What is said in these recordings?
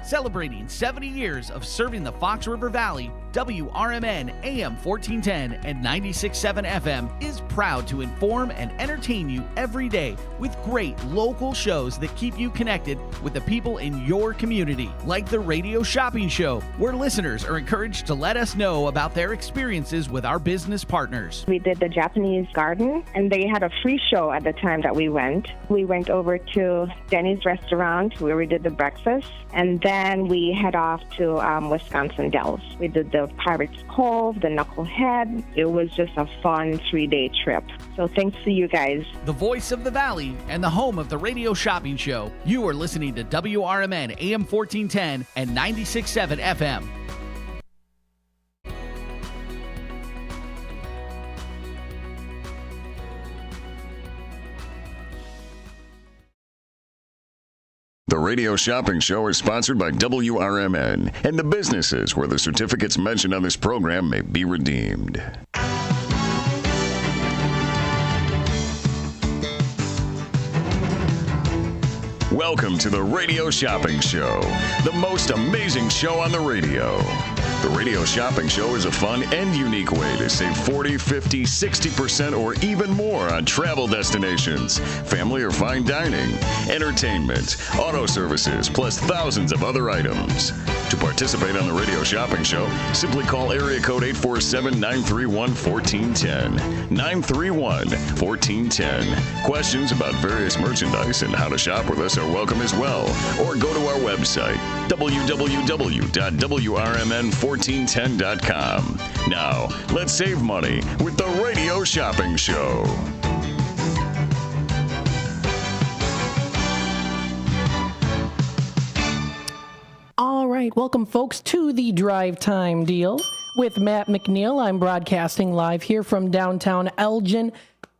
Celebrating 70 years of serving the Fox River Valley, WRMN AM 1410 and 96.7 FM is proud to inform and entertain you every day with great local shows that keep you connected with the people in your community, like the Radio Shopping Show, where listeners are encouraged to let us know about their experiences with our business partners. We did the Japanese garden, and they had a free show at the time that we went. We went over to Denny's restaurant where we did the breakfast, and then we head off to Wisconsin Dells. We did the Pirates Cove, the Knucklehead. It was just a fun 3-day trip. So thanks to you guys. The voice of the Valley and the home of the Radio Shopping Show. You are listening to WRMN AM 1410 and 96.7 FM. The Radio Shopping Show is sponsored by WRMN and the businesses where the certificates mentioned on this program may be redeemed. Welcome to the Radio Shopping Show, the most amazing show on the radio. The Radio Shopping Show is a fun and unique way to save 40, 50, 60% or even more on travel destinations, family or fine dining, entertainment, auto services, plus thousands of other items. To participate on the Radio Shopping Show, simply call area code 847-931-1410. 931-1410. Questions about various merchandise and how to shop with us are welcome as well. Or go to our website, www.WRMN1410.com. Now, let's save money with the Radio Shopping Show. All right, welcome folks to the Drive Time Deal with Matt McNeil. I'm broadcasting live here from downtown Elgin.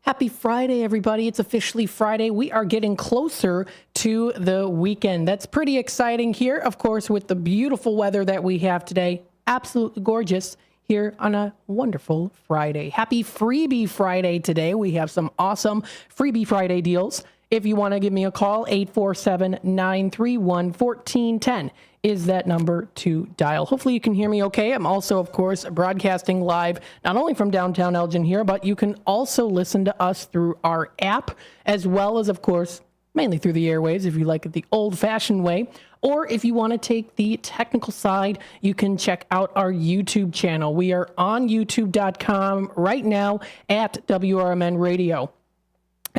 Happy Friday, everybody. It's officially Friday. We are getting closer to the weekend. That's pretty exciting here, of course, with the beautiful weather that we have today. Absolutely gorgeous here on a wonderful Friday. Happy Freebie Friday today. We have some awesome Freebie Friday deals. If you want to give me a call, 847-931-1410 is that number to dial. Hopefully you can hear me okay. I'm also, of course, broadcasting live, not only from downtown Elgin here, but you can also listen to us through our app, as well as, of course, mainly through the airwaves, if you like it the old-fashioned way. Or if you want to take the technical side, you can check out our YouTube channel. We are on youtube.com right now at WRMN Radio.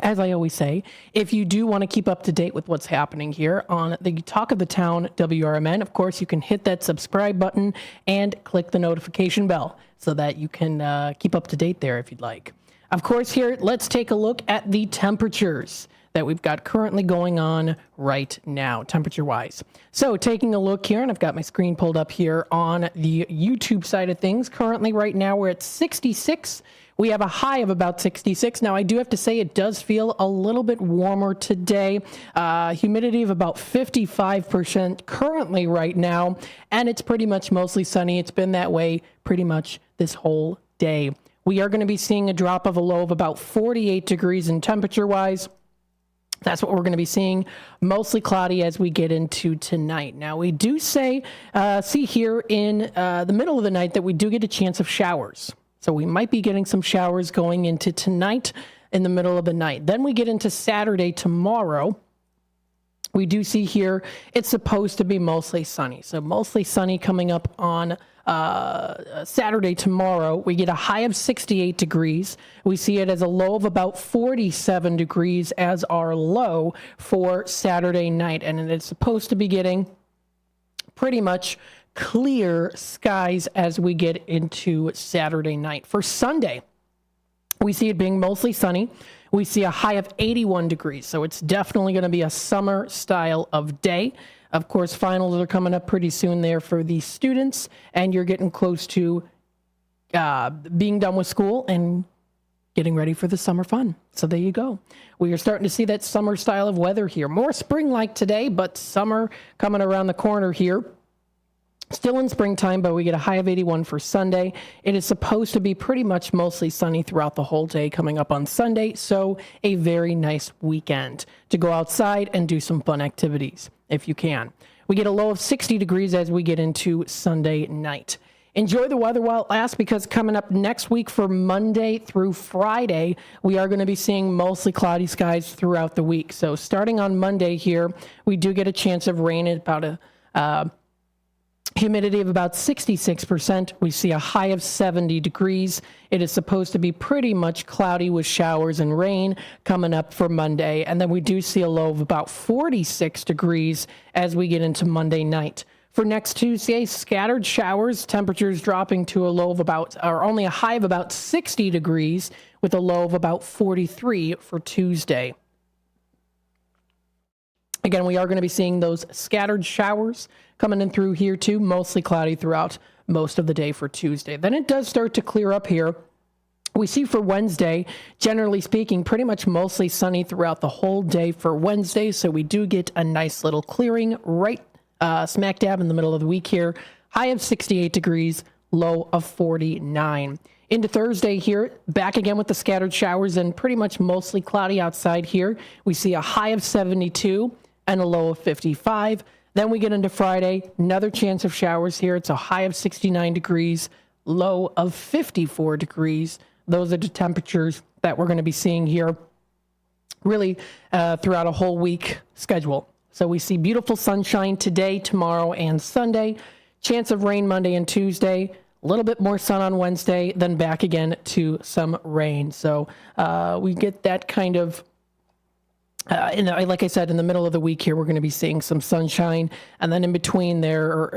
As I always say, if you do want to keep up to date with what's happening here on the Talk of the Town WRMN, of course, you can hit that subscribe button and click the notification bell so that you can keep up to date there if you'd like. Of course, here, let's take a look at the temperatures that we've got currently going on right now, temperature-wise. So taking a look here, and I've got my screen pulled up here on the YouTube side of things. Currently, right now, we're at 66. We have a high of about 66. Now, I do have to say it does feel a little bit warmer today. Humidity of about 55% currently right now, and it's pretty much mostly sunny. It's been that way pretty much this whole day. We are going to be seeing a drop of a low of about 48 degrees in temperature-wise. That's what we're going to be seeing. Mostly cloudy as we get into tonight. Now, we do see here in the middle of the night that we do get a chance of showers. So we might be getting some showers going into tonight in the middle of the night. Then we get into Saturday tomorrow. We do see here it's supposed to be mostly sunny. So mostly sunny coming up on Saturday tomorrow. We get a high of 68 degrees. We see it as a low of about 47 degrees as our low for Saturday night. And it's supposed to be getting pretty much clear skies as we get into Saturday night. For Sunday, we see it being mostly sunny. We see a high of 81 degrees, so it's definitely going to be a summer style of day. Of course, finals are coming up pretty soon there for the students, and you're getting close to being done with school and getting ready for the summer fun. So there you go. We are starting to see that summer style of weather here. More spring-like today, but summer coming around the corner here. Still in springtime, but we get a high of 81 for Sunday. It is supposed to be pretty much mostly sunny throughout the whole day coming up on Sunday, so a very nice weekend to go outside and do some fun activities. if you can. We get a low of 60 degrees as we get into Sunday night. Enjoy the weather while it lasts, because coming up next week for Monday through Friday, we are going to be seeing mostly cloudy skies throughout the week. So starting on Monday here, we do get a chance of rain at about a humidity of about 66%. We see a high of 70 degrees. It is supposed to be pretty much cloudy with showers and rain coming up for Monday. And then we do see a low of about 46 degrees as we get into Monday night. For next Tuesday, scattered showers, temperatures dropping to a low of only a high of about 60 degrees with a low of about 43 for Tuesday. Again, we are going to be seeing those scattered showers coming in through here too, mostly cloudy throughout most of the day for Tuesday. Then it does start to clear up here. We see for Wednesday, generally speaking, pretty much mostly sunny throughout the whole day for Wednesday. So we do get a nice little clearing right smack dab in the middle of the week here. High of 68 degrees, low of 49. Into Thursday here, back again with the scattered showers and pretty much mostly cloudy outside here. We see a high of 72 and a low of 55. Then we get into Friday, another chance of showers here. It's a high of 69 degrees, low of 54 degrees. Those are the temperatures that we're going to be seeing here really throughout a whole week schedule. So we see beautiful sunshine today, tomorrow, and Sunday. Chance of rain Monday and Tuesday. A little bit more sun on Wednesday, then back again to some rain. So we get that kind of, like I said, in the middle of the week here, we're going to be seeing some sunshine. And then in between there,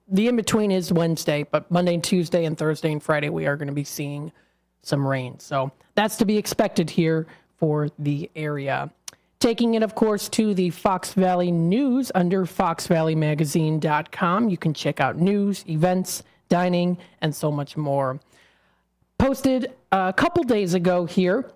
the in-between is Wednesday, but Monday and Tuesday and Thursday and Friday, we are going to be seeing some rain. So that's to be expected here for the area. Taking it, of course, to the Fox Valley News under foxvalleymagazine.com. You can check out news, events, dining, and so much more. Posted a couple days ago here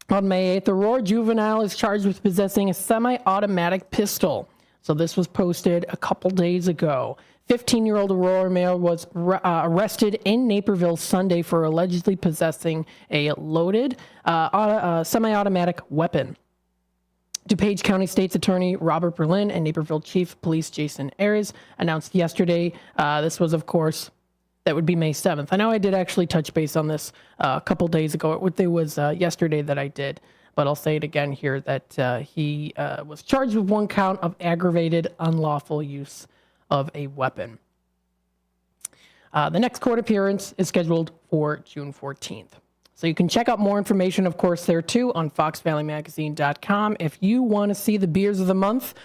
on May 8th, Aurora juvenile is charged with possessing a semi-automatic pistol. So this was posted a couple days ago. 15-year-old Aurora male was arrested in Naperville Sunday for allegedly possessing a loaded semi-automatic weapon. DuPage County State's Attorney Robert Berlin and Naperville Chief of Police Jason Ayres announced yesterday. This was, of course, that would be May 7th. I know I did actually touch base on this a couple days ago. It was yesterday that I did, but I'll say it again here that he was charged with one count of aggravated unlawful use of a weapon. The next court appearance is scheduled for June 14th. So you can check out more information, of course, there too on foxvalleymagazine.com. If you want to see the beers of the month,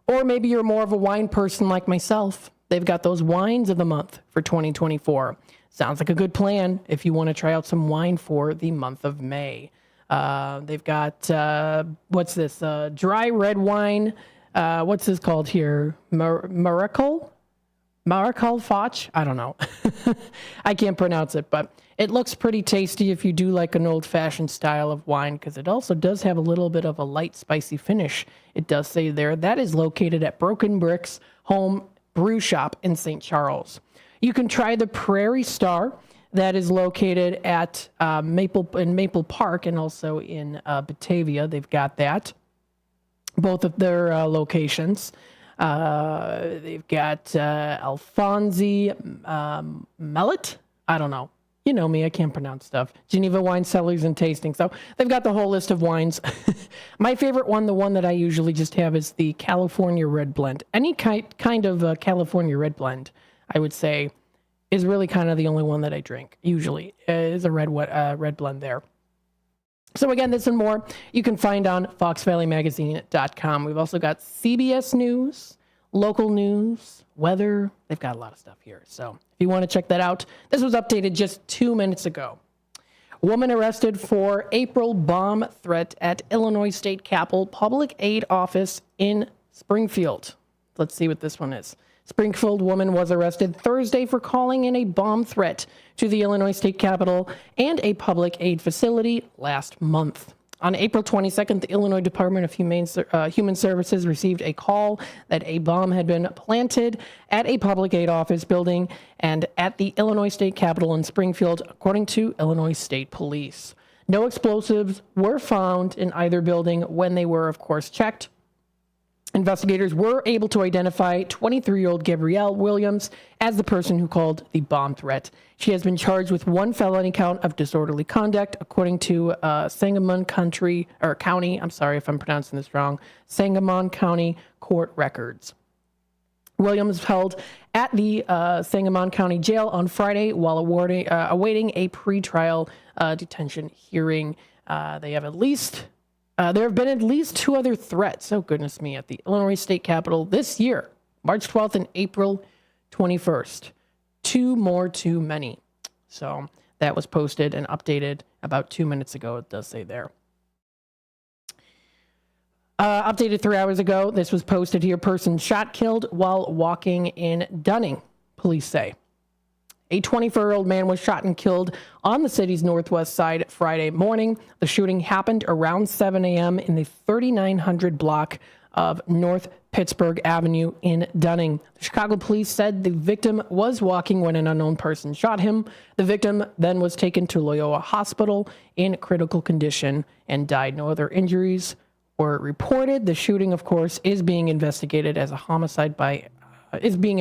or maybe you're more of a wine person like myself, they've got those wines of the month for 2024. Sounds like a good plan if you want to try out some wine for the month of May. They've got, what's this? Dry red wine. What's this called here? Miracle Foch? I don't know. I can't pronounce it, but it looks pretty tasty if you do like an old-fashioned style of wine, because it also does have a little bit of a light, spicy finish. It does say there. That is located at Broken Bricks Home Brew Shop in St. Charles. You can try the Prairie Star. That is located at Maple Park and also in Batavia. They've got that. Both of their locations. They've got Alfonsi Mellet. I don't know. You know me, I can't pronounce stuff. Geneva Wine Cellars and Tasting. So they've got the whole list of wines. My favorite one, the one that I usually just have, is the California Red Blend. Any kind of California Red Blend, I would say, is really kind of the only one that I drink, usually, is a red blend there. So again, this and more you can find on foxvalleymagazine.com. We've also got CBS News, local news, weather. They've got a lot of stuff here. So if you want to check that out, this was updated just 2 minutes ago. Woman arrested for April bomb threat at Illinois State Capitol Public Aid Office in Springfield. Let's see what this one is. Springfield woman was arrested Thursday for calling in a bomb threat to the Illinois State Capitol and a public aid facility last month. On April 22nd, the Illinois Department of Human Services received a call that a bomb had been planted at a public aid office building and at the Illinois State Capitol in Springfield, according to Illinois State Police. No explosives were found in either building when they were, of course, checked. Investigators were able to identify 23-year-old Gabrielle Williams as the person who called the bomb threat. She has been charged with one felony count of disorderly conduct, according to Sangamon County, I'm sorry if I'm pronouncing this wrong, Sangamon County court records. Williams held at the Sangamon County Jail on Friday while awaiting a pretrial detention hearing. There have been at least two other threats, oh goodness me, at the Illinois State Capitol this year, March 12th and April 21st. Two more too many. So that was posted and updated about 2 minutes ago, it does say there. Updated 3 hours ago, this was posted here. Person shot, killed while walking in Dunning, police say. A 24-year-old man was shot and killed on the city's northwest side Friday morning. The shooting happened around 7 a.m. in the 3900 block of North Pittsburgh Avenue in Dunning. The Chicago police said the victim was walking when an unknown person shot him. The victim then was taken to Loyola Hospital in critical condition and died. No other injuries were reported. The shooting, of course, is being investigated as a homicide and it is being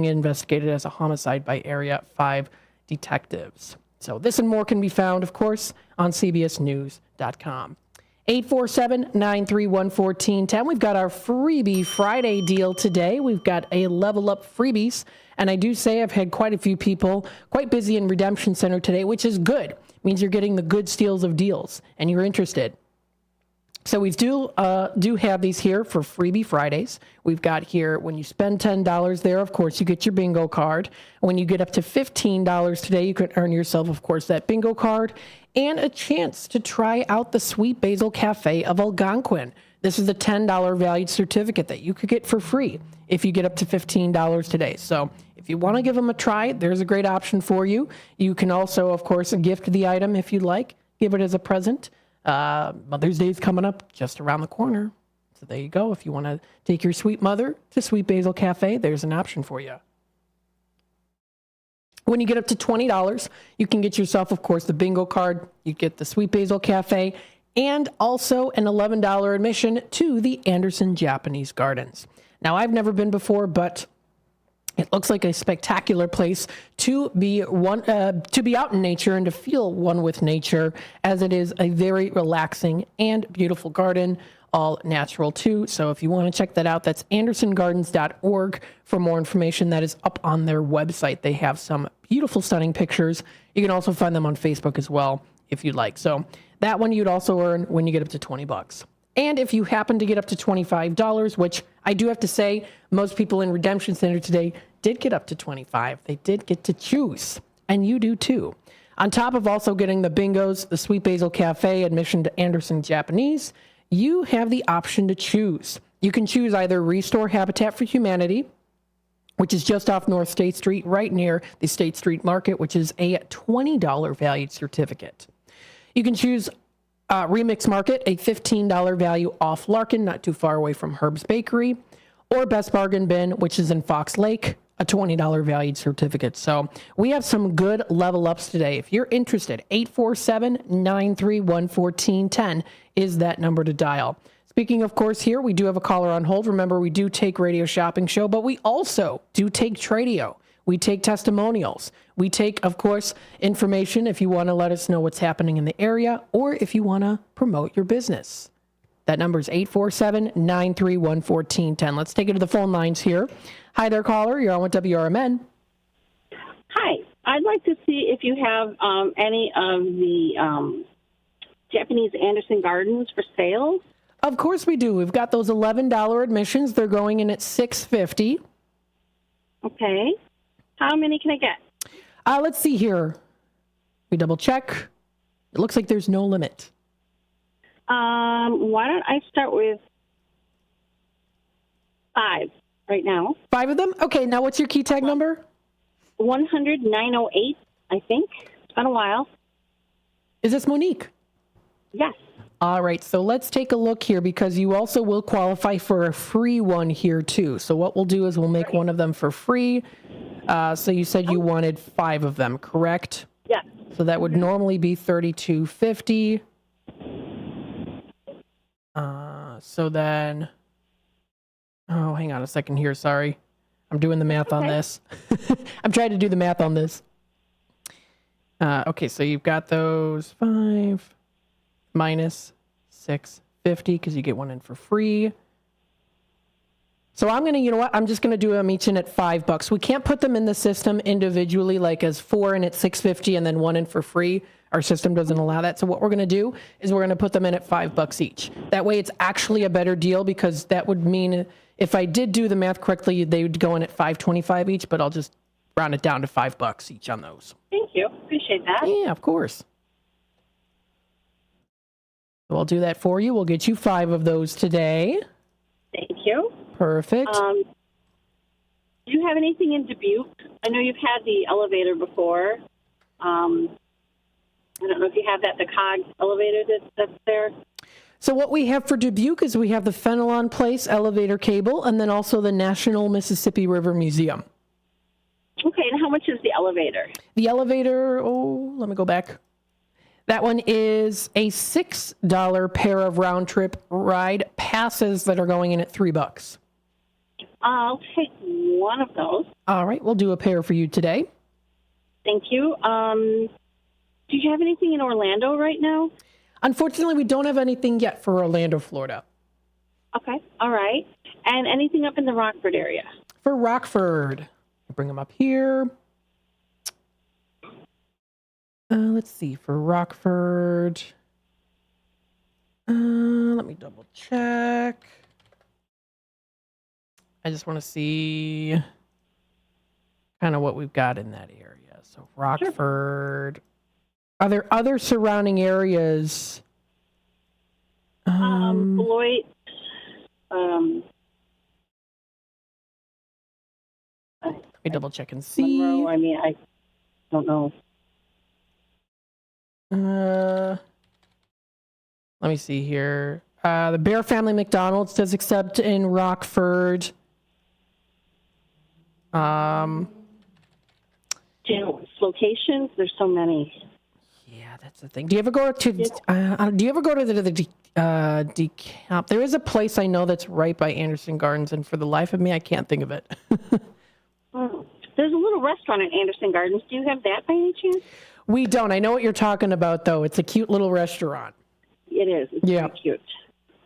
investigated as a homicide by Area 5 detectives. So this and more can be found, of course, on cbsnews.com. 847-931-1410. We've got our Freebie Friday deal today. We've got a level up freebies. And I do say I've had quite a few people quite busy in Redemption Center today, which is good. It means you're getting the good steals of deals and you're interested. So we do have these here for Freebie Fridays. We've got here, when you spend $10 there, of course, you get your bingo card. When you get up to $15 today, you can earn yourself, of course, that bingo card and a chance to try out the Sweet Basil Cafe of Algonquin. This is a $10 valued certificate that you could get for free if you get up to $15 today. So if you want to give them a try, there's a great option for you. You can also, of course, gift the item if you'd like, give it as a present. Mother's Day is coming up just around the corner. So there you go. If you want to take your sweet mother to Sweet Basil Cafe, there's an option for you. When you get up to $20, you can get yourself, of course, the bingo card. You get the Sweet Basil Cafe and also an $11 admission to the Anderson Japanese Gardens. Now, I've never been before, but it looks like a spectacular place to be out in nature and to feel one with nature, as it is a very relaxing and beautiful garden, all natural too. So if you want to check that out, that's andersongardens.org for more information. That is up on their website. They have some beautiful, stunning pictures. You can also find them on Facebook as well, if you'd like. So that one you'd also earn when you get up to $20. And if you happen to get up to $25, which I do have to say, most people in Redemption Center today did get up to $25. They did get to choose, and you do too. On top of also getting the bingos, the Sweet Basil Cafe, admission to Anderson Japanese, you have the option to choose. You can choose either Restore Habitat for Humanity, which is just off North State Street, right near the State Street Market, which is a $20 valued certificate. You can choose Remix Market, a $15 value off Larkin, not too far away from Herb's Bakery, or Best Bargain Bin, which is in Fox Lake, a $20 valued certificate. So we have some good level ups today. If you're interested, 847-931-1410 is that number to dial. Speaking, of course, here, we do have a caller on hold. Remember, we do take Radio Shopping Show, but we also do take Tradio. We take testimonials. We take, of course, information if you want to let us know what's happening in the area or if you want to promote your business. That number is 847-931-1410. Let's take it to the phone lines here. Hi there, caller. You're on with WRMN. Hi. I'd like to see if you have any of the Japanese Anderson Gardens for sale. Of course we do. We've got those $11 admissions. They're going in at $6.50. Okay. How many can I get? Let's see here. We double check. It looks like there's no limit. Why don't I start with 5 right now? 5 of them? Okay, now what's your key tag number? 100-908, I think. It's been a while. Is this Monique? Yes. All right, so let's take a look here because you also will qualify for a free one here too. So what we'll do is we'll make one of them for free. So you said you wanted 5 of them, correct? Yes. So that would normally be $32.50. So then, oh, hang on a second here. Sorry. I'm doing the math on this. I'm trying to do the math on this. Okay, so you've got those 5 minus 650 because you get one in for free. So I'm going to, you know what? I'm just going to do them each in at $5. We can't put them in the system individually, like as 4 in at $6.50 and then 1 in for free. Our system doesn't allow that. So what we're going to do is we're going to put them in at $5 each. That way it's actually a better deal, because that would mean if I did do the math correctly, they would go in at $5.25 each, but I'll just round it down to $5 each on those. Thank you. Appreciate that. Yeah, of course. So I'll do that for you. We'll get you 5 of those today. Thank you. Perfect. Do you have anything in Dubuque? I know you've had the elevator before. I don't know if you have that, the COG elevator that's there. So what we have for Dubuque is we have the Fenelon Place elevator cable, and then also the National Mississippi River Museum. Okay, and how much is the elevator? The elevator, let me go back. That one is a $6 pair of round trip ride passes that are going in at $3. I'll take one of those. All right, we'll do a pair for you today. Thank you. Do you have anything in Orlando right now? Unfortunately, we don't have anything yet for Orlando, Florida. Okay, all right. And anything up in the Rockford area? For Rockford, I'll bring them up here. Let's see, for Rockford. Let me double check. I just want to see kind of what we've got in that area. So Rockford. Sure. Are there other surrounding areas? Beloit. Let me double check and see. Monroe, I don't know. Let me see here. The Bear Family McDonald's does accept in Rockford. Locations? There's so many. Yeah, that's the thing. Do you ever go to? Do you ever go to the decamp? There is a place I know that's right by Anderson Gardens, and for the life of me, I can't think of it. There's a little restaurant at Anderson Gardens. Do you have that by any chance? We don't. I know what you're talking about, though. It's a cute little restaurant. It is. It's very cute.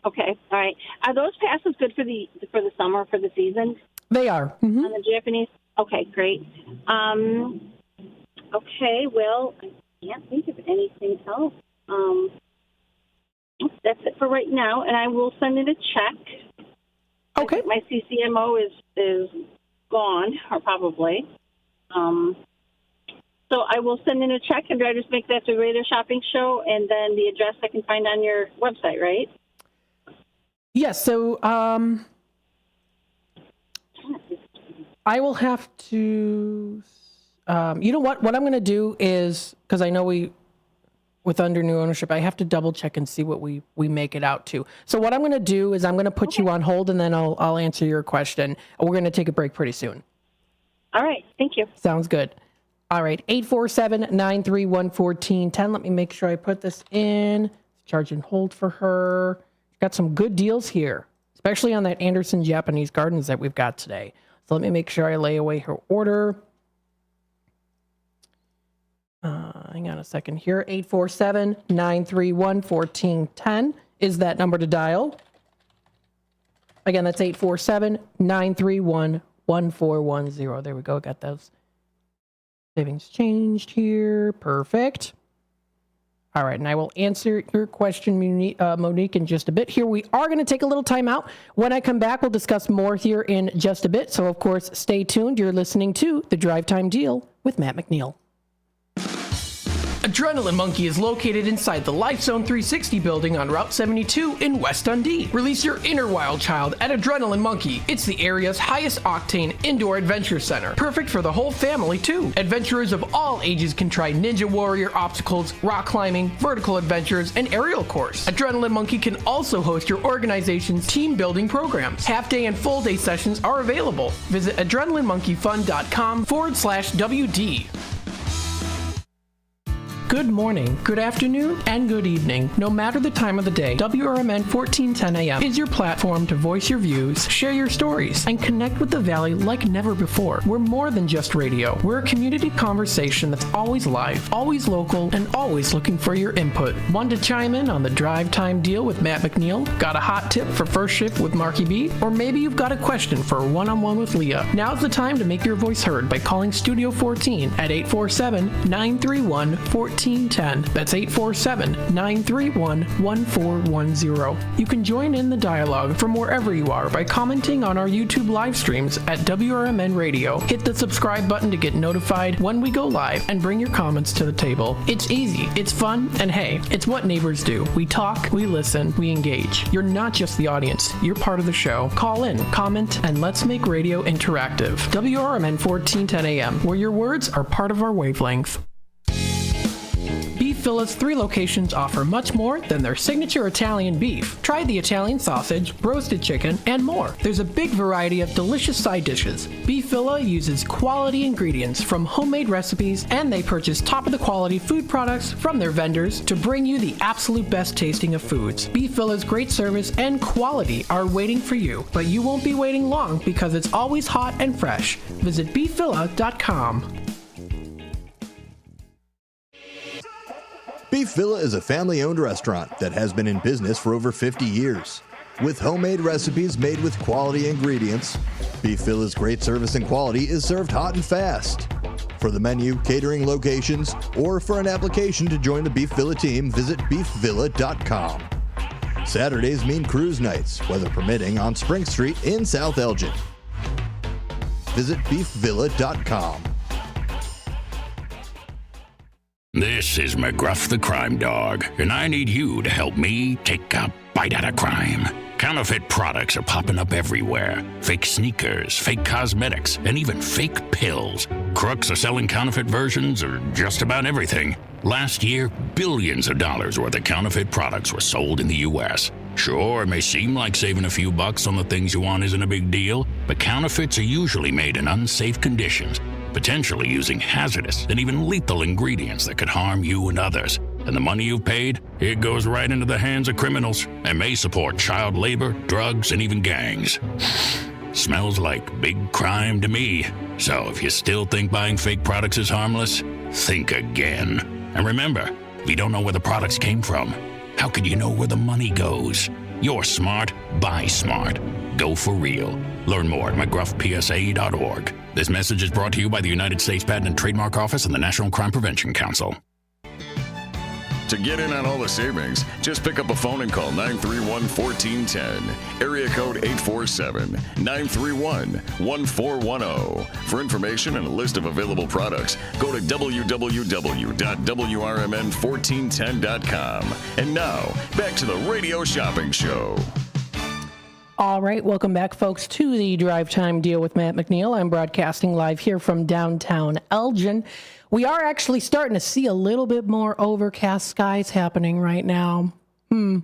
Okay. All right. Are those passes good for the summer, for the season? They are. Mm-hmm. On the Japanese? Okay, great. Okay, well, I can't think of anything else. That's it for right now, and I will send in a check. Okay. My CCMO is gone, or probably. So I will send in a check, and do I just make that the Radio Shopping Show, and then the address I can find on your website, right? Yes, so I will have to, you know what I'm going to do is, because I know with under new ownership, I have to double check and see what we make it out to. So what I'm going to do is I'm going to put you on hold, and then I'll answer your question. We're going to take a break pretty soon. All right, thank you. Sounds good. All right, 847-931-1410. Let me make sure I put this in. Charge and hold for her. Got some good deals here, especially on that Anderson Japanese Gardens that we've got today. So let me make sure I lay away her order. Hang on a second here. 847-931-1410 is that number to dial. Again, that's 847-931-1410. There we go. Got those savings changed here. Perfect. All right, and I will answer your question, Monique, in just a bit. Here, we are going to take a little time out. When I come back, we'll discuss more here in just a bit. So, of course, stay tuned. You're listening to The Drive Time Deal with Matt McNeil. Adrenaline Monkey is located inside the Life Zone 360 building on Route 72 in West Dundee. Release your inner wild child at Adrenaline Monkey. It's the area's highest octane indoor adventure center. Perfect for the whole family, too. Adventurers of all ages can try Ninja Warrior obstacles, rock climbing, vertical adventures, and aerial course. Adrenaline Monkey can also host your organization's team building programs. Half-day and full-day sessions are available. Visit adrenalinemonkeyfun.com/WD. Good morning, good afternoon, and good evening. No matter the time of the day, WRMN 1410 AM is your platform to voice your views, share your stories, and connect with the Valley like never before. We're more than just radio. We're a community conversation that's always live, always local, and always looking for your input. Want to chime in on the drive time deal with Matt McNeil? Got a hot tip for first shift with Marky B? Or maybe you've got a question for a one-on-one with Leah. Now's the time to make your voice heard by calling Studio 14 at 847-931-1410. That's 847-931-1410. You can join in the dialogue from wherever you are by commenting on our YouTube live streams at WRMN Radio. Hit the subscribe button to get notified when we go live and bring your comments to the table. It's easy, it's fun, and hey, it's what neighbors do. We talk, we listen, we engage. You're not just the audience, you're part of the show. Call in, comment, and let's make radio interactive. WRMN 1410 AM, where your words are part of our wavelength. Beef Villa's 3 locations offer much more than their signature Italian beef. Try the Italian sausage, roasted chicken, and more. There's a big variety of delicious side dishes. Beef Villa uses quality ingredients from homemade recipes, and they purchase top-of-the-quality food products from their vendors to bring you the absolute best tasting of foods. Beef Villa's great service and quality are waiting for you, but you won't be waiting long because it's always hot and fresh. Visit beefvilla.com. Beef Villa is a family-owned restaurant that has been in business for over 50 years. With homemade recipes made with quality ingredients, Beef Villa's great service and quality is served hot and fast. For the menu, catering locations, or for an application to join the Beef Villa team, visit beefvilla.com. Saturdays mean cruise nights, weather permitting, on Spring Street in South Elgin. Visit beefvilla.com. This is McGruff the Crime Dog, and I need you to help me take a bite out of crime. Counterfeit products are popping up everywhere. Fake sneakers, fake cosmetics, and even fake pills. Crooks are selling counterfeit versions of just about everything. Last year, billions of dollars worth of counterfeit products were sold in the U.S. Sure, it may seem like saving a few bucks on the things you want isn't a big deal, but counterfeits are usually made in unsafe conditions, potentially using hazardous and even lethal ingredients that could harm you and others. And the money you've paid, it goes right into the hands of criminals and may support child labor, drugs, and even gangs. Smells like big crime to me. So if you still think buying fake products is harmless, think again. And remember, if you don't know where the products came from, how could you know where the money goes? You're smart, buy smart. Go for real. Learn more at mcgruffpsa.org. This message is brought to you by the United States Patent and Trademark Office and the National Crime Prevention Council. To get in on all the savings, just pick up a phone and call 931-1410. Area code 847-931-1410. For information and a list of available products, go to www.WRMN1410.com. And now, back to the Radio Shopping Show. All right, welcome back, folks, to the Drive Time Deal with Matt McNeil. I'm broadcasting live here from downtown Elgin. We are actually starting to see a little bit more overcast skies happening right now. Hey,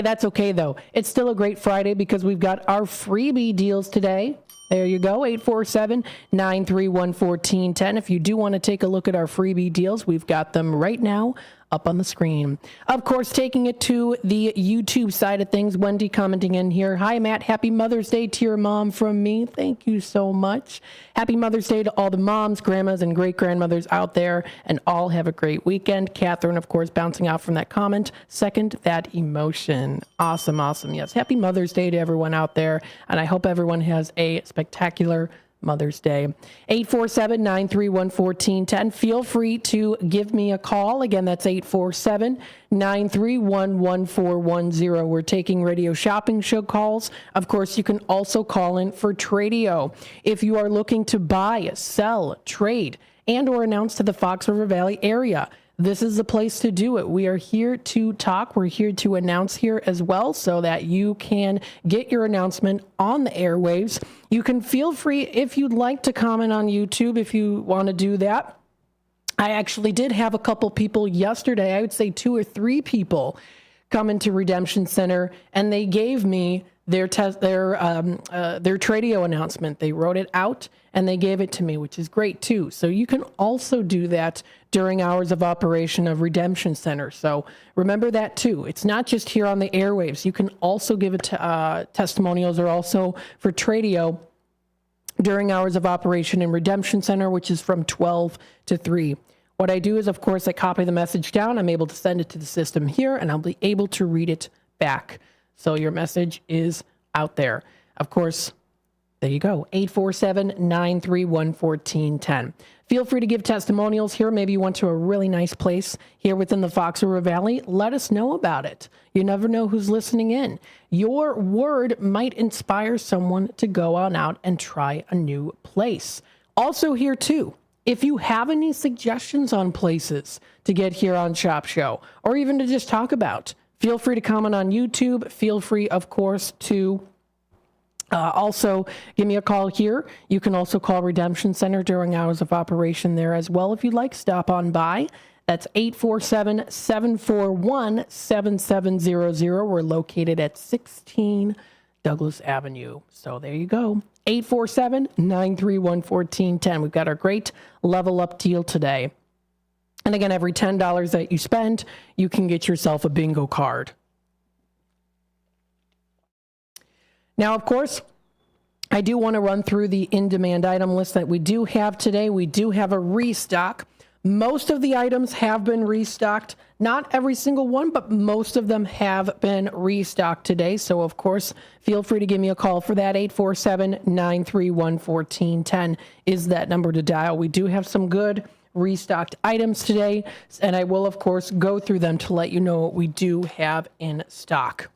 that's okay, though. It's still a great Friday because we've got our freebie deals today. There you go, 847-931-1410. If you do want to take a look at our freebie deals, we've got them right now up on the screen. Of course, taking it to the YouTube side of things, Wendy commenting in here. Hi, Matt. Happy Mother's Day to your mom from me. Thank you so much. Happy Mother's Day to all the moms, grandmas, and great-grandmothers out there, and all have a great weekend. Catherine, of course, bouncing out from that comment. Second that emotion. Awesome, awesome. Yes, happy Mother's Day to everyone out there, and I hope everyone has a spectacular Mother's Day. 847-931-1410. Feel free to give me a call. Again, that's 847-931-1410. We're taking Radio Shopping Show calls. Of course, you can also call in for Tradio. If you are looking to buy, sell, trade, and or announce to the Fox River Valley area, this is the place to do it. We are here to talk. We're here to announce here as well so that you can get your announcement on the airwaves. You can feel free, if you'd like, to comment on YouTube if you want to do that. I actually did have a couple people yesterday, I would say 2 or 3 people, come into Redemption Center, and they gave me their Tradio announcement. They wrote it out and they gave it to me, which is great too. So you can also do that during hours of operation of Redemption Center. So remember that too. It's not just here on the airwaves. You can also give it to testimonials or also for Tradio during hours of operation in Redemption Center, which is from 12 to 3. What I do is, of course, I copy the message down. I'm able to send it to the system here, and I'll be able to read it back. So your message is out there. Of course, there you go, 847-931-1410. Feel free to give testimonials here. Maybe you went to a really nice place here within the Fox River Valley. Let us know about it. You never know who's listening in. Your word might inspire someone to go on out and try a new place. Also here too, if you have any suggestions on places to get here on Shop Show, or even to just talk about, feel free to comment on YouTube. Feel free, of course, to also give me a call here. You can also call Redemption Center during hours of operation there as well. If you'd like, stop on by. That's 847-741-7700. We're located at 16 Douglas Avenue. So there you go. 847-931-1410. We've got our great level up deal today. And again, every $10 that you spend, you can get yourself a bingo card. Now, of course, I do want to run through the in-demand item list that we do have today. We do have a restock. Most of the items have been restocked. Not every single one, but most of them have been restocked today. So, of course, feel free to give me a call for that. 847-931-1410 is that number to dial. We do have some good restocked items today, and I will, of course, go through them to let you know what we do have in stock.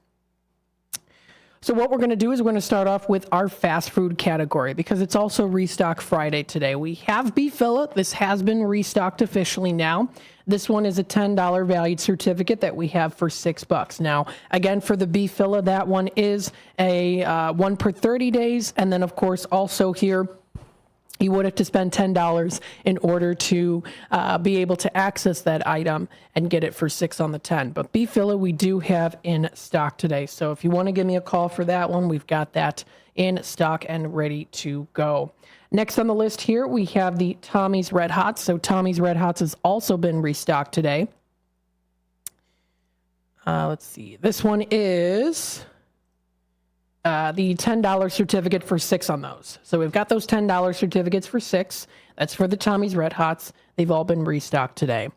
So what we're going to do is we're going to start off with our fast food category because it's also Restock Friday today. We have Beef Filla. This has been restocked officially now. This one is a $10 valued certificate that we have for $6. Now, again, for the Beef Filla, that one is a one per 30 days. And then, of course, also here, you would have to spend $10 in order to be able to access that item and get it for $6 on the 10. But Beef Filla we do have in stock today. So if you want to give me a call for that one, we've got that in stock and ready to go. Next on the list here, we have the Tommy's Red Hots. So Tommy's Red Hots has also been restocked today. Let's see. This one is the $10 certificate for $6 on those. So we've got those $10 certificates for $6. That's for the Tommy's Red Hots. They've all been restocked today.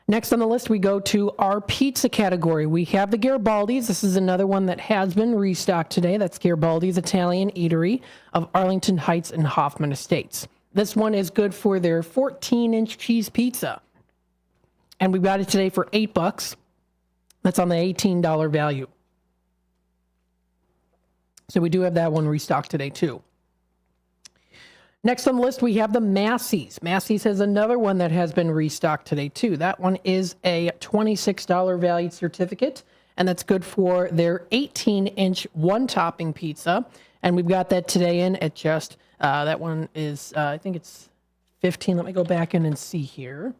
Next on the list, we go to our pizza category. We have the Garibaldi's. This is another one that has been restocked today. That's Garibaldi's Italian Eatery of Arlington Heights and Hoffman Estates. This one is good for their 14-inch cheese pizza. And we got it today for $8. That's on the $18 value. So we do have that one restocked today too. Next on the list, we have the Massey's. Massey's has another one that has been restocked today too. That one is a $26 valued certificate, and that's good for their 18-inch one-topping pizza. And we've got that today in at just, that one is, I think it's 15. Let me go back in and see here.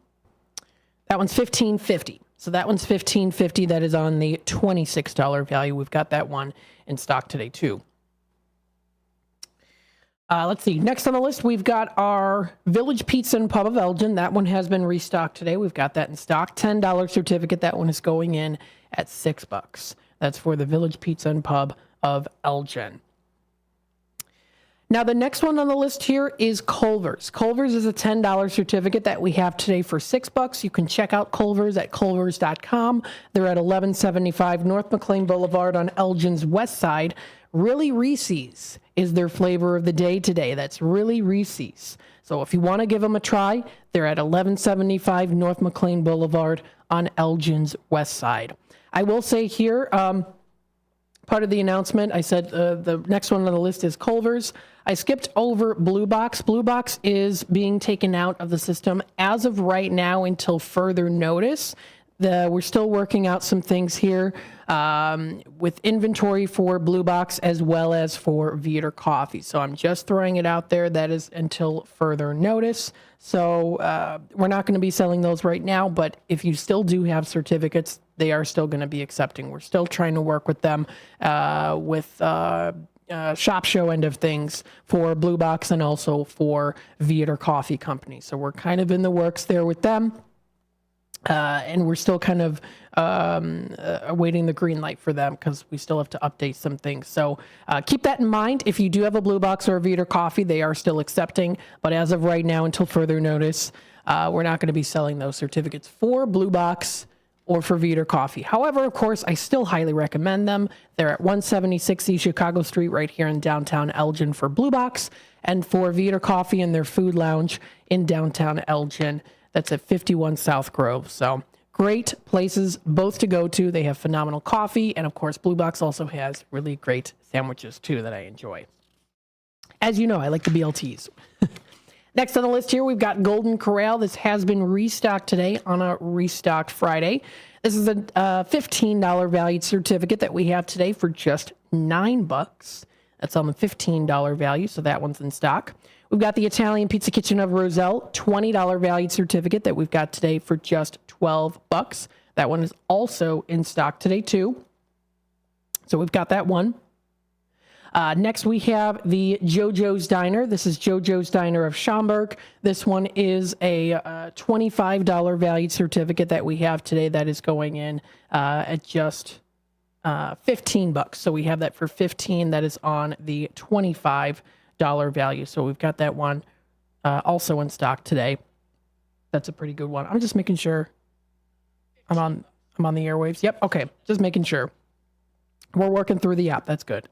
That one's $15.50. So that one's $15.50. That is on the $26 value. We've got that one in stock today too. Let's see. Next on the list, we've got our Village Pizza and Pub of Elgin. That one has been restocked today. We've got that in stock. $10 certificate. That one is going in at $6. That's for the Village Pizza and Pub of Elgin. Now, the next one on the list here is Culver's. Culver's is a $10 certificate that we have today for $6. You can check out Culver's at culvers.com. They're at 1175 North McLean Boulevard on Elgin's west side. Really Reese's is their flavor of the day today. That's Really Reese's. So if you want to give them a try, they're at 1175 North McLean Boulevard on Elgin's west side. I will say here, part of the announcement, I said the next one on the list is Culver's. I skipped over Blue Box. Blue Box is being taken out of the system as of right now until further notice. we're still working out some things here with inventory for Blue Box as well as for Veeder Coffee. So I'm just throwing it out there. That is until further notice. So we're not going to be selling those right now, but if you still do have certificates, they are still going to be accepting. We're still trying to work with them with shop show end of things for Blue Box and also for Veeder Coffee Company. So we're kind of in the works there with them. And we're still kind of awaiting the green light for them because we still have to update some things. So keep that in mind. If you do have a Blue Box or a Veeder Coffee, they are still accepting. But as of right now, until further notice, we're not going to be selling those certificates for Blue Box or for Veeder Coffee. However, of course, I still highly recommend them. They're at 176 East Chicago Street right here in downtown Elgin for Blue Box, and for Veeder Coffee and their food lounge in downtown Elgin. That's at 51 South Grove. So great places both to go to. They have phenomenal coffee. And of course, Blue Box also has really great sandwiches too that I enjoy. As you know, I like the BLTs. Next on the list here, we've got Golden Corral. This has been restocked today on a Restocked Friday. This is a $15 valued certificate that we have today for just $9. That's on the $15 value, so that one's in stock. We've got the Italian Pizza Kitchen of Roselle, $20 valued certificate that we've got today for just $12. That one is also in stock today too. So we've got that one. Next we have the JoJo's Diner. This is JoJo's Diner of Schaumburg. This one is a $25 valued certificate that we have today that is going in at just $15. So we have that for $15. That is on the $25 value. So we've got that one also in stock today. That's a pretty good one. I'm just making sure I'm on the airwaves. Yep. Okay. Just making sure. We're working through the app. That's good.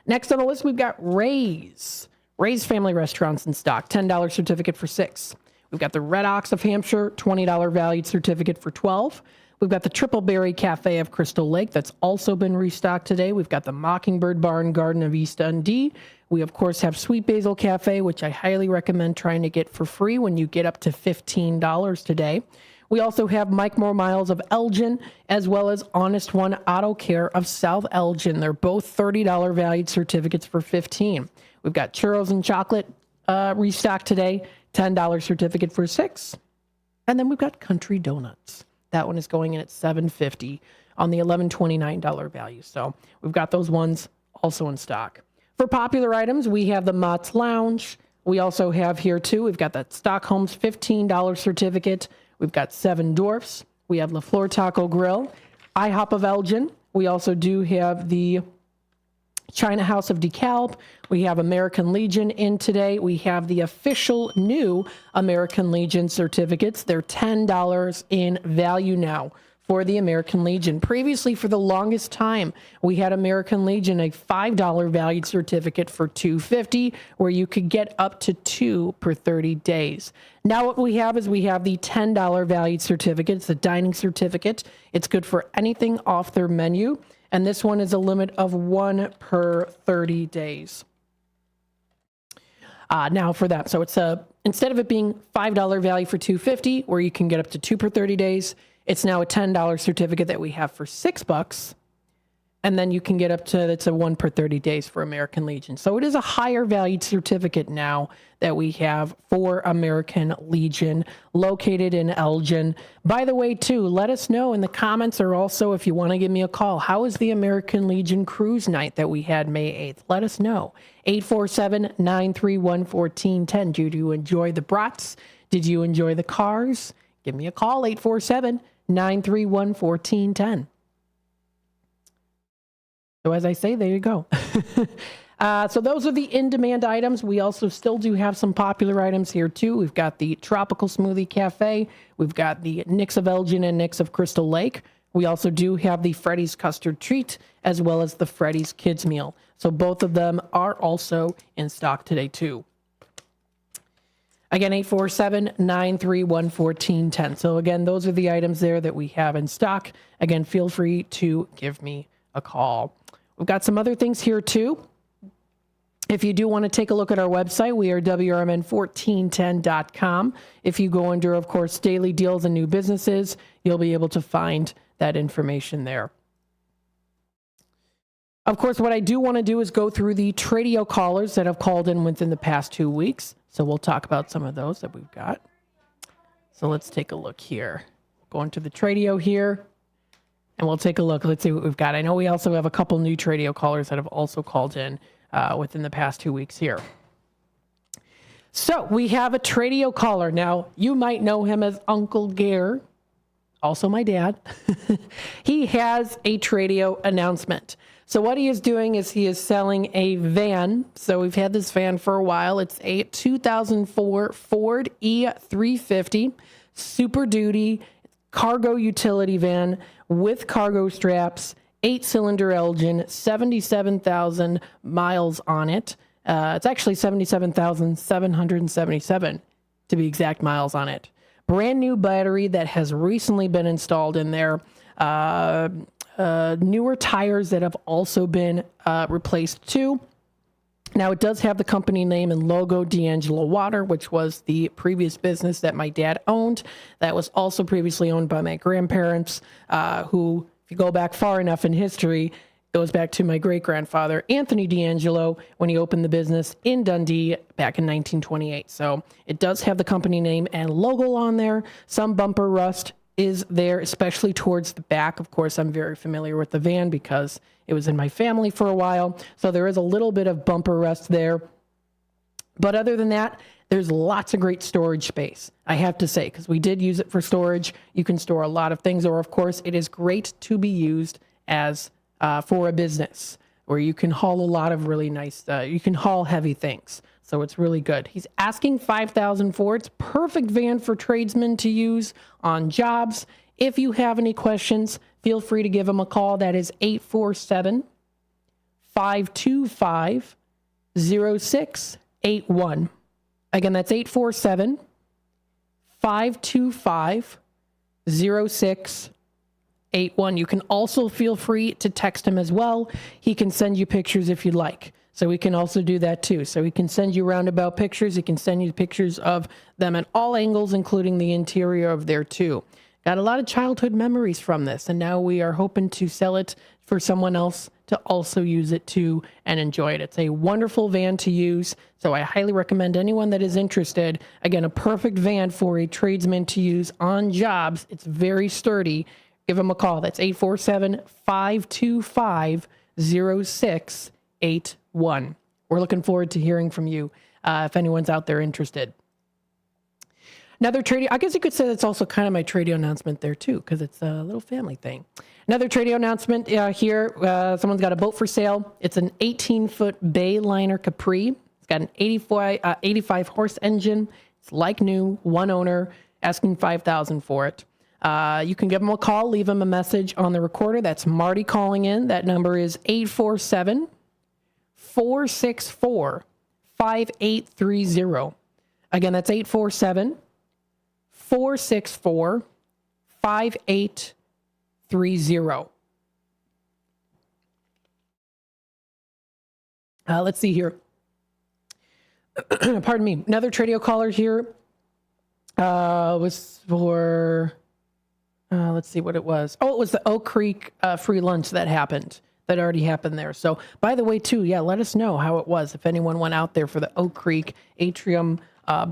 Next on the list, we've got Ray's Family Restaurants in stock. $10 certificate for $6. We've got the Red Ox of Hampshire, $20 valued certificate for $12. We've got the Triple Berry Cafe of Crystal Lake. That's also been restocked today. We've got the Mockingbird Bar and Garden of East Dundee. We, of course, have Sweet Basil Cafe, which I highly recommend trying to get for free when you get up to $15 today. We also have Mike More Miles of Elgin, as well as Honest One Auto Care of South Elgin. They're both $30 valued certificates for $15. We've got Churros and Chocolate restocked today, $10 certificate for $6. And then we've got Country Donuts. That one is going in at $7.50 on the $11.29 value. So we've got those ones also in stock. For popular items, we have the Mott's Lounge. We also have here too, we've got that Stockholm's $15 certificate. We've got Seven Dwarfs. We have La Flor Taco Grill, IHOP of Elgin. We also do have the China House of DeKalb. We have American Legion in today. We have the official new American Legion certificates. They're $10 in value now for the American Legion. Previously, for the longest time, we had American Legion, a $5 valued certificate for $2.50, where you could get up to 2 per 30 days. Now what we have is we have the $10 valued certificate. It's a dining certificate. It's good for anything off their menu, and this one is a limit of 1 per 30 days. Now for that, so it's instead of it being $5 value for $2.50, where you can get up to 2 per 30 days, it's now a $10 certificate that we have for $6, and then you can get up to, it's a 1 per 30 days for American Legion. So it is a higher valued certificate now that we have for American Legion, located in Elgin. By the way, too, let us know in the comments, or also if you want to give me a call, how was the American Legion cruise night that we had May 8th? Let us know. 847-931-1410. Did you enjoy the brats? Did you enjoy the cars? Give me a call, 847-931-1410. So as I say, there you go. So those are the in-demand items. We also still do have some popular items here too. We've got the Tropical Smoothie Cafe. We've got the Nick's of Elgin and Nick's of Crystal Lake. We also do have the Freddy's Custard Treat, as well as the Freddy's Kids Meal. So both of them are also in stock today too. Again, 847-931-1410. So again, those are the items there that we have in stock. Again, feel free to give me a call. We've got some other things here too. If you do want to take a look at our website, we are WRMN1410.com. If you go under, of course, daily deals and new businesses, you'll be able to find that information there. Of course, what I do want to do is go through the Tradio callers that have called in within the past 2 weeks. So we'll talk about some of those that we've got. So let's take a look here. Go into the Tradio here, and we'll take a look. Let's see what we've got. I know we also have a couple new Tradio callers that have also called in within the past 2 weeks here. So we have a Tradio caller. Now, you might know him as Uncle Gare, also my dad. He has a Tradio announcement. So what he is doing is he is selling a van. So we've had this van for a while. It's a 2004 Ford E350 Super Duty cargo utility van with cargo straps, 8-cylinder engine, 77,000 miles on it. It's actually 77,777 to be exact miles on it. Brand new battery that has recently been installed in there. Newer tires that have also been replaced too. Now, it does have the company name and logo, D'Angelo Water, which was the previous business that my dad owned. That was also previously owned by my grandparents, who, if you go back far enough in history, goes back to my great-grandfather, Anthony D'Angelo, when he opened the business in Dundee back in 1928. So it does have the company name and logo on there. Some bumper rust is there, especially towards the back. Of course, I'm very familiar with the van because it was in my family for a while. So there is a little bit of bumper rust there. But other than that, there's lots of great storage space, I have to say, because we did use it for storage. You can store a lot of things, or of course, it is great to be used as for a business where you can haul a lot of really nice, you can haul heavy things. So it's really good. He's asking $5,000 for it. It's perfect van for tradesmen to use on jobs. If you have any questions, feel free to give him a call. That is 847-525-0681. Again, that's 847-525-0681. You can also feel free to text him as well. He can send you pictures if you'd like. So we can also do that too. So he can send you roundabout pictures. He can send you pictures of them at all angles, including the interior of there too. Got a lot of childhood memories from this, and now we are hoping to sell it for someone else to also use it too and enjoy it. It's a wonderful van to use, so I highly recommend anyone that is interested. Again, a perfect van for a tradesman to use on jobs. It's very sturdy. Give him a call. That's 847-525-0681. We're looking forward to hearing from you if anyone's out there interested. Another Tradio, I guess you could say that's also kind of my Tradio announcement there too, because it's a little family thing. Another Tradio announcement here. Someone's got a boat for sale. It's an 18-foot Bayliner Capri. It's got an 85 horse engine. It's like new, one owner, asking $5,000 for it. You can give them a call, leave them a message on the recorder. That's Marty calling in. That number is 847-464-5830. Again, that's 847-464-5830. Let's see here. Pardon me. Another Tradio caller here was for, let's see what it was. Oh, it was the Oak Creek free lunch that happened. That already happened there. So, by the way, too, yeah, let us know how it was. If anyone went out there for the Oak Creek Atrium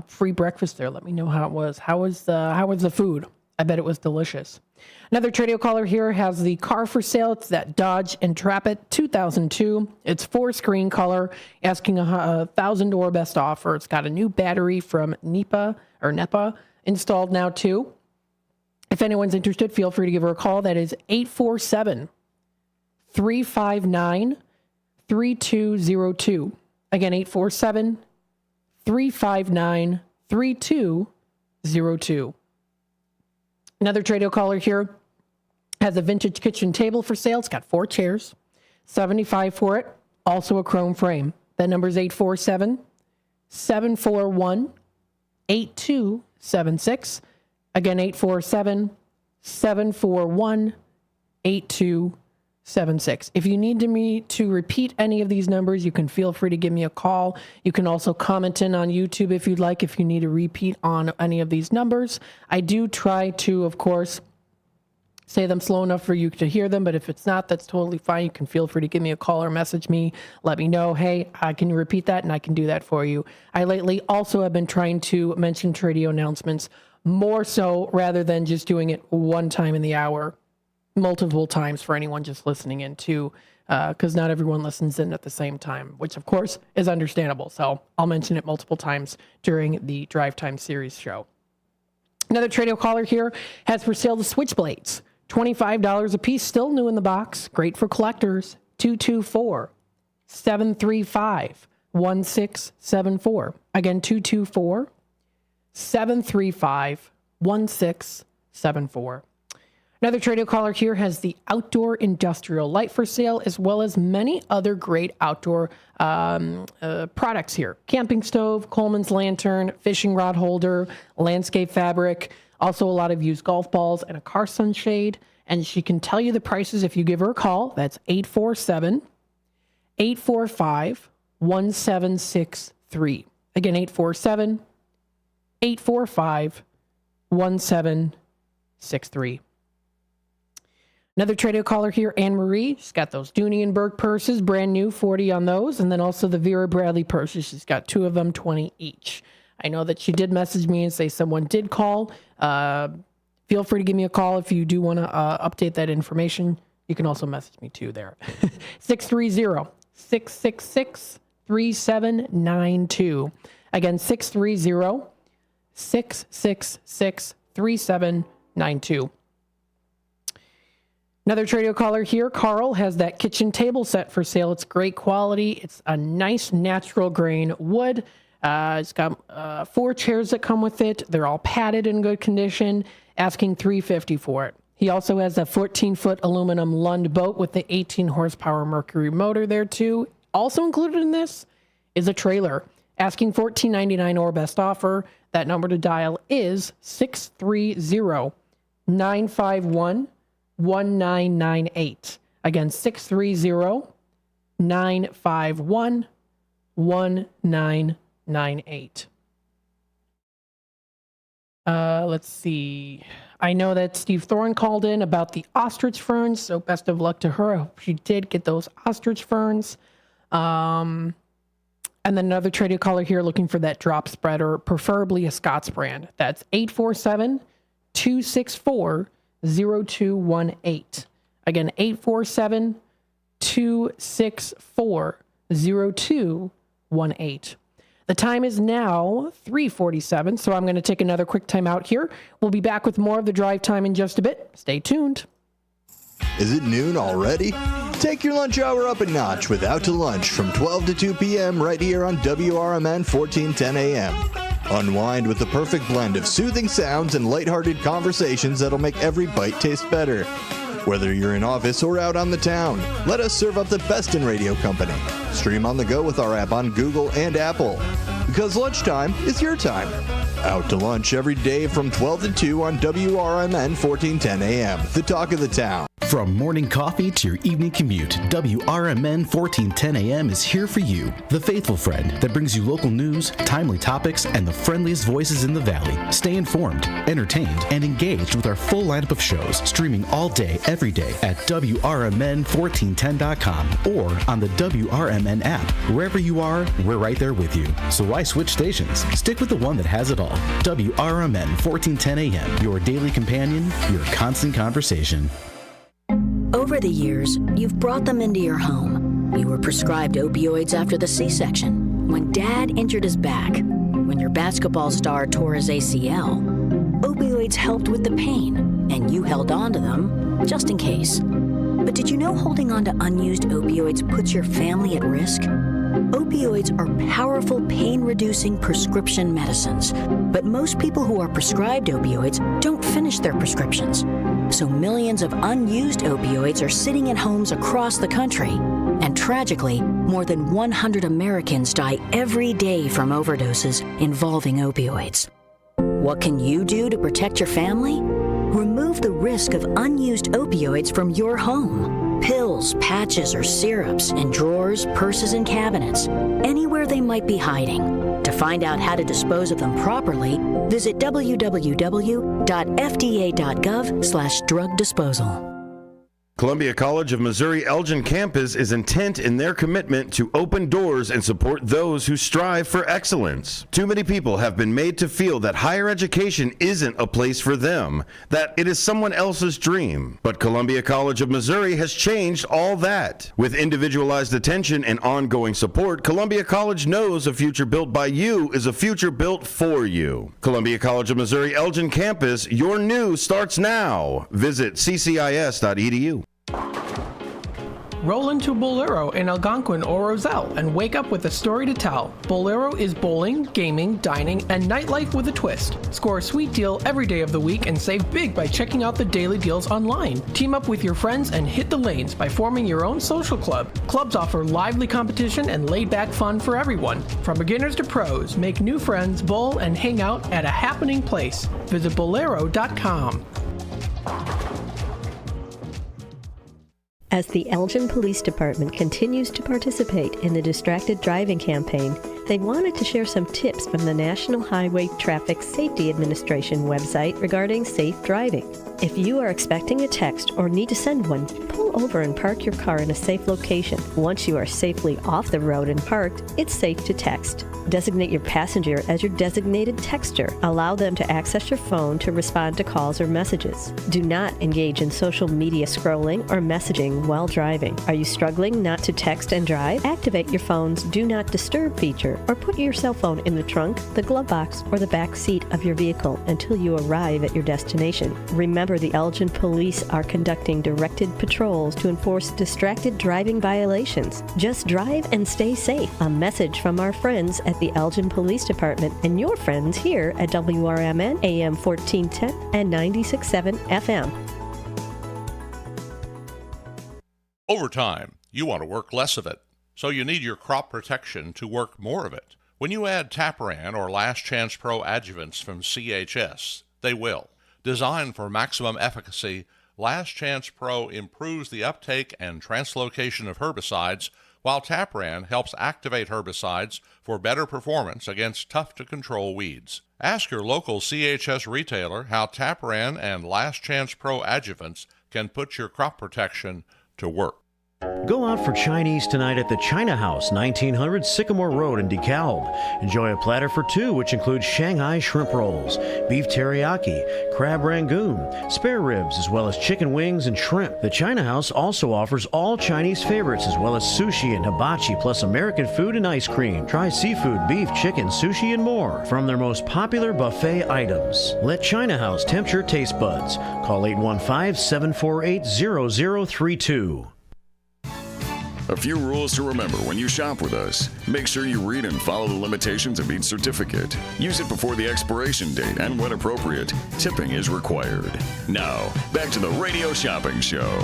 free breakfast there, let me know how it was. How was the food? I bet it was delicious. Another Tradio caller here has the car for sale. It's that Dodge Intrepid 2002. It's 4-screen color, asking $1,000 best offer. It's got a new battery from NEPA installed now too. If anyone's interested, feel free to give her a call. That is 847-359-3202. Again, 847-359-3202. Another Tradio caller here has a vintage kitchen table for sale. It's got 4 chairs, $75 for it. Also a chrome frame. That number is 847-741-8276. Again, 847-741-8276. If you need me to repeat any of these numbers, you can feel free to give me a call. You can also comment in on YouTube if you'd like, if you need a repeat on any of these numbers. I do try to, of course, say them slow enough for you to hear them, but if it's not, that's totally fine. You can feel free to give me a call or message me. Let me know, hey, can you repeat that? And I can do that for you. I lately also have been trying to mention radio announcements more so rather than just doing it one time in the hour, multiple times for anyone just listening in too, because not everyone listens in at the same time, which of course is understandable. So I'll mention it multiple times during the Drive Time Series show. Another Tradio caller here has for sale the switchblades. $25 a piece, still new in the box. Great for collectors. 224-735-1674. Again, 224-735-1674. Another Tradio caller here has the outdoor industrial light for sale, as well as many other great outdoor products here. Camping stove, Coleman's lantern, fishing rod holder, landscape fabric, also a lot of used golf balls and a car sunshade. And she can tell you the prices if you give her a call. That's 847-845-1763. Again, 847-845-1763. Another Tradio caller here, Anne Marie. She's got those Dooney & Burke purses, brand new, 40 on those. And then also the Vera Bradley purses. She's got 2 of them, 20 each. I know that she did message me and say someone did call. Feel free to give me a call if you do want to update that information. You can also message me too there. 630-666-3792. Again, 630-666-3792. Another Tradio caller here, Carl, has that kitchen table set for sale. It's great quality. It's a nice natural grain wood. It's got 4 chairs that come with it. They're all padded in good condition, asking $350 for it. He also has a 14-foot aluminum Lund boat with the 18 horsepower Mercury motor there too. Also included in this is a trailer, asking $14.99 or best offer. That number to dial is 630-951-1998. Again, 630-951-1998. Let's see. I know that Steve Thorne called in about the ostrich ferns, so best of luck to her. I hope she did get those ostrich ferns. And then another Tradio caller here looking for that drop spreader, preferably a Scott's brand. That's 847-264-0218. Again, 847-264-0218. The time is now 3:47, so I'm going to take another quick time out here. We'll be back with more of the drive time in just a bit. Stay tuned. Is it noon already? Take your lunch hour up a notch with Out to Lunch from 12 to 2 p.m. right here on WRMN 1410 a.m. Unwind with the perfect blend of soothing sounds and lighthearted conversations that'll make every bite taste better. Whether you're in office or out on the town, let us serve up the best in radio company. Stream on the go with our app on Google and Apple. Because lunchtime is your time. Out to Lunch every day from 12 to 2 on WRMN 1410 AM, the talk of the town. From morning coffee to your evening commute, WRMN 1410 AM is here for you. The faithful friend that brings you local news, timely topics, and the friendliest voices in the Valley. Stay informed, entertained, and engaged with our full lineup of shows, streaming all day, every day at WRMN1410.com or on the WRMN app. Wherever you are, we're right there with you. So why switch stations? Stick with the one that has it all. WRMN 1410 AM, your daily companion, your constant conversation. Over the years, you've brought them into your home. You were prescribed opioids after the C-section, when Dad injured his back, when your basketball star tore his ACL. Opioids helped with the pain, and you held on to them just in case. But did you know holding on to unused opioids puts your family at risk? Opioids are powerful pain-reducing prescription medicines, but most people who are prescribed opioids don't finish their prescriptions. So millions of unused opioids are sitting in homes across the country. And tragically, more than 100 Americans die every day from overdoses involving opioids. What can you do to protect your family? Remove the risk of unused opioids from your home. Pills, patches, or syrups in drawers, purses, and cabinets, anywhere they might be hiding. To find out how to dispose of them properly, visit www.fda.gov/drug disposal. Columbia College of Missouri Elgin campus is intent in their commitment to open doors and support those who strive for excellence. Too many people have been made to feel that higher education isn't a place for them, that it is someone else's dream. But Columbia College of Missouri has changed all that. With individualized attention and ongoing support, Columbia College knows a future built by you is a future built for you. Columbia College of Missouri Elgin campus, your new starts now. Visit ccis.edu. Roll into Bolero in Algonquin or Roselle and wake up with a story to tell. Bolero is bowling, gaming, dining, and nightlife with a twist. Score a sweet deal every day of the week and save big by checking out the daily deals online. Team up with your friends and hit the lanes by forming your own social club. Clubs offer lively competition and laid-back fun for everyone. From beginners to pros, make new friends, bowl, and hang out at a happening place. Visit bolero.com. As the Elgin Police Department continues to participate in the Distracted Driving campaign, they wanted to share some tips from the National Highway Traffic Safety Administration website regarding safe driving. If you are expecting a text or need to send one, pull over and park your car in a safe location. Once you are safely off the road and parked, it's safe to text. Designate your passenger as your designated texter. Allow them to access your phone to respond to calls or messages. Do not engage in social media scrolling or messaging while driving. Are you struggling not to text and drive? Activate your phone's Do Not Disturb feature or put your cell phone in the trunk, the glove box, or the back seat of your vehicle until you arrive at your destination. Remember, the Elgin Police are conducting directed patrols to enforce distracted driving violations. Just drive and stay safe. A message from our friends at the Elgin Police Department and your friends here at WRMN AM 1410 and 96.7 FM. Over time, you want to work less of it, so you need your crop protection to work more of it. When you add Taparan or Last Chance Pro adjuvants from CHS, they will. Designed for maximum efficacy, Last Chance Pro improves the uptake and translocation of herbicides, while Taparan helps activate herbicides for better performance against tough-to-control weeds. Ask your local CHS retailer how Taparan and Last Chance Pro adjuvants can put your crop protection to work. Go out for Chinese tonight at the China House, 1900 Sycamore Road in DeKalb. Enjoy a platter for two, which includes Shanghai shrimp rolls, beef teriyaki, crab rangoon, spare ribs, as well as chicken wings and shrimp. The China House also offers all Chinese favorites, as well as sushi and hibachi, plus American food and ice cream. Try seafood, beef, chicken, sushi, and more from their most popular buffet items. Let China House tempt your taste buds. Call 815-748-0032. A few rules to remember when you shop with us. Make sure you read and follow the limitations of each certificate. Use it before the expiration date, and when appropriate, tipping is required. Now, back to the Radio Shopping Show.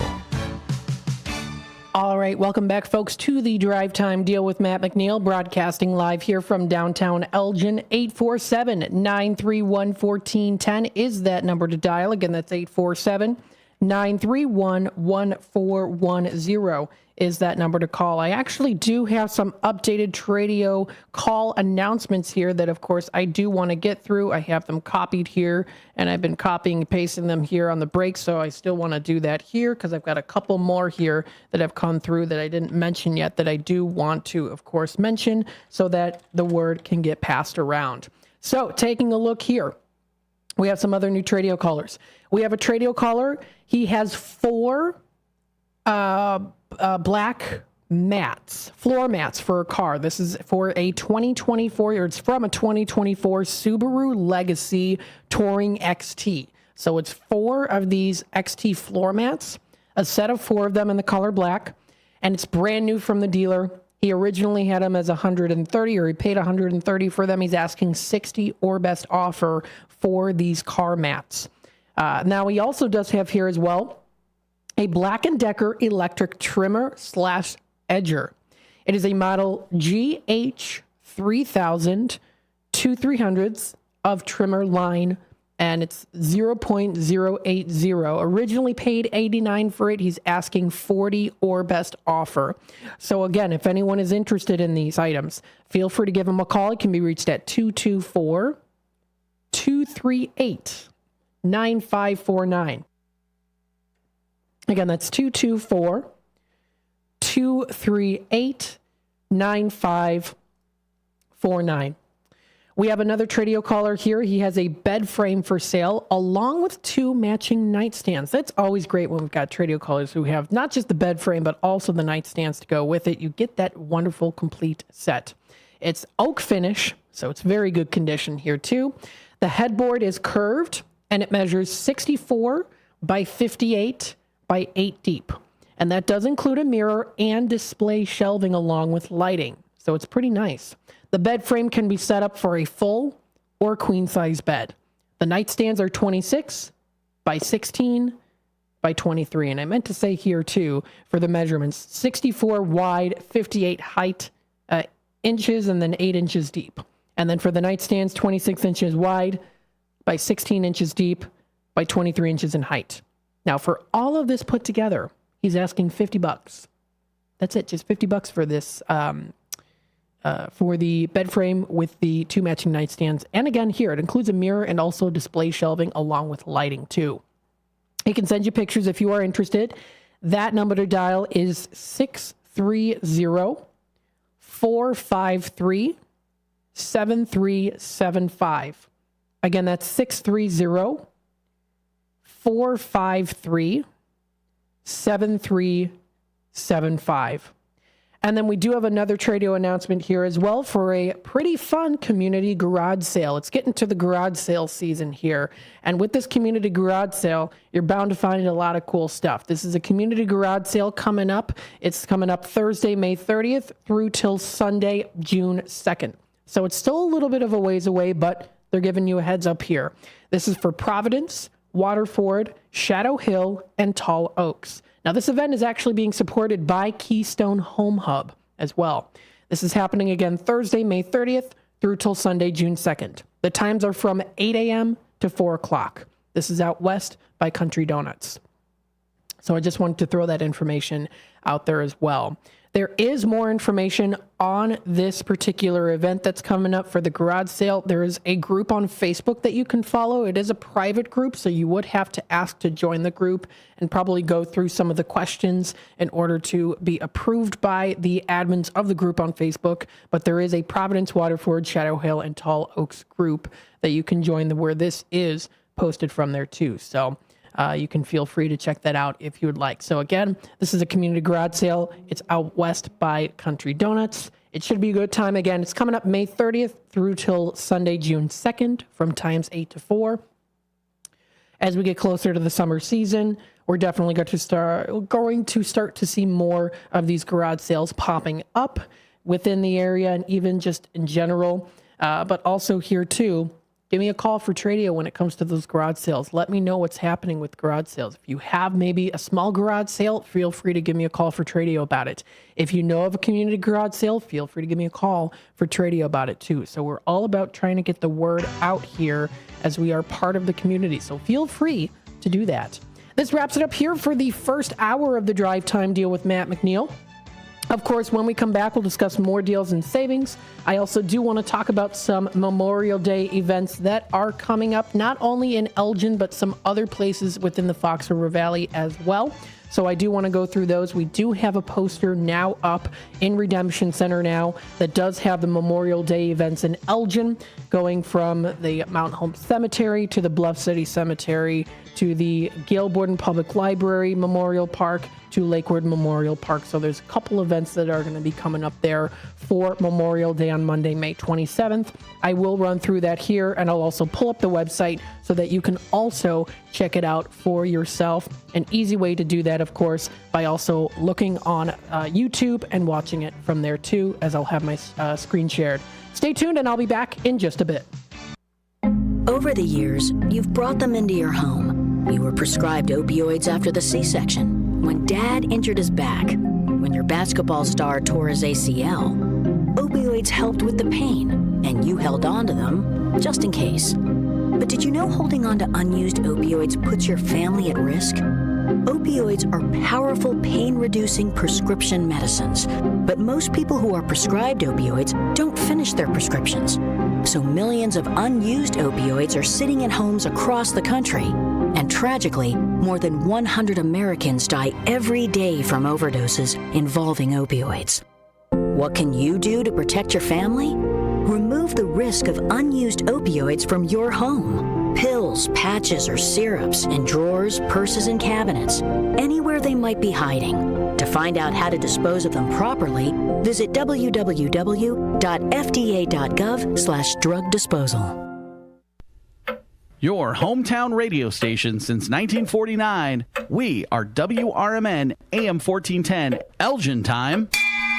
All right, welcome back, folks, to the Drive Time Deal with Matt McNeil, broadcasting live here from downtown Elgin. 847-931-1410 is that number to dial. Again, that's 847-931-1410 is that number to call. I actually do have some updated Tradio call announcements here that, of course, I do want to get through. I have them copied here, and I've been copying and pasting them here on the break, so I still want to do that here because I've got a couple more here that have come through that I didn't mention yet that I do want to, of course, mention so that the word can get passed around. So, taking a look here, we have some other new Tradio callers. We have a Tradio caller. He has 4 black mats, floor mats for a car. This is for a 2024, or it's from a 2024 Subaru Legacy Touring XT. So it's 4 of these XT floor mats, a set of 4 of them in the color black, and it's brand new from the dealer. He originally had them as $130, or he paid $130 for them. He's asking $60 or best offer for these car mats. Now he also does have here as well a Black & Decker electric trimmer / edger. It is a model GH3000 2/300 of trimmer line and it's 0.080. Originally paid $89 for it. He's asking $40 or best offer. So again, if anyone is interested in these items, feel free to give him a call. It can be reached at 224-238-9549. Again, that's 224-238-9549. We have another Tradio caller here. He has a bed frame for sale along with 2 matching nightstands. That's always great when we've got Tradio callers who have not just the bed frame, but also the nightstands to go with it. You get that wonderful complete set. It's oak finish, so it's very good condition here too. The headboard is curved and it measures 64 by 58 by 8 deep. And that does include a mirror and display shelving along with lighting. So it's pretty nice. The bed frame can be set up for a full or queen size bed. The nightstands are 26 by 16 by 23. And I meant to say here too, for the measurements, 64 wide, 58 height inches, and then 8 inches deep. And then for the nightstands, 26 inches wide by 16 inches deep by 23 inches in height. Now for all of this put together, he's asking $50. That's it, just $50 for this, for the bed frame with the 2 matching nightstands. And again, here, it includes a mirror and also display shelving along with lighting too. He can send you pictures if you are interested. That number to dial is 630-453-7375. Again, that's 630-453-7375. And then we do have another Tradio announcement here as well for a pretty fun community garage sale. It's getting to the garage sale season here. And with this community garage sale, you're bound to find a lot of cool stuff. This is a community garage sale coming up. It's coming up Thursday, May 30th through till Sunday, June 2nd. So it's still a little bit of a ways away, but they're giving you a heads up here. This is for Providence, Waterford, Shadow Hill, and Tall Oaks. Now, this event is actually being supported by Keystone Home Hub as well. This is happening again Thursday, May 30th through till Sunday, June 2nd. The times are from 8 a.m. to 4 o'clock. This is out west by Country Donuts. So I just wanted to throw that information out there as well. There is more information on this particular event that's coming up for the garage sale. There is a group on Facebook that you can follow. It is a private group, so you would have to ask to join the group and probably go through some of the questions in order to be approved by the admins of the group on Facebook. But there is a Providence, Waterford, Shadow Hill, and Tall Oaks group that you can join where this is posted from there too. So you can feel free to check that out if you would like. So again, this is a community garage sale. It's out west by Country Donuts. It should be a good time. Again, it's coming up May 30th through till Sunday, June 2nd from times 8 to 4. As we get closer to the summer season, we're definitely going to start to see more of these garage sales popping up within the area and even just in general. But also here too, give me a call for Tradio when it comes to those garage sales. Let me know what's happening with garage sales. If you have maybe a small garage sale, feel free to give me a call for Tradio about it. If you know of a community garage sale, feel free to give me a call for Tradio about it too. So we're all about trying to get the word out here as we are part of the community. So feel free to do that. This wraps it up here for the first hour of the Drive Time Deal with Matt McNeil. Of course, when we come back, we'll discuss more deals and savings. I also do want to talk about some Memorial Day events that are coming up, not only in Elgin, but some other places within the Fox River Valley as well. So I do want to go through those. We do have a poster now up in Redemption Center now that does have the Memorial Day events in Elgin, going from the Mount Holmes Cemetery to the Bluff City Cemetery to the Gail Borden Public Library Memorial Park to Lakewood Memorial Park. So there's a couple events that are going to be coming up there for Memorial Day on Monday, May 27th. I will run through that here, and I'll also pull up the website so that you can also check it out for yourself. An easy way to do that, of course, by also looking on YouTube and watching it from there too, as I'll have my screen shared. Stay tuned, and I'll be back in just a bit. Over the years, you've brought them into your home. You were prescribed opioids after the C-section, when Dad injured his back, when your basketball star tore his ACL. Opioids helped with the pain, and you held on to them just in case. But did you know holding on to unused opioids puts your family at risk? Opioids are powerful pain-reducing prescription medicines, but most people who are prescribed opioids don't finish their prescriptions. So millions of unused opioids are sitting in homes across the country. And tragically, more than 100 Americans die every day from overdoses involving opioids. What can you do to protect your family? Remove the risk of unused opioids from your home. Pills, patches, or syrups in drawers, purses, and cabinets, anywhere they might be hiding. To find out how to dispose of them properly, visit www.fda.gov/drug disposal. Your hometown radio station since 1949. We are WRMN AM 1410, Elgin time,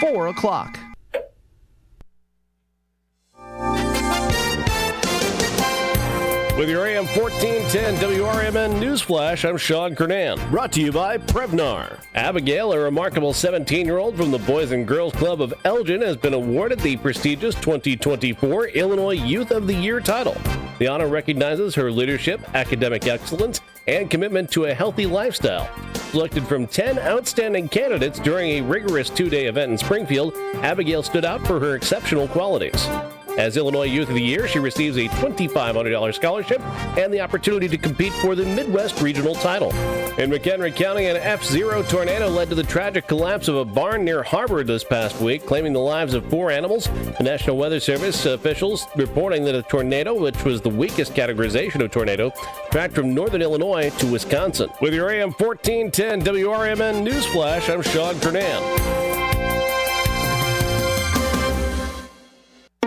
4 o'clock. With your AM 1410 WRMN Newsflash, I'm Sean Kernan. Brought to you by Prevnar. Abigail, a remarkable 17-year-old from the Boys and Girls Club of Elgin, has been awarded the prestigious 2024 Illinois Youth of the Year title. The honor recognizes her leadership, academic excellence, and commitment to a healthy lifestyle. Selected from 10 outstanding candidates during a rigorous 2-day event in Springfield, Abigail stood out for her exceptional qualities. As Illinois Youth of the Year, she receives a $2,500 scholarship and the opportunity to compete for the Midwest Regional title. In McHenry County, an F0 tornado led to the tragic collapse of a barn near Harvard this past week, claiming the lives of 4 animals. The National Weather Service officials reporting that a tornado, which was the weakest categorization of tornado, tracked from northern Illinois to Wisconsin. With your AM 1410 WRMN Newsflash, I'm Sean Kernan.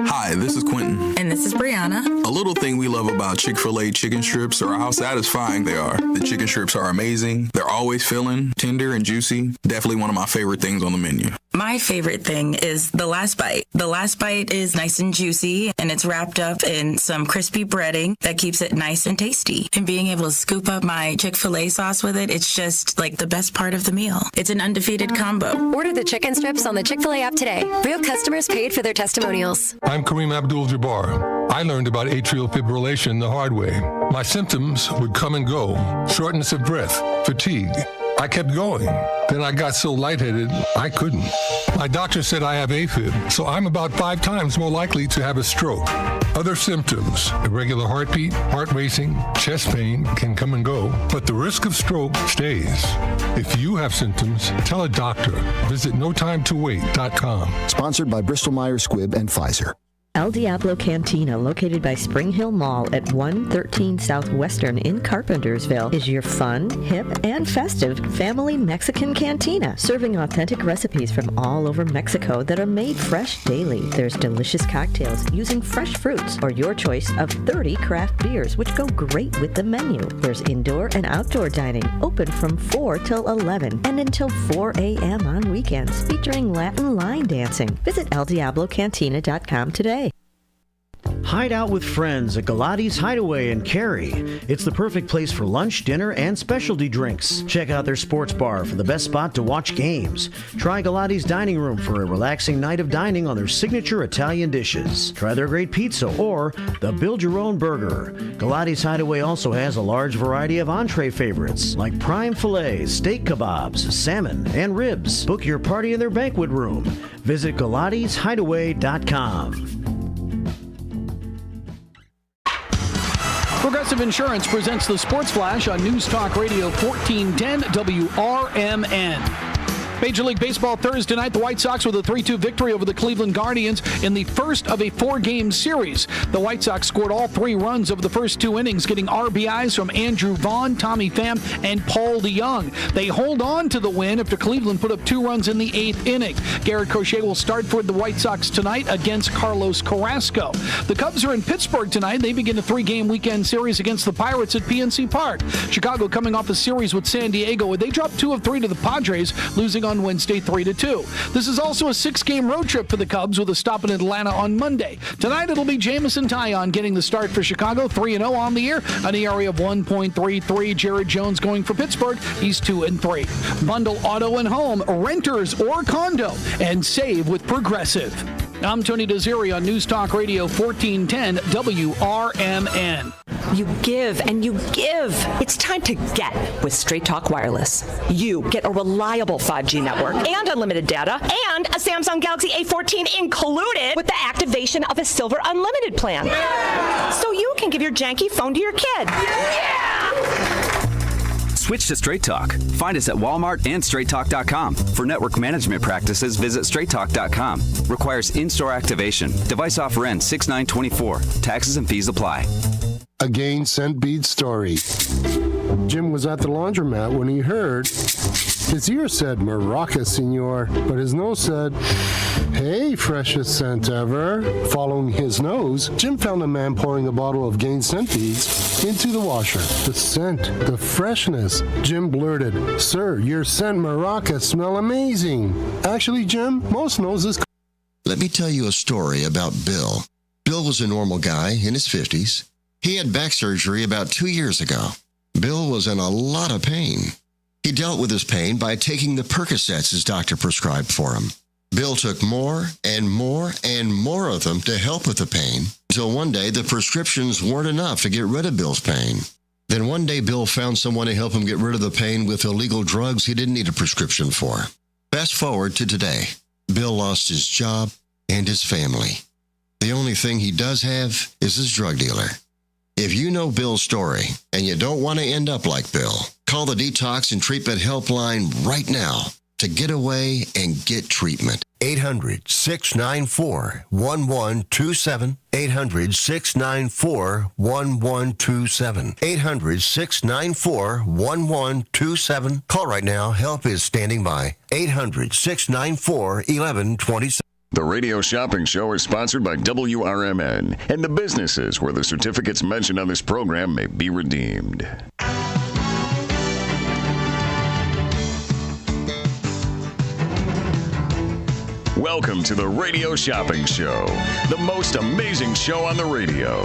Hi, this is Quentin. And this is Brianna. A little thing we love about Chick-fil-A chicken strips are how satisfying they are. The chicken strips are amazing. They're always filling, tender, and juicy. Definitely one of my favorite things on the menu. My favorite thing is the last bite. The last bite is nice and juicy, and it's wrapped up in some crispy breading that keeps it nice and tasty. And being able to scoop up my Chick-fil-A sauce with it, it's just like the best part of the meal. It's an undefeated combo. Order the chicken strips on the Chick-fil-A app today. Real customers paid for their testimonials. I'm Kareem Abdul-Jabbar. I learned about atrial fibrillation the hard way. My symptoms would come and go. Shortness of breath, fatigue. I kept going. Then I got so lightheaded, I couldn't. My doctor said I have AFib, so I'm about 5 times more likely to have a stroke. Other symptoms, irregular heartbeat, heart racing, chest pain can come and go, but the risk of stroke stays. If you have symptoms, tell a doctor. Visit notimetowait.com. Sponsored by Bristol-Myers Squibb and Pfizer. El Diablo Cantina, located by Spring Hill Mall at 113 Southwestern in Carpentersville, is your fun, hip, and festive family Mexican cantina, serving authentic recipes from all over Mexico that are made fresh daily. There's delicious cocktails using fresh fruits or your choice of 30 craft beers, which go great with the menu. There's indoor and outdoor dining, open from 4 till 11 and until 4 a.m. on weekends, featuring Latin line dancing. Visit eldiablocantina.com today. Hide out with friends at Galati's Hideaway in Cary. It's the perfect place for lunch, dinner, and specialty drinks. Check out their sports bar for the best spot to watch games. Try Galati's Dining Room for a relaxing night of dining on their signature Italian dishes. Try their great pizza or the build-your-own burger. Galati's Hideaway also has a large variety of entree favorites like prime filet, steak kebabs, salmon, and ribs. Book your party in their banquet room. Visit Galati'sHideaway.com. Progressive Insurance presents the Sports Flash on News Talk Radio 1410 WRMN. Major League Baseball Thursday night, the White Sox with a 3-2 victory over the Cleveland Guardians in the first of a 4-game series. The White Sox scored all 3 runs over the first 2 innings, getting RBIs from Andrew Vaughn, Tommy Pham, and Paul DeYoung. They hold on to the win after Cleveland put up 2 runs in the 8th inning. Garrett Crochet will start for the White Sox tonight against Carlos Carrasco. The Cubs are in Pittsburgh tonight. They begin a 3-game weekend series against the Pirates at PNC Park. Chicago coming off a series with San Diego, where they dropped 2 of 3 to the Padres, losing on Wednesday 3-2. This is also a 6-game road trip for the Cubs with a stop in Atlanta on Monday. Tonight it'll be Jamison Taillon getting the start for Chicago, 3-0 on the year, an ERA of 1.33. Jared Jones going for Pittsburgh, he's 2-3. Bundle auto and home, renters or condo, and save with Progressive. I'm Tony Desiri on News Talk Radio 1410 WRMN. You give and you give. It's time to get with Straight Talk Wireless. You get a reliable 5G network and unlimited data and a Samsung Galaxy A14 included with the activation of a Silver Unlimited plan. Yeah! So you can give your janky phone to your kid. Yeah! Switch to Straight Talk. Find us at Walmart and StraightTalk.com. For network management practices, visit StraightTalk.com. Requires in-store activation. Device offer ends 6/9/24. Taxes and fees apply. A Gain Scent Bead story. Jim was at the laundromat when he heard his ear said Maraca, senor, but his nose said, hey, freshest scent ever. Following his nose, Jim found a man pouring a bottle of Gain Scent Beads into the washer. The scent, the freshness. Jim blurted, sir, your scent Maraca smell amazing. Actually, Jim, most noses... Let me tell you a story about Bill. Bill was a normal guy in his 50s. He had back surgery about 2 years ago. Bill was in a lot of pain. He dealt with his pain by taking the Percocets his doctor prescribed for him. Bill took more and more and more of them to help with the pain, until one day the prescriptions weren't enough to get rid of Bill's pain. Then one day Bill found someone to help him get rid of the pain with illegal drugs he didn't need a prescription for. Fast forward to today. Bill lost his job and his family. The only thing he does have is his drug dealer. If you know Bill's story and you don't want to end up like Bill, call the Detox and Treatment Helpline right now to get away and get treatment. 800-694-1127. 800-694-1127. 800-694-1127. Call right now. Help is standing by. 800-694-1127. The Radio Shopping Show is sponsored by WRMN and the businesses where the certificates mentioned on this program may be redeemed. Welcome to the Radio Shopping Show, the most amazing show on the radio.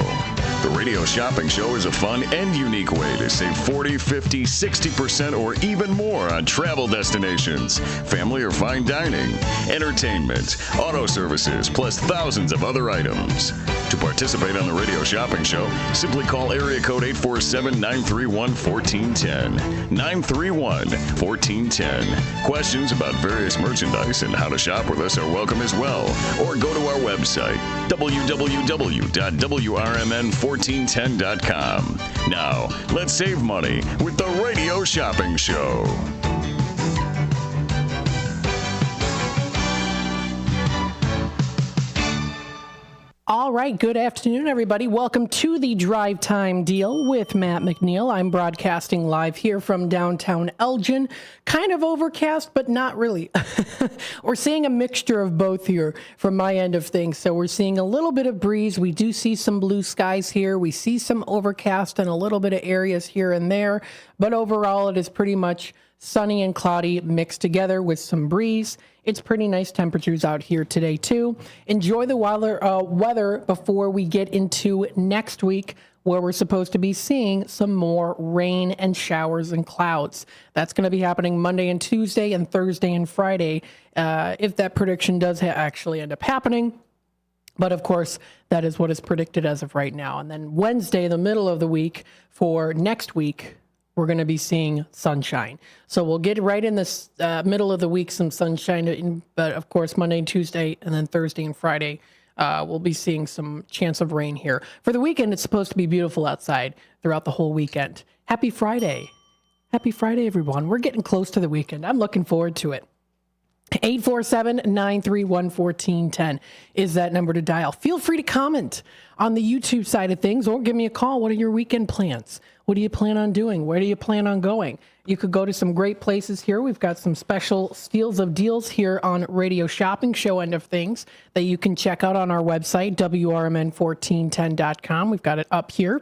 The Radio Shopping Show is a fun and unique way to save 40, 50, 60% or even more on travel destinations, family or fine dining, entertainment, auto services, plus thousands of other items. To participate on the Radio Shopping Show, simply call area code 847-931-1410. 931-1410. Questions about various merchandise and how to shop with us are welcome as well. Or go to our website, www.WRMN1410.com. Now, let's save money with the Radio Shopping Show. All right, good afternoon, everybody. Welcome to the Drive Time Deal with Matt McNeil. I'm broadcasting live here from downtown Elgin. Kind of overcast, but not really. We're seeing a mixture of both here from my end of things. So we're seeing a little bit of breeze. We do see some blue skies here. We see some overcast in a little bit of areas here and there. But overall, it is pretty much sunny and cloudy mixed together with some breeze. It's pretty nice temperatures out here today, too. Enjoy the weather before we get into next week, where we're supposed to be seeing some more rain and showers and clouds. That's going to be happening Monday and Tuesday and Thursday and Friday, if that prediction does actually end up happening. But, of course, that is what is predicted as of right now. And then Wednesday, the middle of the week, for next week, we're going to be seeing sunshine. So we'll get right in this middle of the week, some sunshine. But of course, Monday and Tuesday, and then Thursday and Friday, we'll be seeing some chance of rain here. For the weekend, it's supposed to be beautiful outside throughout the whole weekend. Happy Friday. Happy Friday, everyone. We're getting close to the weekend. I'm looking forward to it. 847-931-1410 is that number to dial. Feel free to comment on the YouTube side of things or give me a call. What are your weekend plans? What do you plan on doing? Where do you plan on going? You could go to some great places here. We've got some special steals of deals here on Radio Shopping Show end of things that you can check out on our website, WRMN1410.com. We've got it up here.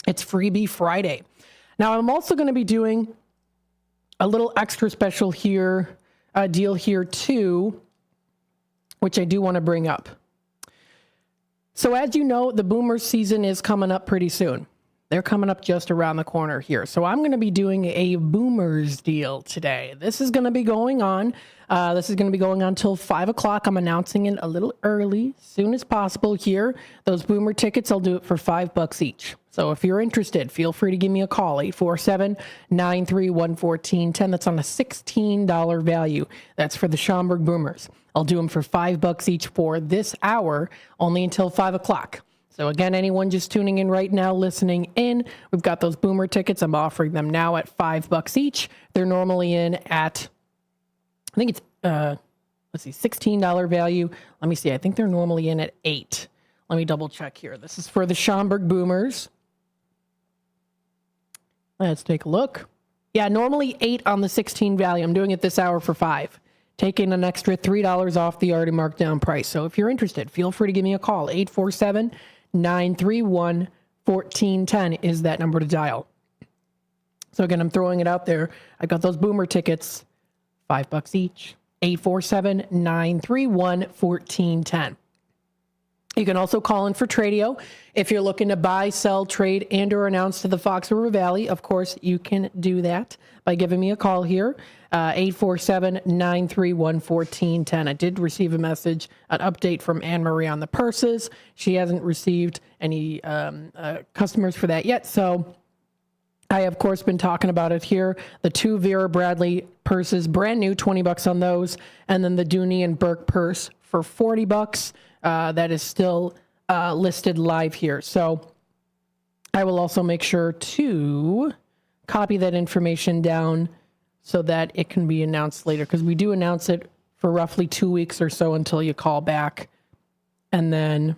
It's Freebie Friday. Now, I'm also going to be doing a little extra special here, deal here too, which I do want to bring up. So as you know, the boomer season is coming up pretty soon. They're coming up just around the corner here. So I'm going to be doing a Boomers deal today. This is going to be going on. Till 5 o'clock. I'm announcing it a little early, soon as possible here. Those Boomer tickets, I'll do it for $5 each. So if you're interested, feel free to give me a call, 847-931-1410. That's on a $16 value. That's for the Schaumburg Boomers. I'll do them for $5 each for this hour, only until 5 o'clock. So again, anyone just tuning in right now, listening in, we've got those Boomer tickets. I'm offering them now at $5 each. They're normally in at, I think it's, $16 value. Let me see. I think they're normally in at $8. Let me double check here. This is for the Schaumburg Boomers. Let's take a look. Yeah, normally $8 on the 16 value. I'm doing it this hour for $5. Taking an extra $3 off the already marked down price. So if you're interested, feel free to give me a call. 847-931-1410 is that number to dial. So again, I'm throwing it out there. I got those Boomer tickets, $5 each. 847-931-1410. You can also call in for Tradio. If you're looking to buy, sell, trade, and or announce to the Fox River Valley, of course, you can do that by giving me a call here, 847-931-1410. I did receive an update from Anne-Marie on the purses. She hasn't received any customers for that yet, so I, of course, been talking about it here. The 2 Vera Bradley purses, brand new, $20 on those, and then the Dooney and Burke purse for $40. That is still listed live here. So I will also make sure to copy that information down so that it can be announced later, because we do announce it for roughly 2 weeks or so until you call back. And then,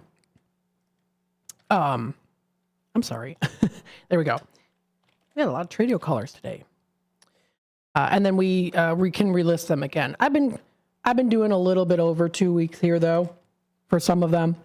I'm sorry. There we go. We had a lot of Tradio callers today. And then we can relist them again. I've been doing a little bit over 2 weeks here, though, for some of them,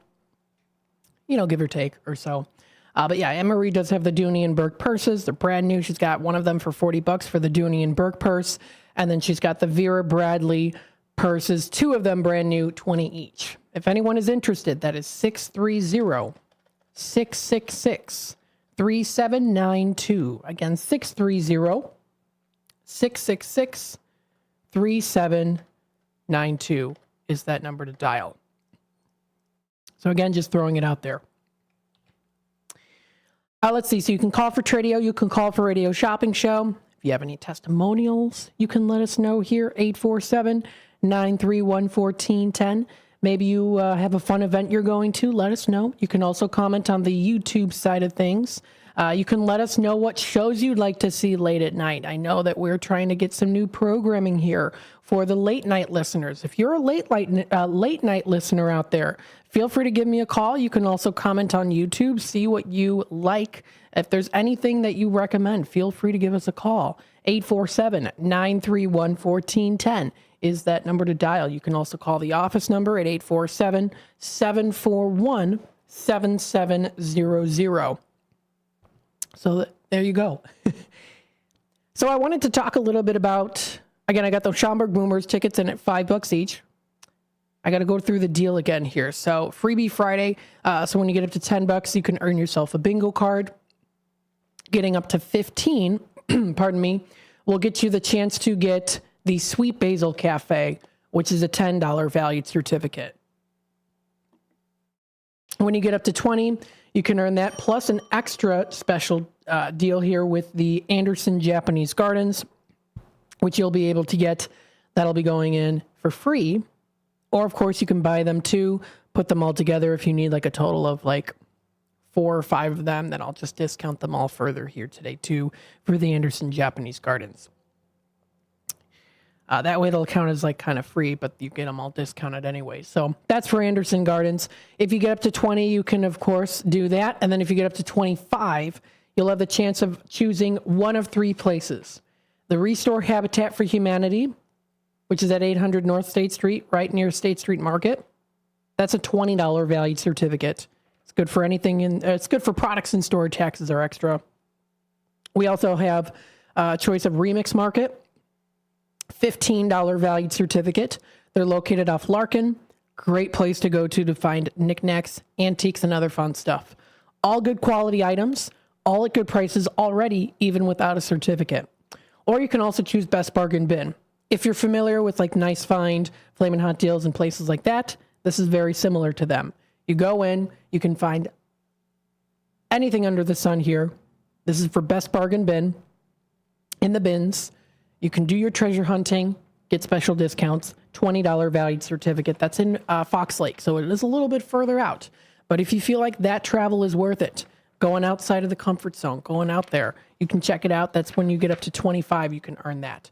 give or take or so. But yeah, Anne-Marie does have the Dooney and Burke purses. They're brand new. She's got one of them for $40 for the Dooney and Burke purse. And then she's got the Vera Bradley purses, 2 of them brand new, $20 each. If anyone is interested, that is 630-666-3792. Again, 630-666-3792 is that number to dial. So again, just throwing it out there. Let's see. So you can call for Tradio. You can call for Radio Shopping Show. If you have any testimonials, you can let us know here, 847-931-1410. Maybe you have a fun event you're going to. Let us know. You can also comment on the YouTube side of things. You can let us know what shows you'd like to see late at night. I know that we're trying to get some new programming here for the late night listeners. If you're a late night listener out there, feel free to give me a call. You can also comment on YouTube, see what you like. If there's anything that you recommend, feel free to give us a call. 847-931-1410 is that number to dial. You can also call the office number at 847-741-7700. So there you go. So I wanted to talk a little bit about, again, I got those Schaumburg Boomers tickets in at $5 each. I got to go through the deal again here. So Freebie Friday. So when you get up to $10, you can earn yourself a bingo card. Getting up to 15, pardon me, will get you the chance to get the Sweet Basil Cafe, which is a $10 valued certificate. When you get up to 20, you can earn that plus an extra special deal here with the Anderson Japanese Gardens, which you'll be able to get. That'll be going in for free. Or, of course, you can buy them too, put them all together. If you need like a total of like 4 or 5 of them, then I'll just discount them all further here today too for the Anderson Japanese Gardens. That way it'll count as like kind of free, but you get them all discounted anyway. So that's for Anderson Gardens. If you get up to 20, you can, of course, do that. And then if you get up to 25, you'll have the chance of choosing one of 3 places. The Restore Habitat for Humanity, which is at 800 North State Street, right near State Street Market. That's a $20 valued certificate. It's good for anything, it's good for products in store. Taxes are extra. We also have a choice of Remix Market, $15 valued certificate. They're located off Larkin. Great place to go to find knickknacks, antiques, and other fun stuff. All good quality items, all at good prices already, even without a certificate. Or you can also choose Best Bargain Bin. If you're familiar with like Nice Find, Flamin' Hot Deals, and places like that, this is very similar to them. You go in, you can find anything under the sun here. This is for Best Bargain Bin. In the bins, you can do your treasure hunting, get special discounts, $20 valued certificate. That's in Fox Lake, so it is a little bit further out. But if you feel like that travel is worth it, going outside of the comfort zone, going out there, you can check it out. That's when you get up to 25, you can earn that.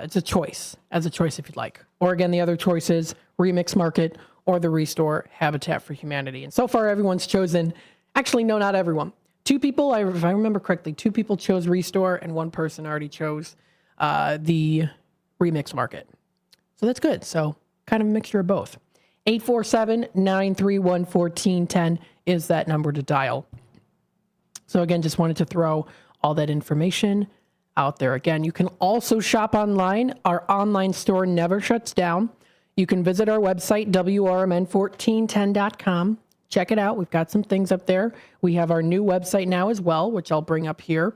It's a choice, as a choice if you'd like. Or again, the other choices, Remix Market or the Restore Habitat for Humanity. And so far, everyone's chosen, actually, no, not everyone. 2 people, if I remember correctly, 2 people chose Restore and 1 person already chose the Remix Market. So that's good. So kind of a mixture of both. 847-931-1410 is that number to dial. So again, just wanted to throw all that information out there. Again, you can also shop online. Our online store never shuts down. You can visit our website, WRMN1410.com. Check it out. We've got some things up there. We have our new website now as well, which I'll bring up here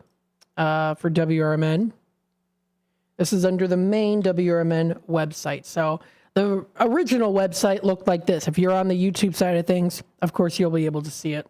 for WRMN. This is under the main WRMN website. So the original website looked like this. If you're on the YouTube side of things, of course, you'll be able to see it.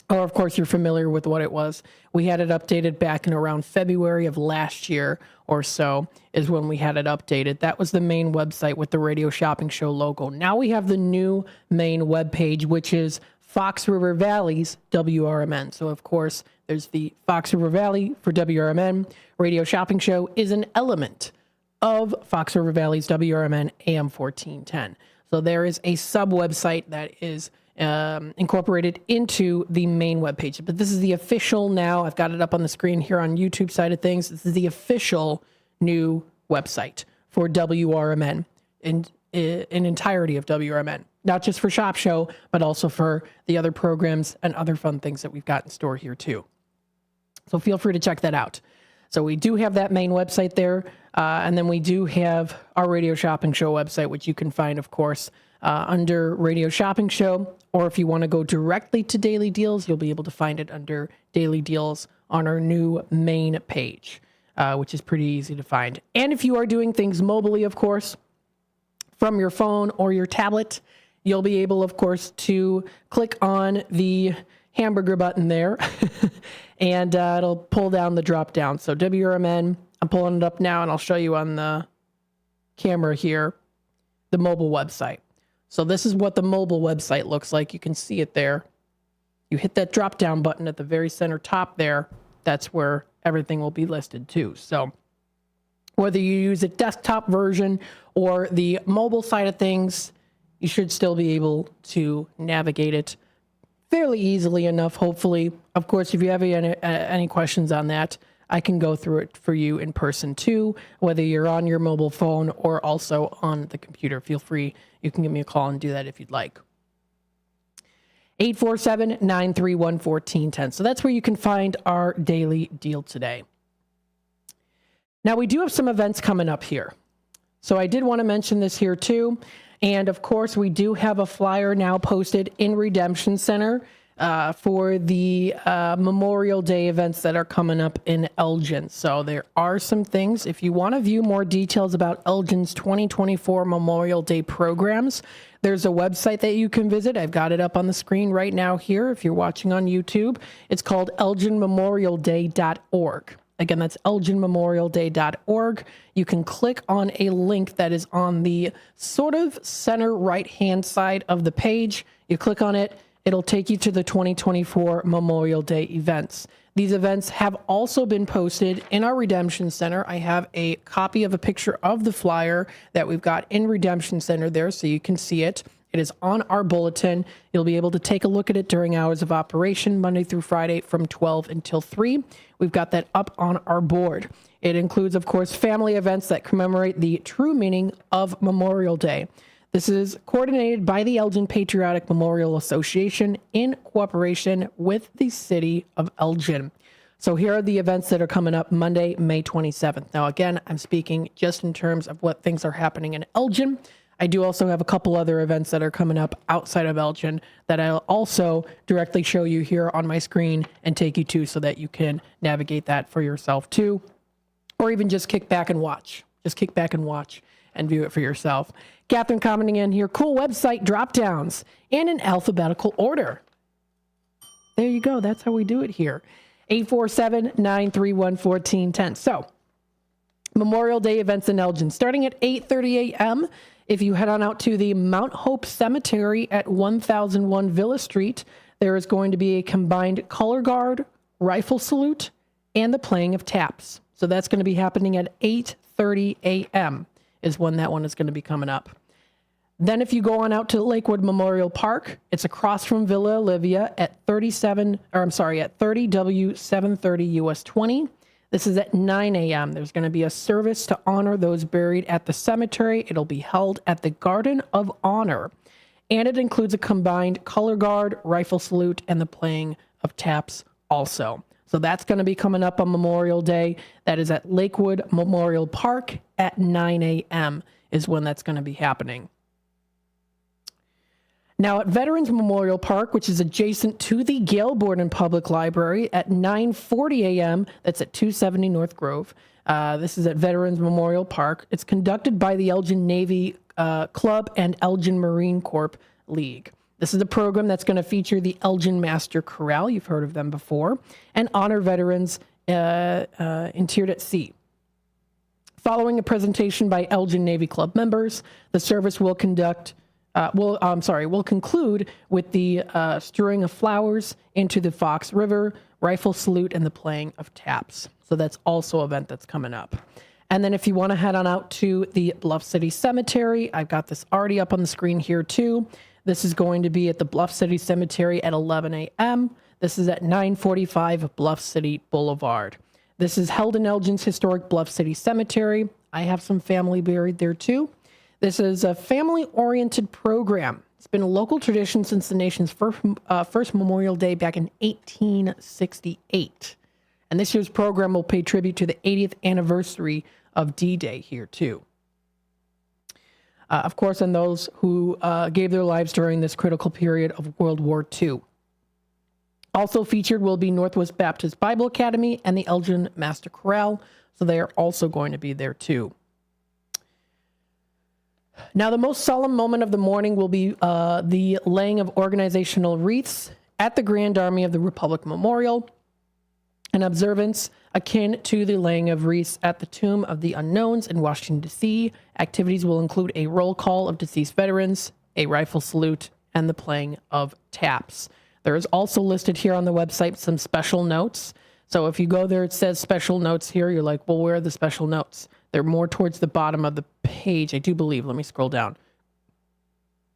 Or, of course, you're familiar with what it was. We had it updated back in around February of last year or so is when we had it updated. That was the main website with the Radio Shopping Show logo. Now we have the new main webpage, which is Fox River Valley's WRMN. So, of course, there's the Fox River Valley for WRMN. Radio Shopping Show is an element of Fox River Valley's WRMN AM 1410. So there is a sub-website that is incorporated into the main webpage. But this is the official now. I've got it up on the screen here on YouTube side of things. This is the official new website for WRMN in entirety of WRMN. Not just for Shop Show, but also for the other programs and other fun things that we've got in store here too. So feel free to check that out. So we do have that main website there. And then we do have our Radio Shopping Show website, which you can find, of course, under Radio Shopping Show. Or if you want to go directly to Daily Deals, you'll be able to find it under Daily Deals on our new main page, which is pretty easy to find. And if you are doing things mobily, of course, from your phone or your tablet, you'll be able, of course, to click on the hamburger button there and it'll pull down the drop down. So WRMN, I'm pulling it up now and I'll show you on the camera here, the mobile website. So this is what the mobile website looks like. You can see it there. You hit that drop down button at the very center top there. That's where everything will be listed too. So whether you use a desktop version or the mobile side of things, you should still be able to navigate it fairly easily enough, hopefully. Of course, if you have any questions on that, I can go through it for you in person too, whether you're on your mobile phone or also on the computer. Feel free. You can give me a call and do that if you'd like. 847-931-1410. So that's where you can find our daily deal today. Now, we do have some events coming up here. So I did want to mention this here too. And of course, we do have a flyer now posted in Redemption Center for the Memorial Day events that are coming up in Elgin. So there are some things. If you want to view more details about Elgin's 2024 Memorial Day programs, there's a website that you can visit. I've got it up on the screen right now here if you're watching on YouTube. It's called elginmemorialday.org. Again, that's elginmemorialday.org. You can click on a link that is on the sort of center right-hand side of the page. You click on it, it'll take you to the 2024 Memorial Day events. These events have also been posted in our Redemption Center. I have a copy of a picture of the flyer that we've got in Redemption Center there, so you can see it. It is on our bulletin. You'll be able to take a look at it during hours of operation, Monday through Friday from 12 until 3. We've got that up on our board. It includes, of course, family events that commemorate the true meaning of Memorial Day. This is coordinated by the Elgin Patriotic Memorial Association in cooperation with the city of Elgin. So here are the events that are coming up Monday, May 27th. Now, again, I'm speaking just in terms of what things are happening in Elgin. I do also have a couple other events that are coming up outside of Elgin that I'll also directly show you here on my screen and take you to so that you can navigate that for yourself too, or even just kick back and watch. Just kick back and watch and view it for yourself. Catherine commenting in here, cool website drop downs and in alphabetical order. There you go. That's how we do it here. 847-931-1410. So, Memorial Day events in Elgin starting at 8:30 a.m. If you head on out to the Mount Hope Cemetery at 1001 Villa Street, there is going to be a combined color guard, rifle salute, and the playing of taps. So that's going to be happening at 8:30 a.m. is when that one is going to be coming up. Then if you go on out to Lakewood Memorial Park, it's across from Villa Olivia at 30 W 730 US 20. This is at 9 a.m. There's going to be a service to honor those buried at the cemetery. It'll be held at the Garden of Honor. And it includes a combined color guard, rifle salute, and the playing of taps also. So that's going to be coming up on Memorial Day. That is at Lakewood Memorial Park at 9 a.m. is when that's going to be happening. Now at Veterans Memorial Park, which is adjacent to the Gale Borden Public Library at 9:40 a.m., that's at 270 North Grove. This is at Veterans Memorial Park. It's conducted by the Elgin Navy Club and Elgin Marine Corps League. This is a program that's going to feature the Elgin Master Chorale, you've heard of them before, and honor veterans interred at sea. Following a presentation by Elgin Navy Club members, the service will conclude with the strewing of flowers into the Fox River, rifle salute, and the playing of taps. So that's also an event that's coming up. And then if you want to head on out to the Bluff City Cemetery, I've got this already up on the screen here too. This is going to be at the Bluff City Cemetery at 11 a.m. This is at 945 Bluff City Boulevard. This is held in Elgin's historic Bluff City Cemetery. I have some family buried there too. This is a family-oriented program. It's been a local tradition since the nation's first Memorial Day back in 1868. And this year's program will pay tribute to the 80th anniversary of D-Day here too. Of course, and those who gave their lives during this critical period of World War II. Also featured will be Northwest Baptist Bible Academy and the Elgin Master Chorale, so they are also going to be there too. Now, the most solemn moment of the morning will be the laying of organizational wreaths at the Grand Army of the Republic Memorial, an observance akin to the laying of wreaths at the Tomb of the Unknowns in Washington, D.C. Activities will include a roll call of deceased veterans, a rifle salute, and the playing of taps. There is also listed here on the website some special notes. So if you go there, it says special notes here. You're like, well, where are the special notes? They're more towards the bottom of the page, I do believe. Let me scroll down.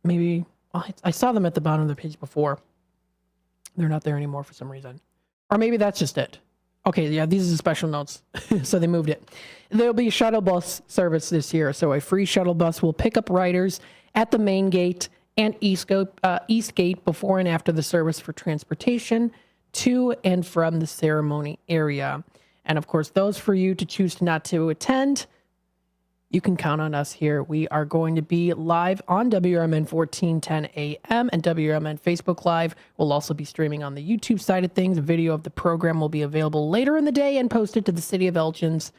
Maybe, I saw them at the bottom of the page before. They're not there anymore for some reason. Or maybe that's just it. Okay, yeah, these are the special notes. So they moved it. There'll be a shuttle bus service this year. So a free shuttle bus will pick up riders at the main gate and East Gate before and after the service for transportation to and from the ceremony area. And of course, those for you to choose not to attend, you can count on us here. We are going to be live on WRMN 1410 AM and WRMN Facebook Live. We'll also be streaming on the YouTube side of things. A video of the program will be available later in the day and posted to the City of Elgin's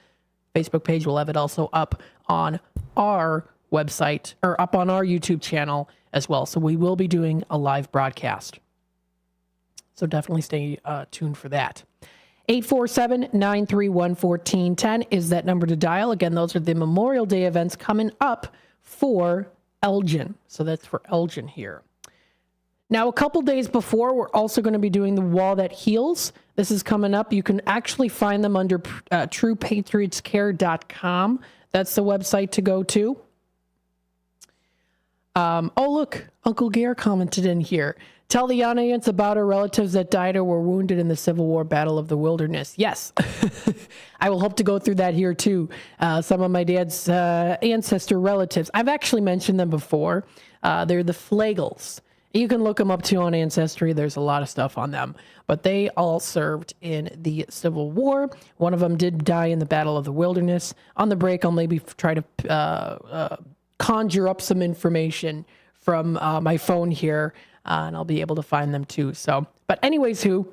Facebook page. We'll have it also up on our website or up on our YouTube channel as well. So we will be doing a live broadcast. So definitely stay tuned for that. 847-931-1410 is that number to dial. Again, those are the Memorial Day events coming up for Elgin. So that's for Elgin here. Now, a couple days before, we're also going to be doing the Wall That Heals. This is coming up. You can actually find them under truepatriotscare.com. That's the website to go to. Oh, look, Uncle Gare commented in here. Tell the audience about our relatives that died or were wounded in the Civil War Battle of the Wilderness. Yes, I will hope to go through that here too. Some of my dad's ancestor relatives. I've actually mentioned them before. They're the Flagels. You can look them up too on Ancestry. There's a lot of stuff on them. But they all served in the Civil War. One of them did die in the Battle of the Wilderness. On the break, I'll maybe try to conjure up some information from my phone here, and I'll be able to find them too. So, but anyways, here,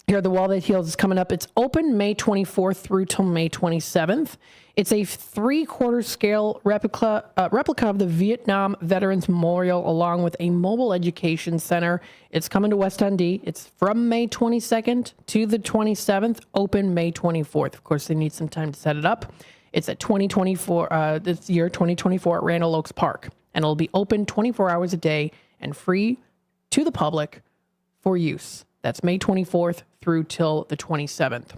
the Wall That Heals is coming up. It's open May 24th through till May 27th. It's a 3/4 scale replica of the Vietnam Veterans Memorial, along with a mobile education center. It's coming to West Dundee. It's from May 22nd to the 27th, open May 24th. Of course, they need some time to set it up. It's at 2024, this year, 2024 at Randall Oaks Park. And it'll be open 24 hours a day and free to the public for use. That's May 24th through till the 27th.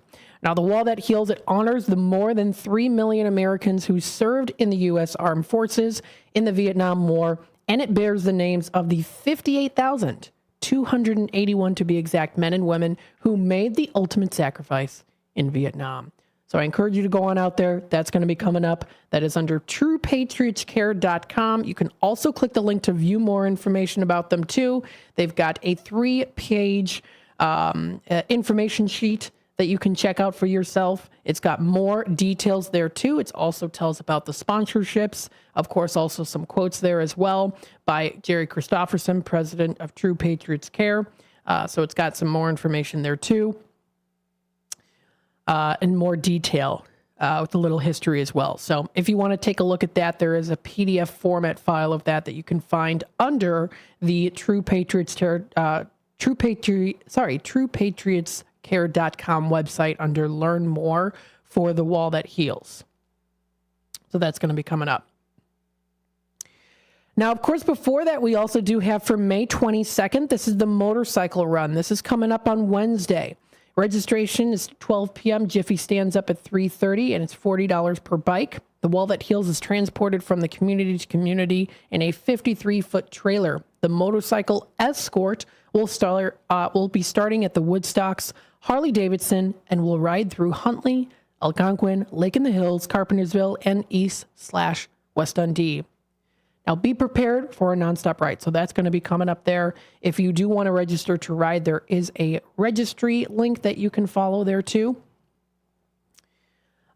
Now, the Wall That Heals, it honors the more than 3 million Americans who served in the U.S. Armed Forces in the Vietnam War, and it bears the names of the 58,281, to be exact, men and women who made the ultimate sacrifice in Vietnam. So I encourage you to go on out there. That's going to be coming up. That is under truepatriotscare.com. You can also click the link to view more information about them too. They've got a 3-page information sheet that you can check out for yourself. It's got more details there too. It also tells about the sponsorships. Of course, also some quotes there as well by Jerry Christopherson, president of True Patriots Care. So it's got some more information there too. In more detail with a little history as well. So if you want to take a look at that, there is a PDF format file of that you can find under the TruePatriotsCare.com website under Learn More for the Wall That Heals. So that's going to be coming up. Now, of course, before that, we also do have for May 22nd, this is the motorcycle run. This is coming up on Wednesday. Registration is 12 p.m. Jiffy stands up at 3:30, and it's $40 per bike. The Wall That Heals is transported from the community to community in a 53-foot trailer. The motorcycle escort will be starting at the Woodstocks, Harley-Davidson, and will ride through Huntley, Algonquin, Lake in the Hills, Carpentersville, and East/West Dundee. Now, be prepared for a nonstop ride. So that's going to be coming up there. If you do want to register to ride, there is a registry link that you can follow there too.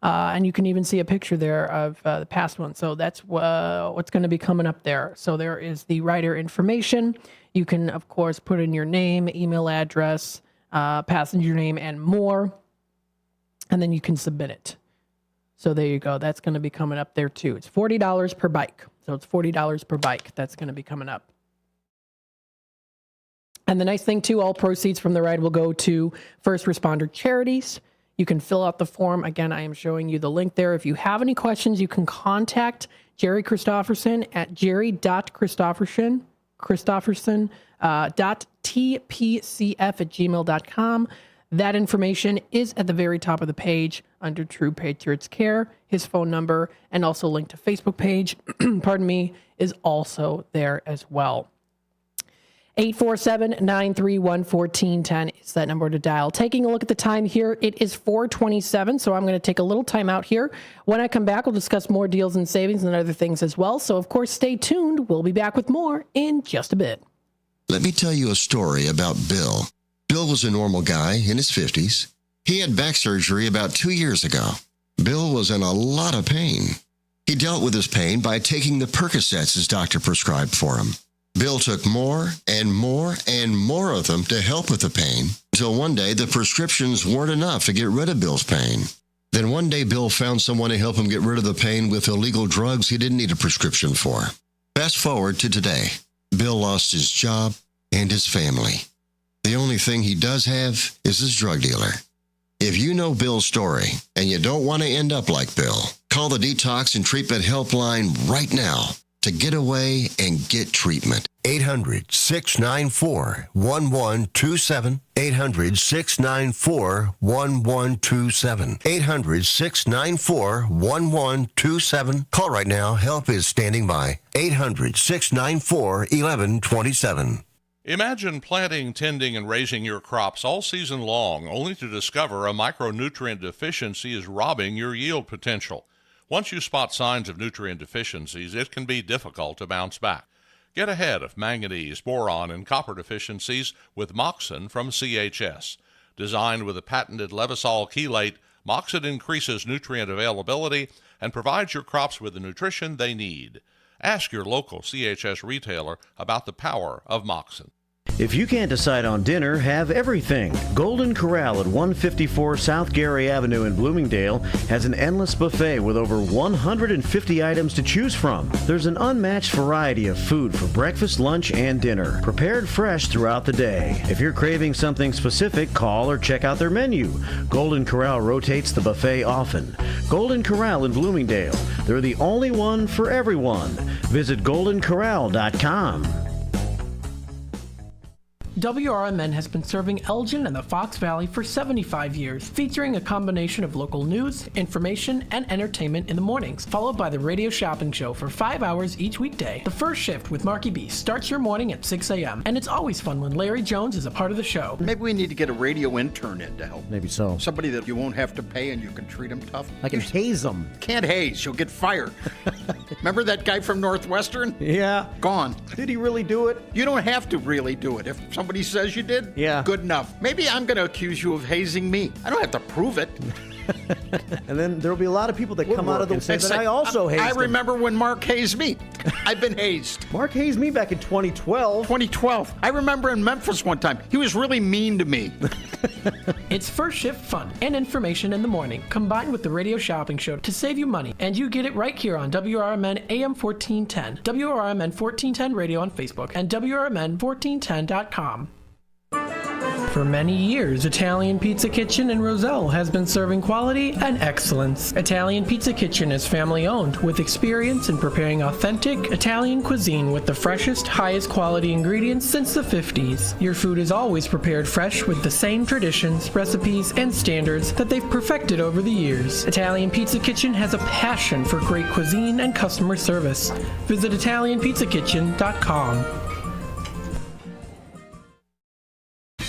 And you can even see a picture there of the past one. So that's what's going to be coming up there. So there is the rider information. You can, of course, put in your name, email address, passenger name, and more. And then you can submit it. So there you go. That's going to be coming up there too. It's $40 per bike. So it's $40 per bike. That's going to be coming up. And the nice thing too, all proceeds from the ride will go to first responder charities. You can fill out the form. Again, I am showing you the link there. If you have any questions, you can contact Jerry Christopherson at jerry.christopherson.tpcf@gmail.com. That information is at the very top of the page under True Patriots Care. His phone number and also link to Facebook page, pardon me, is also there as well. 847-931-1410 is that number to dial. Taking a look at the time here, it is 4:27, so I'm going to take a little time out here. When I come back, we'll discuss more deals and savings and other things as well. So, of course, stay tuned. We'll be back with more in just a bit. Let me tell you a story about Bill. Bill was a normal guy in his 50s. He had back surgery about 2 years ago. Bill was in a lot of pain. He dealt with his pain by taking the Percocets his doctor prescribed for him. Bill took more and more and more of them to help with the pain, until one day the prescriptions weren't enough to get rid of Bill's pain. Then one day Bill found someone to help him get rid of the pain with illegal drugs he didn't need a prescription for. Fast forward to today. Bill lost his job and his family. The only thing he does have is his drug dealer. If you know Bill's story and you don't want to end up like Bill, call the Detox and Treatment Helpline right now to get away and get treatment. 800-694-1127. 800-694-1127. 800-694-1127. Call right now. Help is standing by. 800-694-1127. Imagine planting, tending, and raising your crops all season long, only to discover a micronutrient deficiency is robbing your yield potential. Once you spot signs of nutrient deficiencies, it can be difficult to bounce back. Get ahead of manganese, boron, and copper deficiencies with Moxin from CHS. Designed with a patented Levosol chelate, Moxin increases nutrient availability and provides your crops with the nutrition they need. Ask your local CHS retailer about the power of Moxon. If you can't decide on dinner, have everything. Golden Corral at 154 South Gary Avenue in Bloomingdale has an endless buffet with over 150 items to choose from. There's an unmatched variety of food for breakfast, lunch, and dinner, prepared fresh throughout the day. If you're craving something specific, call or check out their menu. Golden Corral rotates the buffet often. Golden Corral in Bloomingdale. They're the only one for everyone. Visit goldencorral.com. WRMN has been serving Elgin and the Fox Valley for 75 years, featuring a combination of local news, information, and entertainment in the mornings, followed by the radio shopping show for 5 hours each weekday. The first shift with Marky B starts your morning at 6 a.m., and it's always fun when Larry Jones is a part of the show. Maybe we need to get a radio intern in to help. Maybe so. Somebody that you won't have to pay and you can treat them tough. I can haze them. Can't haze, you'll get fired. Remember that guy from Northwestern? Yeah. Gone. Did he really do it? You don't have to really do it. If somebody says you did, yeah, good enough. Maybe I'm going to accuse you of hazing me. I don't have to prove it. And then there'll be a lot of people that come out of the and say that I also hazed I remember when Mark hazed me. I've been hazed. Mark hazed me back in 2012. 2012. I remember in Memphis one time. He was really mean to me. It's first shift fun and information in the morning, combined with the radio shopping show to save you money. And you get it right here on WRMN AM 1410, WRMN 1410 Radio on Facebook, and WRMN1410.com. For many years, Italian Pizza Kitchen in Roselle has been serving quality and excellence. Italian Pizza Kitchen is family-owned, with experience in preparing authentic Italian cuisine with the freshest, highest quality ingredients since the 50s. Your food is always prepared fresh with the same traditions, recipes, and standards that they've perfected over the years. Italian Pizza Kitchen has a passion for great cuisine and customer service. Visit ItalianPizzaKitchen.com.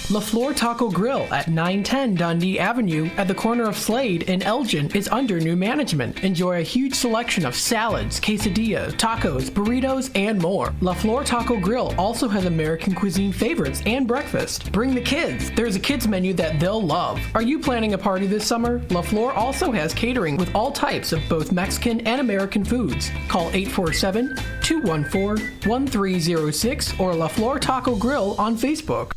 La Flor Taco Grill at 910 Dundee Avenue at the corner of Slade in Elgin is under new management. Enjoy a huge selection of salads, quesadillas, tacos, burritos, and more. La Flor Taco Grill also has American cuisine favorites and breakfast. Bring the kids. There's a kids menu that they'll love. Are you planning a party this summer? La Flor also has catering with all types of both Mexican and American foods. Call 847-214-1306 or La Flor Taco Grill on Facebook.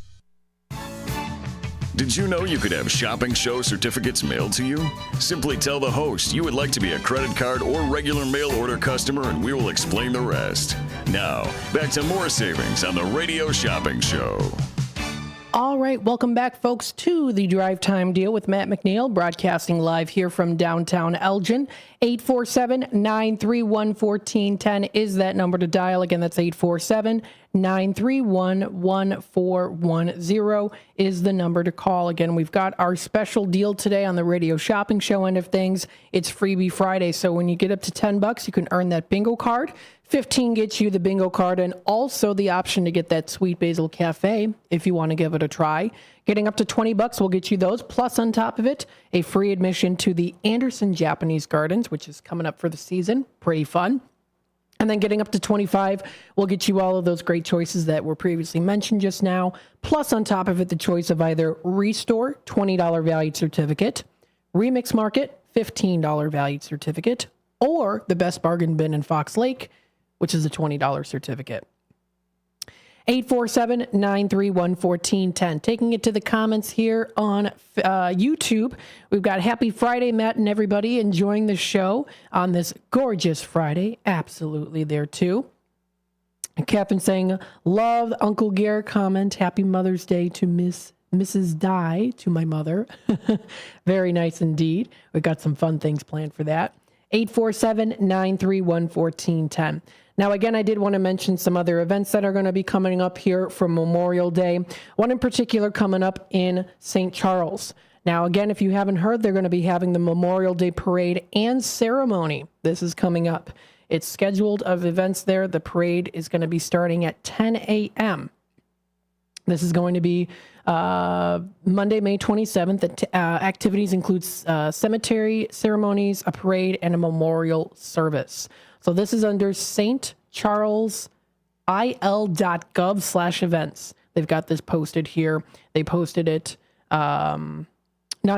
Did you know you could have shopping show certificates mailed to you? Simply tell the host you would like to be a credit card or regular mail order customer and we will explain the rest. Now, back to more savings on the Radio Shopping Show. All right, welcome back, folks, to the Drive Time Deal with Matt McNeil, broadcasting live here from downtown Elgin. 847-931-1410 is that number to dial. Again, that's 847-931-1410 is the number to call. Again, we've got our special deal today on the Radio Shopping Show end of things. It's Freebie Friday, so when you get up to $10, you can earn that bingo card. 15 gets you the bingo card and also the option to get that Sweet Basil Cafe if you want to give it a try. Getting up to $20 will get you those, plus on top of it, a free admission to the Anderson Japanese Gardens, which is coming up for the season. Pretty fun. And then getting up to $25 will get you all of those great choices that were previously mentioned just now, plus on top of it, the choice of either Restore, $20 valued certificate, Remix Market, $15 valued certificate, or the Best Bargain Bin in Fox Lake, which is a $20 certificate. 847-931-1410. Taking it to the comments here on YouTube. We've got Happy Friday, Matt and everybody enjoying the show on this gorgeous Friday. Absolutely there too. And Captain saying, love Uncle Gare comment. Happy Mother's Day to Mrs. Di, to my mother. Very nice indeed. We've got some fun things planned for that. 847-931-1410. Now, again, I did want to mention some other events that are going to be coming up here for Memorial Day. One in particular coming up in St. Charles. Now, again, if you haven't heard, they're going to be having the Memorial Day Parade and Ceremony. This is coming up. It's scheduled of events there. The parade is going to be starting at 10 a.m. This is going to be Monday, May 27th. Activities include cemetery ceremonies, a parade, and a memorial service. So this is under stcharlesil.gov/events. They've got this posted here. They posted it not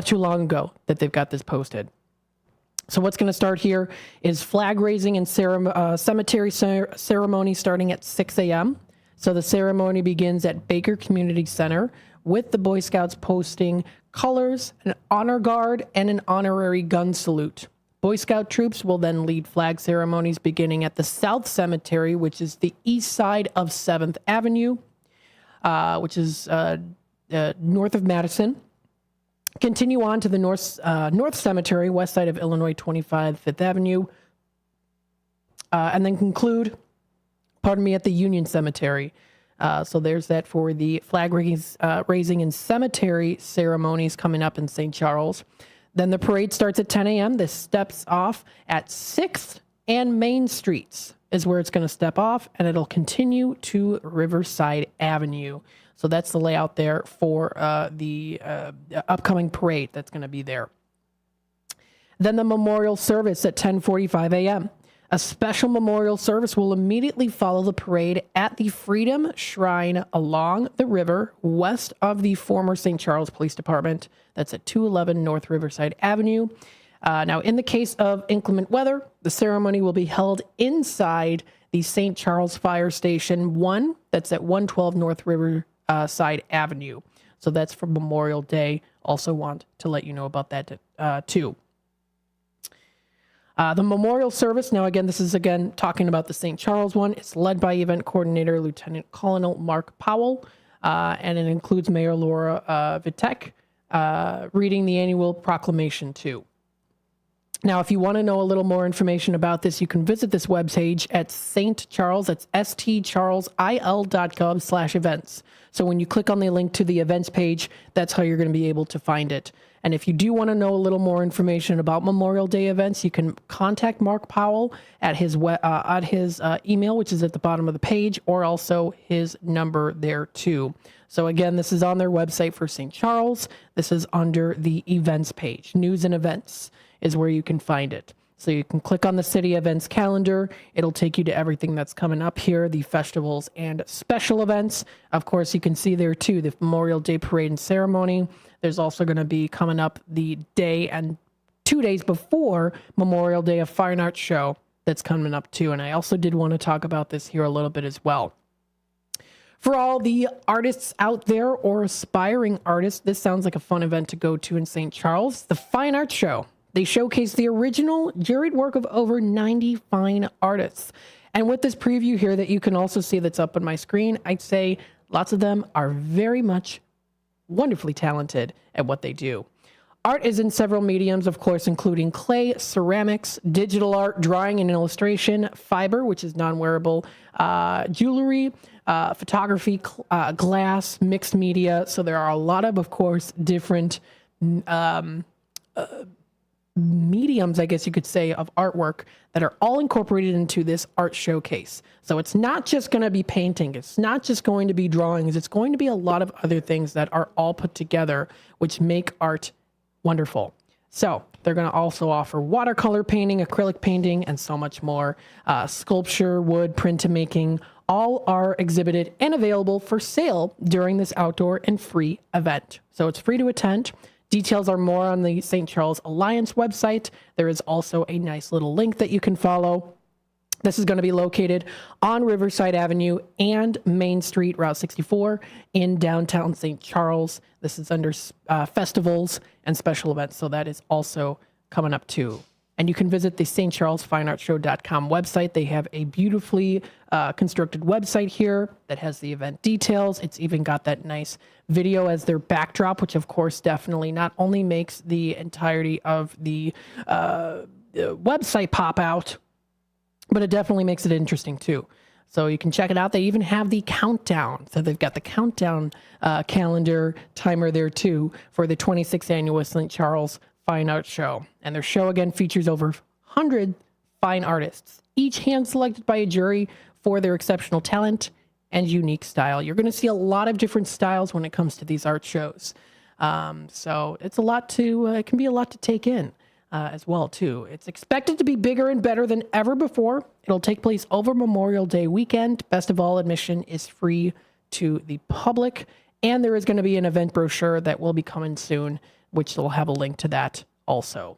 too long ago that they've got this posted. So what's going to start here is flag raising and cemetery ceremony starting at 6 a.m. So the ceremony begins at Baker Community Center with the Boy Scouts posting colors, an honor guard, and an honorary gun salute. Boy Scout troops will then lead flag ceremonies beginning at the South Cemetery, which is the east side of 7th Avenue, which is north of Madison. Continue on to the North Cemetery, west side of Illinois 25, 5th Avenue, and then conclude, at the Union Cemetery. So there's that for the flag raising and cemetery ceremonies coming up in St. Charles. Then the parade starts at 10 a.m. This steps off at 6th and Main Streets is where it's going to step off, and it'll continue to Riverside Avenue. So that's the layout there for the upcoming parade that's going to be there. Then the memorial service at 10:45 a.m. A special memorial service will immediately follow the parade at the Freedom Shrine along the river west of the former St. Charles Police Department. That's at 211 North Riverside Avenue. Now, in the case of inclement weather, the ceremony will be held inside the St. Charles Fire Station 1. That's at 112 North Riverside Avenue. So that's for Memorial Day. Also want to let you know about that too. The memorial service, now again, this is talking about the St. Charles one. It's led by event coordinator Lieutenant Colonel Mark Powell, and it includes Mayor Laura Vitek reading the annual proclamation too. Now, if you want to know a little more information about this, you can visit this webpage at St. Charles. That's stcharlesil.gov/events. So when you click on the link to the events page, that's how you're going to be able to find it. And if you do want to know a little more information about Memorial Day events, you can contact Mark Powell at his email, which is at the bottom of the page, or also his number there too. So again, this is on their website for St. Charles. This is under the events page. News and events is where you can find it. So you can click on the city events calendar. It'll take you to everything that's coming up here, the festivals and special events. Of course, you can see there too, the Memorial Day Parade and Ceremony. There's also going to be coming up the day and 2 days before Memorial Day, a fine arts show that's coming up too. And I also did want to talk about this here a little bit as well. For all the artists out there or aspiring artists, this sounds like a fun event to go to in St. Charles. The Fine Arts Show. They showcase the original juried work of over 90 fine artists. And with this preview here that you can also see that's up on my screen, I'd say lots of them are very much wonderfully talented at what they do. Art is in several mediums, of course, including clay, ceramics, digital art, drawing and illustration, fiber, which is non-wearable, jewelry, photography, glass, mixed media. So there are a lot of course, different mediums, I guess you could say, of artwork that are all incorporated into this art showcase. So it's not just going to be painting. It's not just going to be drawings. It's going to be a lot of other things that are all put together, which make art wonderful. So they're going to also offer watercolor painting, acrylic painting, and so much more. Sculpture, wood, printmaking, all are exhibited and available for sale during this outdoor and free event. So it's free to attend. Details are more on the St. Charles Alliance website. There is also a nice little link that you can follow. This is going to be located on Riverside Avenue and Main Street, Route 64 in downtown St. Charles. This is under festivals and special events, so that is also coming up too. And you can visit the stcharlesfineartshow.com website. They have a beautifully constructed website here that has the event details. It's even got that nice video as their backdrop, which of course definitely not only makes the entirety of the website pop out, but it definitely makes it interesting too. So you can check it out. They even have the countdown. So they've got the countdown calendar timer there too for the 26th annual St. Charles Fine Arts Show. And their show again features over 100 fine artists, each hand-selected by a jury for their exceptional talent and unique style. You're going to see a lot of different styles when it comes to these art shows. So it's a lot to, it can be a lot to take in as well too. It's expected to be bigger and better than ever before. It'll take place over Memorial Day weekend. Best of all, admission is free to the public. And there is going to be an event brochure that will be coming soon, which will have a link to that also.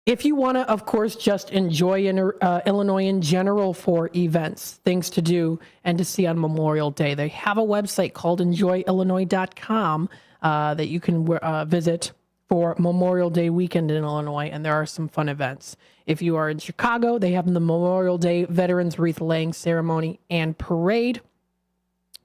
If you want to, of course, just enjoy Illinois in general for events, things to do, and to see on Memorial Day, they have a website called enjoyillinois.com that you can visit for Memorial Day weekend in Illinois, and there are some fun events. If you are in Chicago, they have the Memorial Day Veterans Wreath Laying Ceremony and Parade,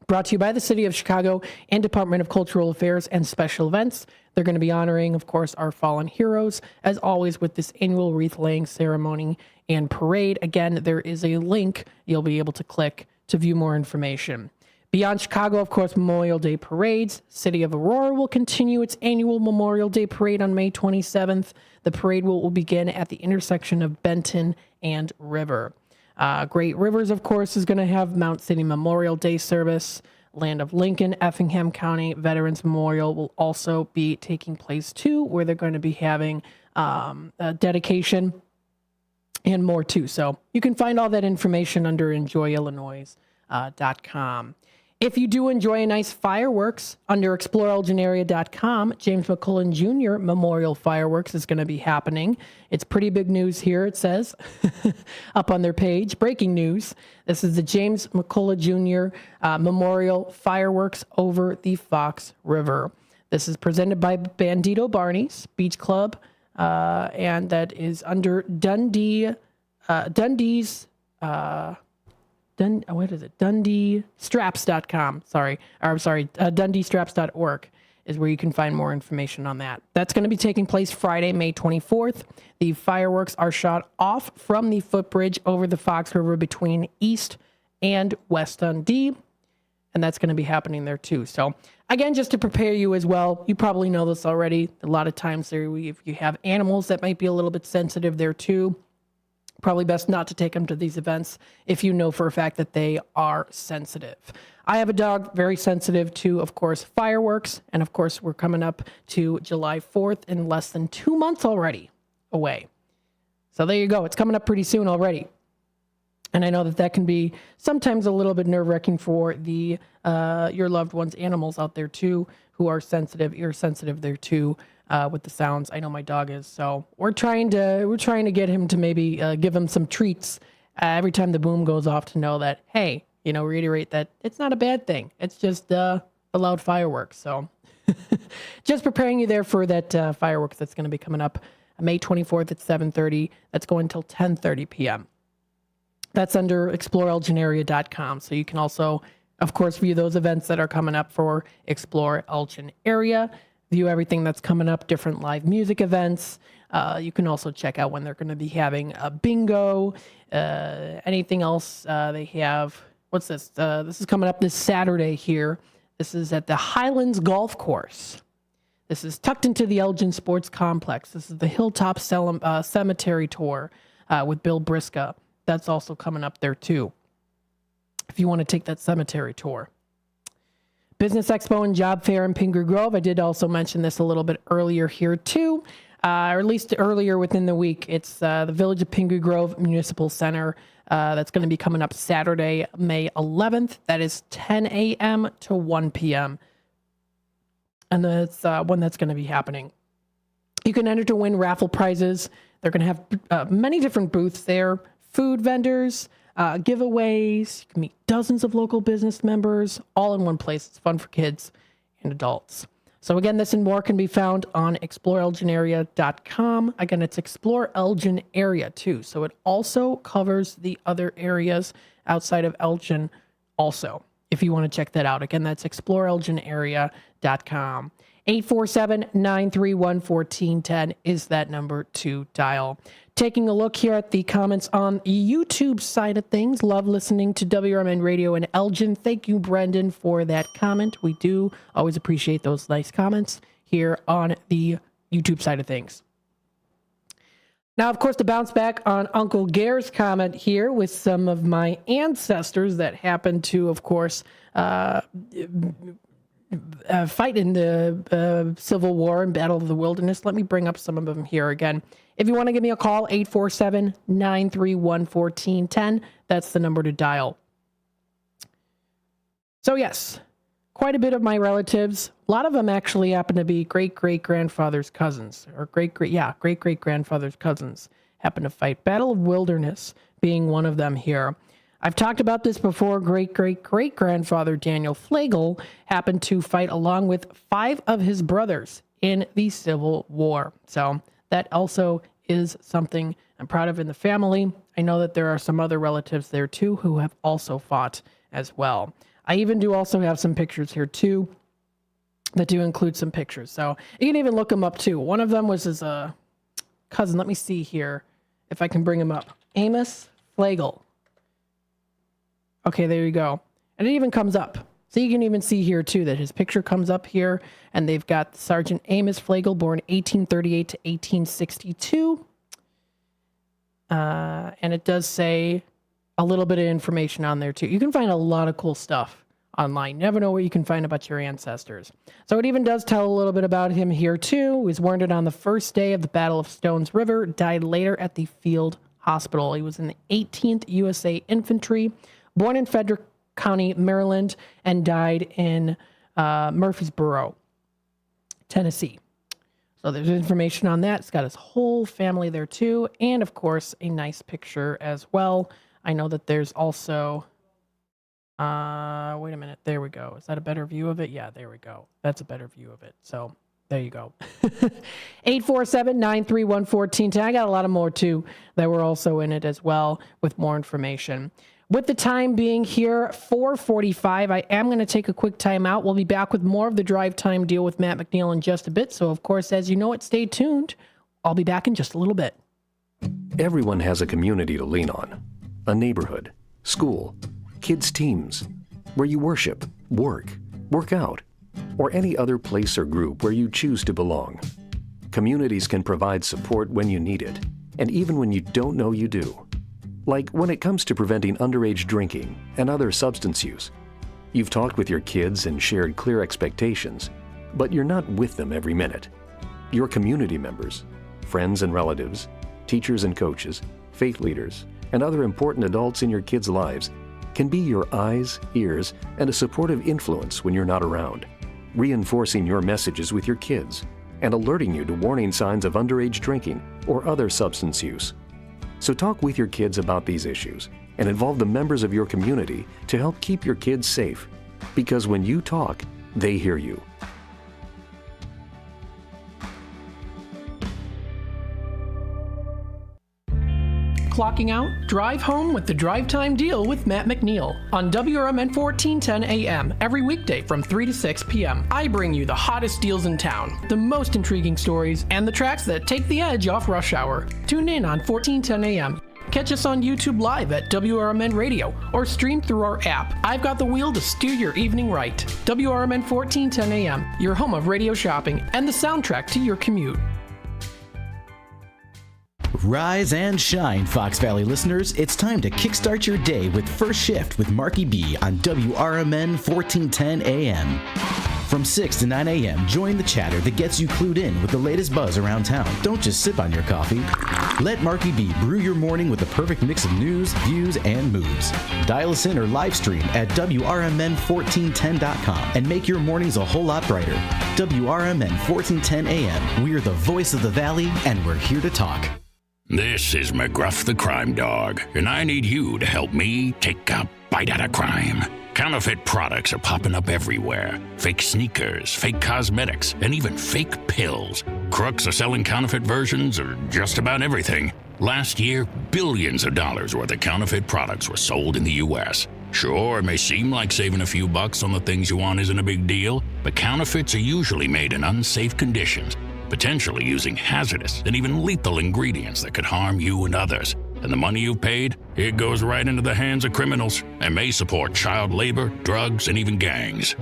brought to you by the City of Chicago and Department of Cultural Affairs and Special Events. They're going to be honoring, of course, our fallen heroes, as always, with this annual wreath-laying ceremony and parade. Again, there is a link you'll be able to click to view more information. Beyond Chicago, of course, Memorial Day parades. City of Aurora will continue its annual Memorial Day parade on May 27th. The parade will begin at the intersection of Benton and River. Great Rivers, of course, is going to have Mount City Memorial Day service. Land of Lincoln, Effingham County Veterans Memorial will also be taking place too, where they're going to be having a dedication and more too. So you can find all that information under enjoyillinois.com. If you do enjoy a nice fireworks, under exploreelginarea.com, James McCullen Jr. Memorial Fireworks is going to be happening. It's pretty big news here, it says, up on their page. Breaking news. This is the James McCullen Jr. Memorial Fireworks over the Fox River. This is presented by Bandito Barney's Beach Club, and that is under DunDeeStraps.com. DunDeeStraps.org is where you can find more information on that. That's going to be taking place Friday, May 24th. The fireworks are shot off from the footbridge over the Fox River between East and West Dundee, and that's going to be happening there too. So again, just to prepare you as well, you probably know this already. A lot of times there, if you have animals that might be a little bit sensitive there too, probably best not to take them to these events if you know for a fact that they are sensitive. I have a dog very sensitive to, of course, fireworks. And of course, we're coming up to July 4th in less than 2 months already away. So there you go. It's coming up pretty soon already. And I know that can be sometimes a little bit nerve-wracking for your loved ones, animals out there too, who are sensitive, ear sensitive there too. With the sounds. I know my dog is, so we're trying to get him to maybe give him some treats every time the boom goes off, to know that, hey, reiterate that it's not a bad thing. It's just a loud fireworks. So just preparing you there for that fireworks that's going to be coming up May 24th at 7:30. That's going till 10:30 p.m. That's under exploreelginarea.com. So you can also, of course, view those events that are coming up for Explore Elgin Area. View everything that's coming up, different live music events. You can also check out when they're going to be having a bingo, anything else they have. What's this? This is coming up this Saturday here. This is at the Highlands Golf Course. This is tucked into the Elgin Sports Complex. This is the Hilltop Cemetery Tour with Bill Briska. That's also coming up there too, if you want to take that cemetery tour. Business Expo and Job Fair in Pingree Grove. I did also mention this a little bit earlier here too, or at least earlier within the week. It's the Village of Pingree Grove Municipal Center. That's going to be coming up Saturday, May 11th. That is 10 a.m. to 1 p.m. And that's when that's going to be happening. You can enter to win raffle prizes. They're going to have many different booths there, food vendors, giveaways. You can meet dozens of local business members all in one place. It's fun for kids and adults. So again, this and more can be found on exploreelginarea.com. Again, it's Explore Elgin Area too. So it also covers the other areas outside of Elgin also, if you want to check that out. Again, that's exploreelginarea.com. 847-931-1410 is that number to dial. Taking a look here at the comments on the YouTube side of things. Love listening to WRMN Radio in Elgin. Thank you, Brendan, for that comment. We do always appreciate those nice comments here on the YouTube side of things. Now, of course, to bounce back on Uncle Gare's comment here with some of my ancestors that happened to, of course, fight in the Civil War and Battle of the Wilderness. Let me bring up some of them here again. If you want to give me a call, 847-931-1410. That's the number to dial. So yes, quite a bit of my relatives. A lot of them actually happen to be great-great-grandfather's cousins, or great-great-grandfather's cousins happen to fight. Battle of Wilderness being one of them here. I've talked about this before. Great-great-great-grandfather Daniel Flegel happened to fight along with 5 of his brothers in the Civil War. So that also is something I'm proud of in the family. I know that there are some other relatives there too who have also fought as well. I even do also have some pictures here too that do include some pictures. So you can even look them up too. One of them was his cousin. Let me see here if I can bring him up. Amos Flegel. Okay, there you go. And it even comes up. So you can even see here too that his picture comes up here, and they've got Sergeant Amos Flegel, born 1838 to 1862. And it does say a little bit of information on there too. You can find a lot of cool stuff online. You never know what you can find about your ancestors. So it even does tell a little bit about him here too. He was wounded on the first day of the Battle of Stones River, died later at the field hospital. He was in the 18th USA Infantry, born in Frederick County, Maryland, and died in Murfreesboro, Tennessee. So there's information on that. It's got his whole family there too. And of course, a nice picture as well. I know that there's also, wait a minute. There we go. Is that a better view of it? Yeah, there we go. That's a better view of it. So there you go. 847-931-1410. I got a lot of more too that were also in it as well with more information. With the time being here, 4:45, I am going to take a quick time out. We'll be back with more of the drive time deal with Matt McNeil in just a bit. So, of course, as you know it, stay tuned. I'll be back in just a little bit. Everyone has a community to lean on. A neighborhood, school, kids' teams, where you worship, work out, or any other place or group where you choose to belong. Communities can provide support when you need it, and even when you don't know you do. Like when it comes to preventing underage drinking and other substance use. You've talked with your kids and shared clear expectations, but you're not with them every minute. Your community members, friends and relatives, teachers and coaches, faith leaders, and other important adults in your kids' lives can be your eyes, ears, and a supportive influence when you're not around, reinforcing your messages with your kids and alerting you to warning signs of underage drinking or other substance use. So talk with your kids about these issues and involve the members of your community to help keep your kids safe. Because when you talk, they hear you. Clocking out, drive home with the Drive Time Deal with Matt McNeil on WRMN 1410 AM every weekday from 3 to 6 p.m. I bring you the hottest deals in town, the most intriguing stories, and the tracks that take the edge off rush hour. Tune in on 1410 AM. Catch us on YouTube Live at WRMN Radio or stream through our app. I've got the wheel to steer your evening right. WRMN 1410 AM, your home of radio shopping and the soundtrack to your commute. Rise and shine, Fox Valley listeners. It's time to kickstart your day with First Shift with Marky B on WRMN 1410 AM. From 6 to 9 a.m., join the chatter that gets you clued in with the latest buzz around town. Don't just sip on your coffee. Let Marky B brew your morning with the perfect mix of news, views, and moves. Dial us in or live stream at WRMN1410.com and make your mornings a whole lot brighter. WRMN 1410 AM. We're the voice of the Valley, and we're here to talk. This is McGruff the Crime Dog, and I need you to help me take a bite out of crime. Counterfeit products are popping up everywhere. Fake sneakers, fake cosmetics, and even fake pills. Crooks are selling counterfeit versions of just about everything. Last year, billions of dollars worth of counterfeit products were sold in the U.S. Sure, it may seem like saving a few bucks on the things you want isn't a big deal, but counterfeits are usually made in unsafe conditions, potentially using hazardous and even lethal ingredients that could harm you and others. And the money you've paid, it goes right into the hands of criminals and may support child labor, drugs, and even gangs.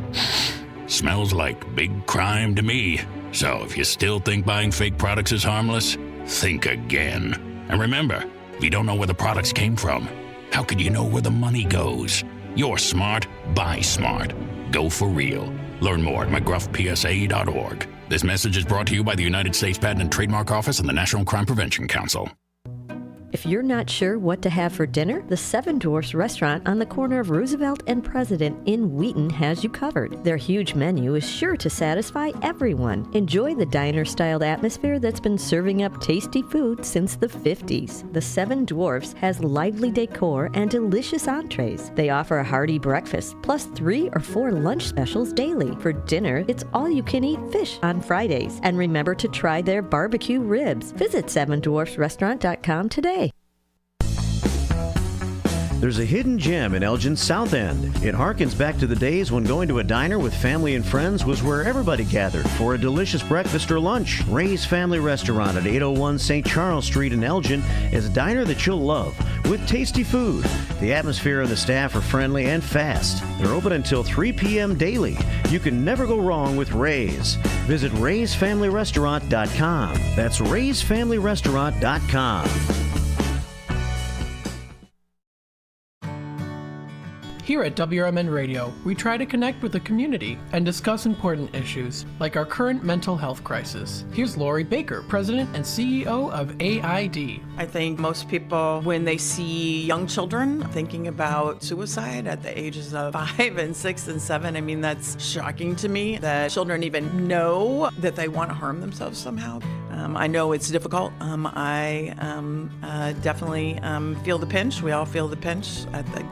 Smells like big crime to me. So if you still think buying fake products is harmless, think again. And remember, if you don't know where the products came from, how could you know where the money goes? You're smart, buy smart. Go for real. Learn more at mcgruffpsa.org. This message is brought to you by the United States Patent and Trademark Office and the National Crime Prevention Council. If you're not sure what to have for dinner, the Seven Dwarfs restaurant on the corner of Roosevelt and President in Wheaton has you covered. Their huge menu is sure to satisfy everyone. Enjoy the diner-styled atmosphere that's been serving up tasty food since the 50s. The Seven Dwarfs has lively decor and delicious entrees. They offer a hearty breakfast, plus 3 or 4 lunch specials daily. For dinner, it's all-you-can-eat fish on Fridays. And remember to try their barbecue ribs. Visit sevendwarfsrestaurant.com today. There's a hidden gem in Elgin's South End. It harkens back to the days when going to a diner with family and friends was where everybody gathered for a delicious breakfast or lunch. Ray's Family Restaurant at 801 St. Charles Street in Elgin is a diner that you'll love with tasty food. The atmosphere and the staff are friendly and fast. They're open until 3 p.m. daily. You can never go wrong with Ray's. Visit raysfamilyrestaurant.com. That's raysfamilyrestaurant.com. Here at WRMN Radio, we try to connect with the community and discuss important issues, like our current mental health crisis. Here's Lori Baker, President and CEO of AID. I think most people, when they see young children thinking about suicide at the ages of 5 and 6 and 7, I mean, that's shocking to me that children even know that they want to harm themselves somehow. I know it's difficult. I definitely feel the pinch. We all feel the pinch at the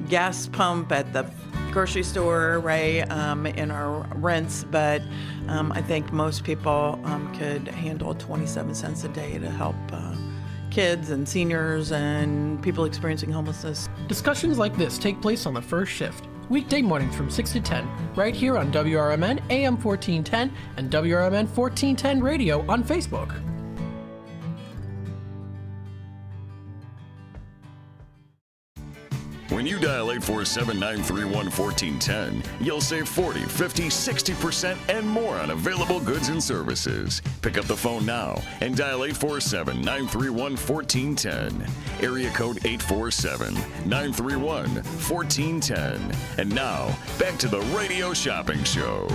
gas pump, at the grocery store, right, in our rents, but I think most people could handle 27 cents a day to help kids and seniors and people experiencing homelessness. Discussions like this take place on the first shift, weekday mornings from 6 to 10, right here on WRMN AM 1410 and WRMN 1410 Radio on Facebook. When you dial 847-931-1410, you'll save 40, 50, 60% and more on available goods and services. Pick up the phone now and dial 847-931-1410. Area code 847-931-1410. And now, back to the Radio Shopping Show.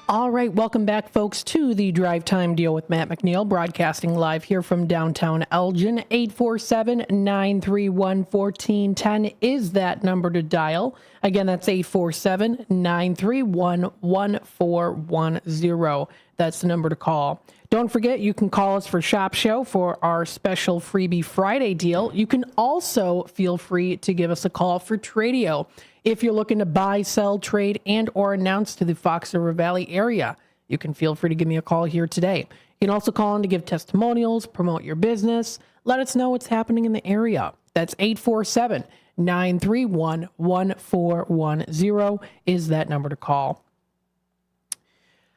All right, welcome back, folks, to the Drive Time Deal with Matt McNeil, broadcasting live here from downtown Elgin. 847-931-1410 is that number to dial. Again, that's 847-931-1410. That's the number to call. Don't forget, you can call us for Shop Show for our special Freebie Friday deal. You can also feel free to give us a call for Tradio. If you're looking to buy, sell, trade, and or announce to the Fox River Valley area, you can feel free to give me a call here today. You can also call in to give testimonials, promote your business, let us know what's happening in the area. That's 847-931-1410 is that number to call.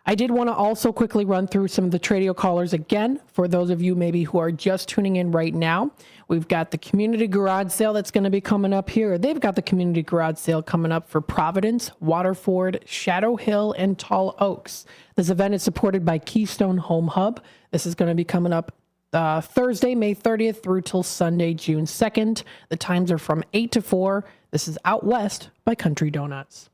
I did want to also quickly run through some of the Tradio callers again. For those of you maybe who are just tuning in right now, we've got the community garage sale that's going to be coming up here. They've got the community garage sale coming up for Providence, Waterford, Shadow Hill, and Tall Oaks. This event is supported by Keystone Home Hub. This is going to be coming up Thursday, May 30th through till Sunday, June 2nd. The times are from 8 to 4. This is out west by Country Donuts.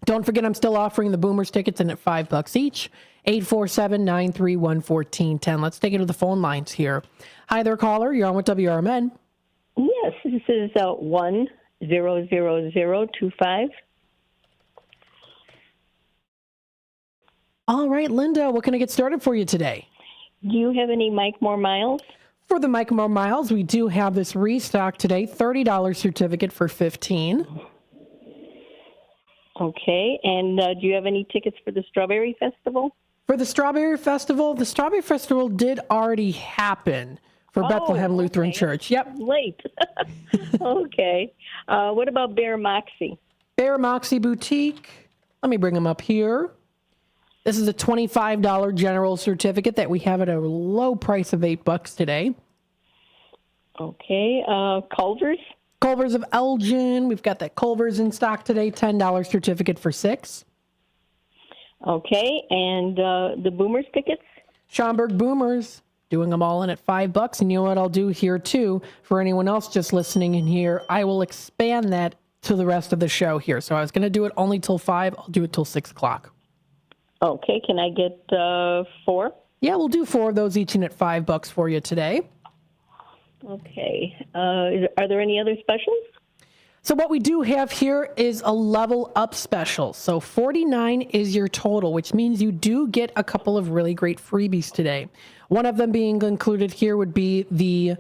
Don't forget, I'm still offering the Boomers tickets in at $5 each. 847-931-1410. Let's take it to the phone lines here. Hi there, caller. You're on with WRMN. Yes, this is 100025. All right, Linda, what can I get started for you today? Do you have any Mike Moore miles? For the Mike Moore miles, we do have this restock today, $30 certificate for $15. Okay, and do you have any tickets for the Strawberry Festival? For the Strawberry Festival did already happen for Bethlehem Lutheran Church. Yep. Late. Okay. What about Bear Moxie? Bear Moxie Boutique. Let me bring them up here. This is a $25 general certificate that we have at a low price of $8 today. Okay. Culver's? Culver's of Elgin. We've got that Culver's in stock today, $10 certificate for $6. Okay, and the Boomers tickets? Schaumburg Boomers, doing them all in at $5. And you know what I'll do here, too, for anyone else just listening in here, I will expand that to the rest of the show here. So I was going to do it only till 5. I'll do it till 6 o'clock. Okay, can I get 4? Yeah, we'll do 4 of those each in at $5 for you today. Okay. Are there any other specials? So what we do have here is a level up special. So 49 is your total, which means you do get a couple of really great freebies today. One of them being included here would be the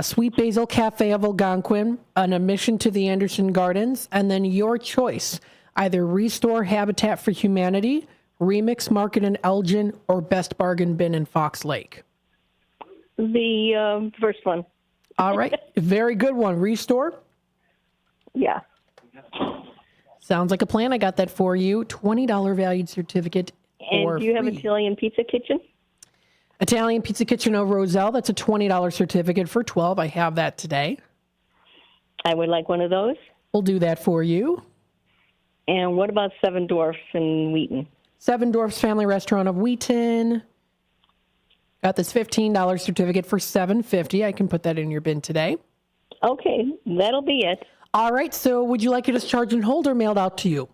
Sweet Basil Cafe of Algonquin, an admission to the Anderson Gardens, and then your choice, either Restore Habitat for Humanity, Remix Market in Elgin, or Best Bargain Bin in Fox Lake. The first one. All right. Very good one. Restore? Yeah. Sounds like a plan. I got that for you. $20 valued certificate. And do you have Italian Pizza Kitchen? Italian Pizza Kitchen of Roselle. That's a $20 certificate for 12. I have that today. I would like one of those. We'll do that for you. And what about Seven Dwarfs in Wheaton? Seven Dwarfs Family Restaurant of Wheaton. Got this $15 certificate for $7.50. I can put that in your bin today. Okay, that'll be it. All right, so would you like it as charged and hold or mailed out to you?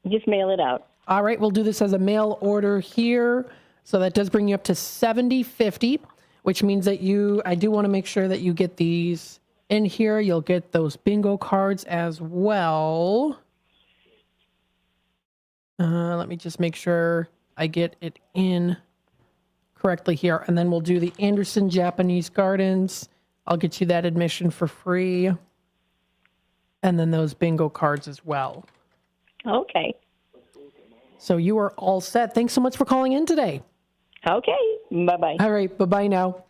Just mail it out. All right, we'll do this as a mail order here. So that does bring you up to $70.50, which means that I do want to make sure that you get these in here. You'll get those bingo cards as well. Let me just make sure I get it in correctly here. And then we'll do the Anderson Japanese Gardens. I'll get you that admission for free. And then those bingo cards as well. Okay. So you are all set. Thanks so much for calling in today. Okay. Bye-bye. All right. Bye-bye now.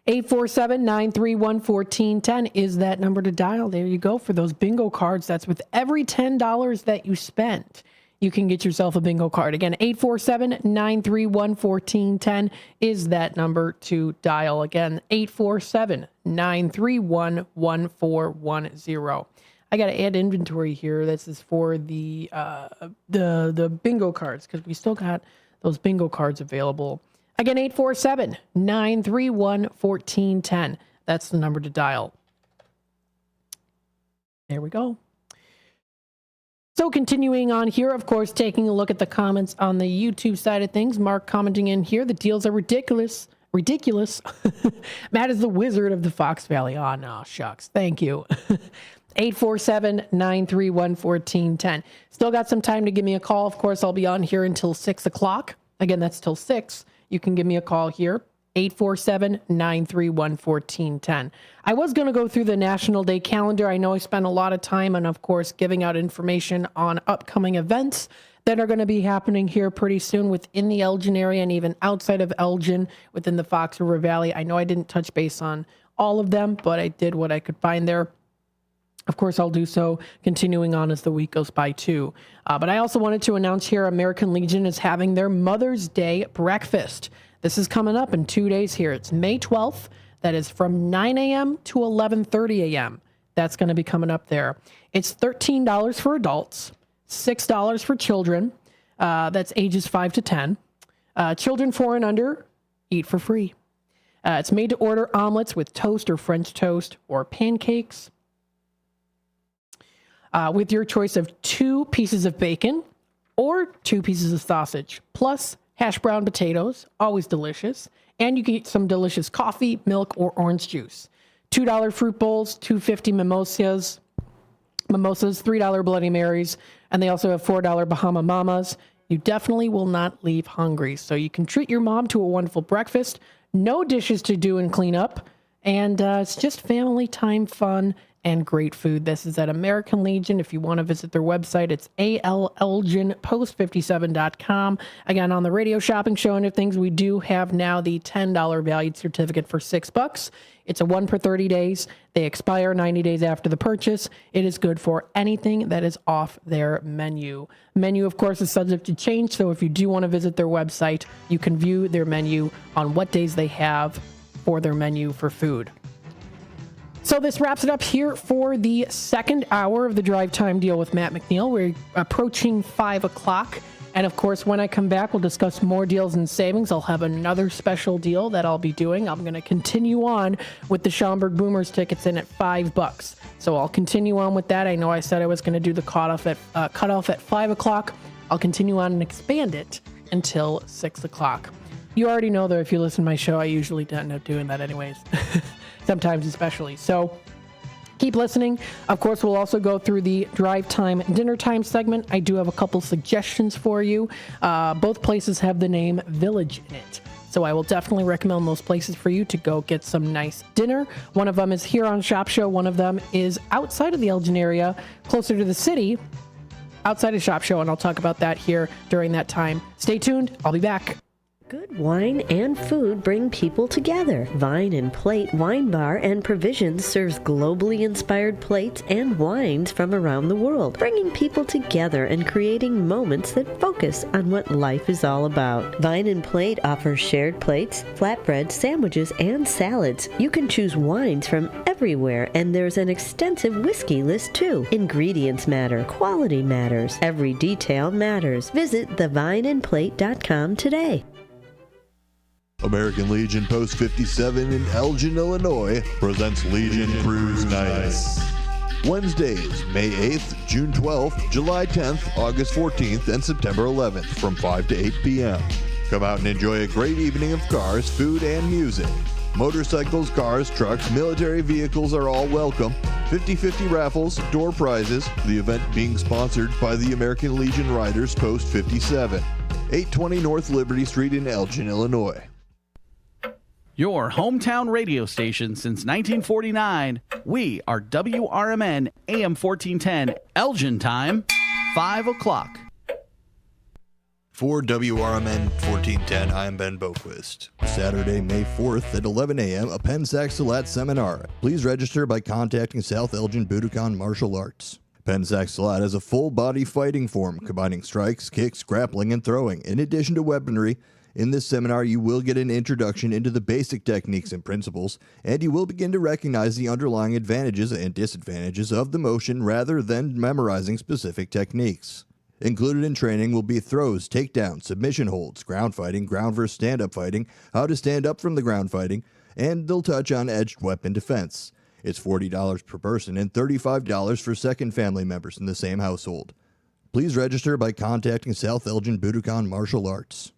847-931-1410 is that number to dial. There you go for those bingo cards. That's with every $10 that you spend. You can get yourself a bingo card. Again, 847-931-1410 is that number to dial. Again, 847-931-1410. I got to add inventory here. This is for the bingo cards because we still got those bingo cards available. Again, 847-931-1410. That's the number to dial. There we go. So continuing on here, of course, taking a look at the comments on the YouTube side of things. Mark commenting in here, the deals are ridiculous. Ridiculous. Matt is the wizard of the Fox Valley. Oh, no, shucks. Thank you. 847-931-1410. Still got some time to give me a call. Of course, I'll be on here until 6 o'clock. Again, that's till 6. You can give me a call here. 847-931-1410. I was going to go through the National Day calendar. I know I spent a lot of time on, of course, giving out information on upcoming events that are going to be happening here pretty soon within the Elgin area and even outside of Elgin within the Fox River Valley. I know I didn't touch base on all of them, but I did what I could find there. Of course, I'll do so continuing on as the week goes by, too. But I also wanted to announce here American Legion is having their Mother's Day breakfast. This is coming up in 2 days here. It's May 12th. That is from 9 a.m. to 11:30 a.m. That's going to be coming up there. It's $13 for adults, $6 for children. That's ages 5 to 10. Children 4 and under eat for free. It's made to order omelets with toast or French toast or pancakes. With your choice of 2 pieces of bacon or 2 pieces of sausage, plus hash brown potatoes, always delicious. And you can get some delicious coffee, milk, or orange juice. $2 fruit bowls, $2.50 mimosas, $3 Bloody Marys, and they also have $4 Bahama Mamas. You definitely will not leave hungry. So you can treat your mom to a wonderful breakfast. No dishes to do and clean up. And it's just family time, fun, and great food. This is at American Legion. If you want to visit their website, it's allelginpost57.com. Again, on the radio shopping show and things, we do have now the $10 valued certificate for $6. It's a 1 per 30 days. They expire 90 days after the purchase. It is good for anything that is off their menu. Menu, of course, is subject to change. So if you do want to visit their website, you can view their menu on what days they have for their menu for food. So this wraps it up here for the second hour of the Drive Time Deal with Matt McNeil. We're approaching 5 o'clock. And of course, when I come back, we'll discuss more deals and savings. I'll have another special deal that I'll be doing. I'm going to continue on with the Schaumburg Boomers tickets in at $5. So I'll continue on with that. I know I said I was going to do the cutoff at 5 o'clock. I'll continue on and expand it until 6 o'clock. You already know, though, if you listen to my show, I usually end up doing that anyways. sometimes especially. So keep listening. Of course, we'll also go through the drive time, dinner time segment. I do have a couple suggestions for you. Both places have the name Village in it. So I will definitely recommend those places for you to go get some nice dinner. One of them is here on Shop Show. One of them is outside of the Elgin area, closer to the city, outside of Shop Show, and I'll talk about that here during that time. Stay tuned. I'll be back. Good wine and food bring people together. Vine and Plate Wine Bar and Provisions serves globally inspired plates and wines from around the world, bringing people together and creating moments that focus on what life is all about. Vine and Plate offers shared plates, flatbread, sandwiches, and salads. You can choose wines from everywhere, and there's an extensive whiskey list too. Ingredients matter. Quality matters. Every detail matters. Visit thevineandplate.com today. American Legion Post 57 in Elgin, Illinois presents Legion Cruise Nights. Wednesdays, May 8th, June 12th, July 10th, August 14th, and September 11th from 5 to 8 p.m. Come out and enjoy a great evening of cars, food, and music. Motorcycles, cars, trucks, military vehicles are all welcome. 50-50 raffles, door prizes. The event being sponsored by the American Legion Riders Post 57. 820 North Liberty Street in Elgin, Illinois. Your hometown radio station since 1949. We are WRMN AM 1410, Elgin time, 5 o'clock. For WRMN 1410, I am Ben Boquist. Saturday, May 4th at 11 a.m., a Pensac Salat seminar. Please register by contacting South Elgin Budokan Martial Arts. Pensac Salat is a full-body fighting form combining strikes, kicks, grappling, and throwing, in addition to weaponry. In this seminar, you will get an introduction into the basic techniques and principles, and you will begin to recognize the underlying advantages and disadvantages of the motion rather than memorizing specific techniques. Included in training will be throws, takedowns, submission holds, ground fighting, ground versus stand-up fighting, how to stand up from the ground fighting, and they'll touch on edged weapon defense. It's $40 per person and $35 for second family members in the same household. Please register by contacting South Elgin Budokan Martial Arts.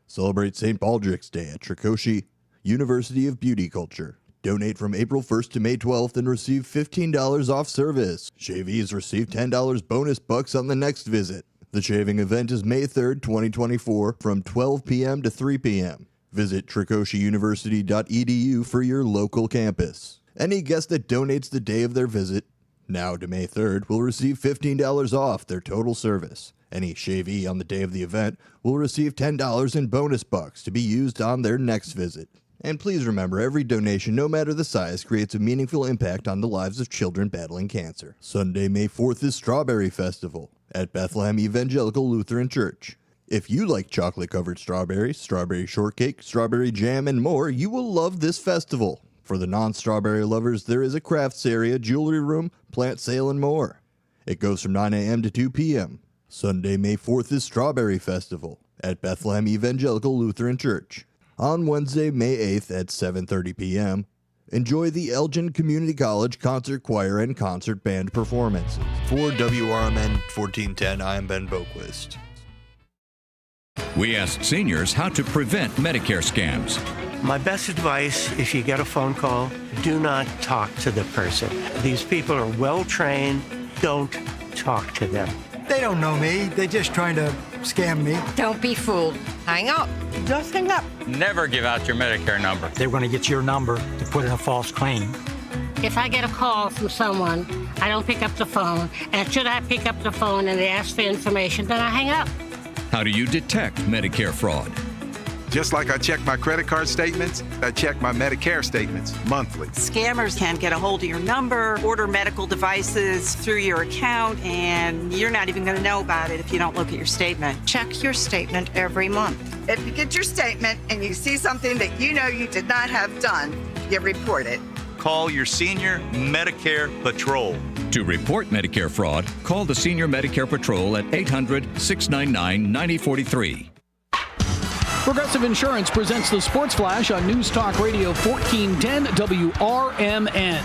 Celebrate St. Baldrick's Day at Trikoshi University of Beauty Culture. Donate from April 1st to May 12th and receive $15 off service. Shavees receive $10 bonus bucks on the next visit. The shaving event is May 3rd, 2024 from 12 p.m. to 3 p.m. Visit trikoshiuniversity.edu for your local campus. Any guest that donates the day of their visit, now to May 3rd, will receive $15 off their total service. Any shavee on the day of the event will receive $10 in bonus bucks to be used on their next visit. And please remember, every donation, no matter the size, creates a meaningful impact on the lives of children battling cancer. Sunday, May 4th is Strawberry Festival at Bethlehem Evangelical Lutheran Church. If you like chocolate-covered strawberries, strawberry shortcake, strawberry jam, and more, you will love this festival. For the non-strawberry lovers, there is a crafts area, jewelry room, plant sale, and more. It goes from 9 a.m. to 2 p.m. Sunday, May 4th is Strawberry Festival at Bethlehem Evangelical Lutheran Church. On Wednesday, May 8th at 7:30 p.m., enjoy the Elgin Community College Concert Choir and Concert Band performances. For WRMN 1410, I am Ben Boquist. We asked seniors how to prevent Medicare scams. My best advice, if you get a phone call, do not talk to the person. These people are well trained. Don't talk to them. They don't know me. They're just trying to scam me. Don't be fooled. Hang up. Just hang up. Never give out your Medicare number. They're going to get your number to put in a false claim. If I get a call from someone, I don't pick up the phone. And should I pick up the phone and they ask for information, then I hang up. How do you detect Medicare fraud? Just like I check my credit card statements, I check my Medicare statements monthly. Scammers can get a hold of your number, order medical devices through your account, and you're not even going to know about it if you don't look at your statement. Check your statement every month. If you get your statement and you see something that you know you did not have done, you report it. Call your Senior Medicare Patrol. To report Medicare fraud, call the Senior Medicare Patrol at 800-699-9043. Progressive Insurance presents the Sports Flash on News Talk Radio 1410 WRMN.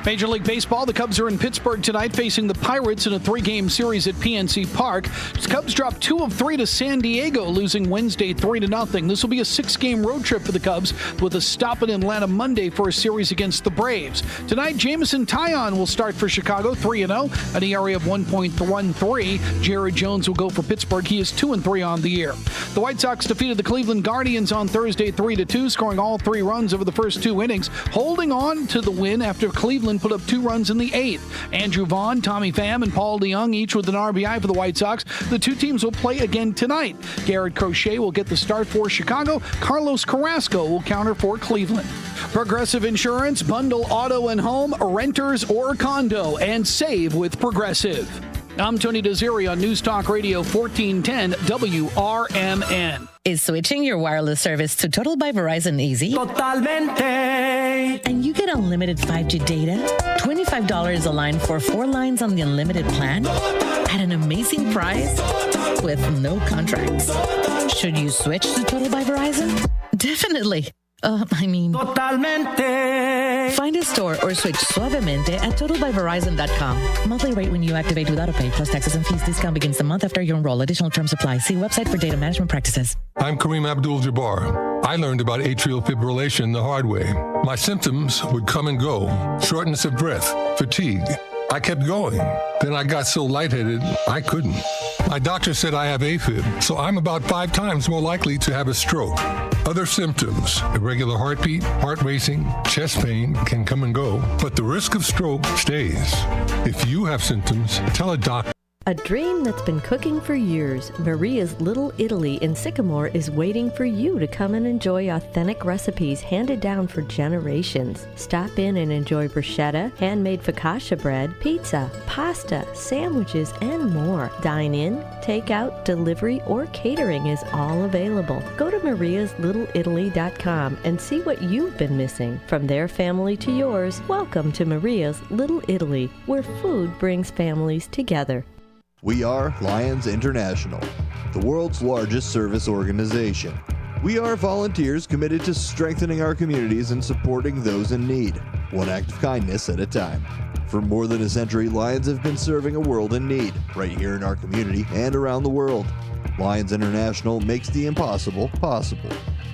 Major League Baseball, the Cubs are in Pittsburgh tonight facing the Pirates in a 3-game series at PNC Park. The Cubs dropped 2 of 3 to San Diego, losing Wednesday 3-0. This will be a 6-game road trip for the Cubs with a stop in Atlanta Monday for a series against the Braves. Tonight, Jameson Taillon will start for Chicago, 3-0, an ERA of 1.13. Jared Jones will go for Pittsburgh. He is 2-3 on the year. The White Sox defeated the Cleveland Guardians on Thursday 3-2, scoring all 3 runs over the first 2 innings, holding on to the win after Cleveland put up 2 runs in the 8th. Andrew Vaughn, Tommy Pham, and Paul DeJong each with an RBI for the White Sox. The 2 teams will play again tonight. Garrett Crochet will get the start for Chicago. Carlos Carrasco will counter for Cleveland. Progressive Insurance, bundle auto and home, renters or condo, and save with Progressive. I'm Tony Desiri on News Talk Radio 1410 WRMN. Is switching your wireless service to Total by Verizon easy? Totalmente. And you get unlimited 5G data, $25 a line for 4 lines on the unlimited plan at an amazing price with no contracts. Should you switch to Total by Verizon? Definitely. Totalmente. Find a store or switch suavemente at totalbyverizon.com. Monthly rate when you activate with autopay plus taxes and fees. Discount begins the month after you enroll. Additional terms apply. See website for data management practices. I'm Kareem Abdul-Jabbar. I learned about atrial fibrillation the hard way. My symptoms would come and go. Shortness of breath, fatigue. I kept going. Then I got so lightheaded, I couldn't. My doctor said I have AFib, so I'm about 5 times more likely to have a stroke. Other symptoms, irregular heartbeat, heart racing, chest pain can come and go, but the risk of stroke stays. If you have symptoms, tell a doctor. A dream that's been cooking for years, Maria's Little Italy in Sycamore is waiting for you to come and enjoy authentic recipes handed down for generations. Stop in and enjoy bruschetta, handmade focaccia bread, pizza, pasta, sandwiches, and more. Dine in, take out, delivery, or catering is all available. Go to mariaslittle.italy.com and see what you've been missing. From their family to yours, welcome to Maria's Little Italy, where food brings families together. We are Lions International, the world's largest service organization. We are volunteers committed to strengthening our communities and supporting those in need, one act of kindness at a time. For more than a century, Lions have been serving a world in need, right here in our community and around the world. Lions International makes the impossible possible.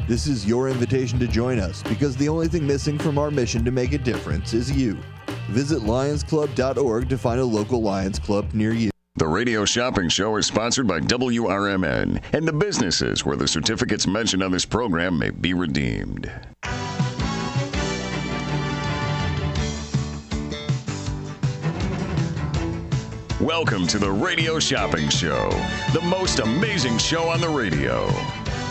This is your invitation to join us, because the only thing missing from our mission to make a difference is you. Visit lionsclub.org to find a local Lions Club near you. The Radio Shopping Show is sponsored by WRMN and the businesses where the certificates mentioned on this program may be redeemed. Welcome to the Radio Shopping Show, the most amazing show on the radio.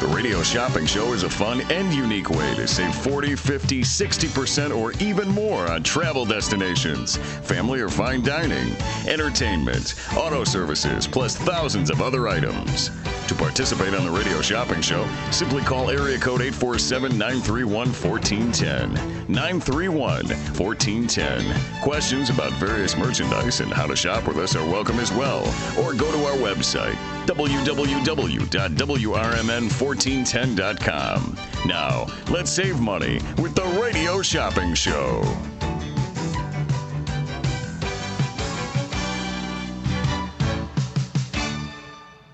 The Radio Shopping Show is a fun and unique way to save 40, 50, 60% or even more on travel destinations, family or fine dining, entertainment, auto services, plus thousands of other items. To participate on the Radio Shopping Show, simply call area code 847-931-1410. 931-1410. Questions about various merchandise and how to shop with us are welcome as well. Or go to our website, www.WRMN1410.com. Now, let's save money with the Radio Shopping Show.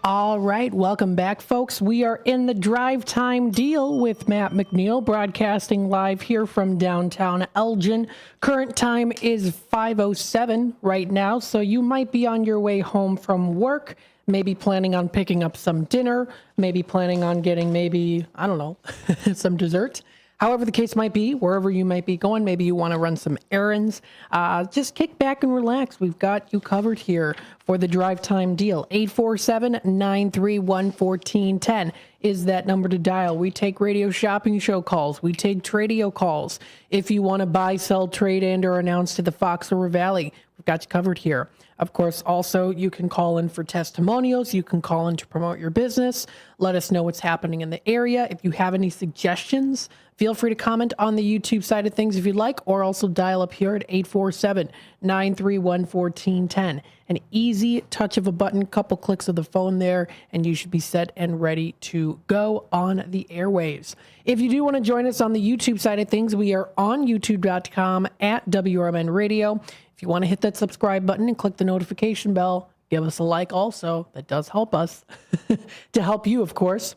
All right, welcome back, folks. We are in the Drive Time Deal with Matt McNeil, broadcasting live here from downtown Elgin. Current time is 5:07 right now, so you might be on your way home from work, maybe planning on picking up some dinner, maybe planning on getting some dessert. However the case might be, wherever you might be going, maybe you want to run some errands. Just kick back and relax. We've got you covered here for the Drive Time Deal. 847-931-1410 is that number to dial. We take Radio Shopping Show calls. We take Tradio calls. If you want to buy, sell, trade, and or announce to the Fox River Valley, we've got you covered here. Of course, also you can call in for testimonials. You can call in to promote your business. Let us know what's happening in the area. If you have any suggestions, feel free to comment on the YouTube side of things if you'd like, or also dial up here at 847-931-1410. An easy touch of a button, couple clicks of the phone there, and you should be set and ready to go on the airwaves. If you do want to join us on the YouTube side of things, we are on youtube.com at WRMN Radio. If you want to hit that subscribe button and click the notification bell, give us a like also. That does help us to help you, of course.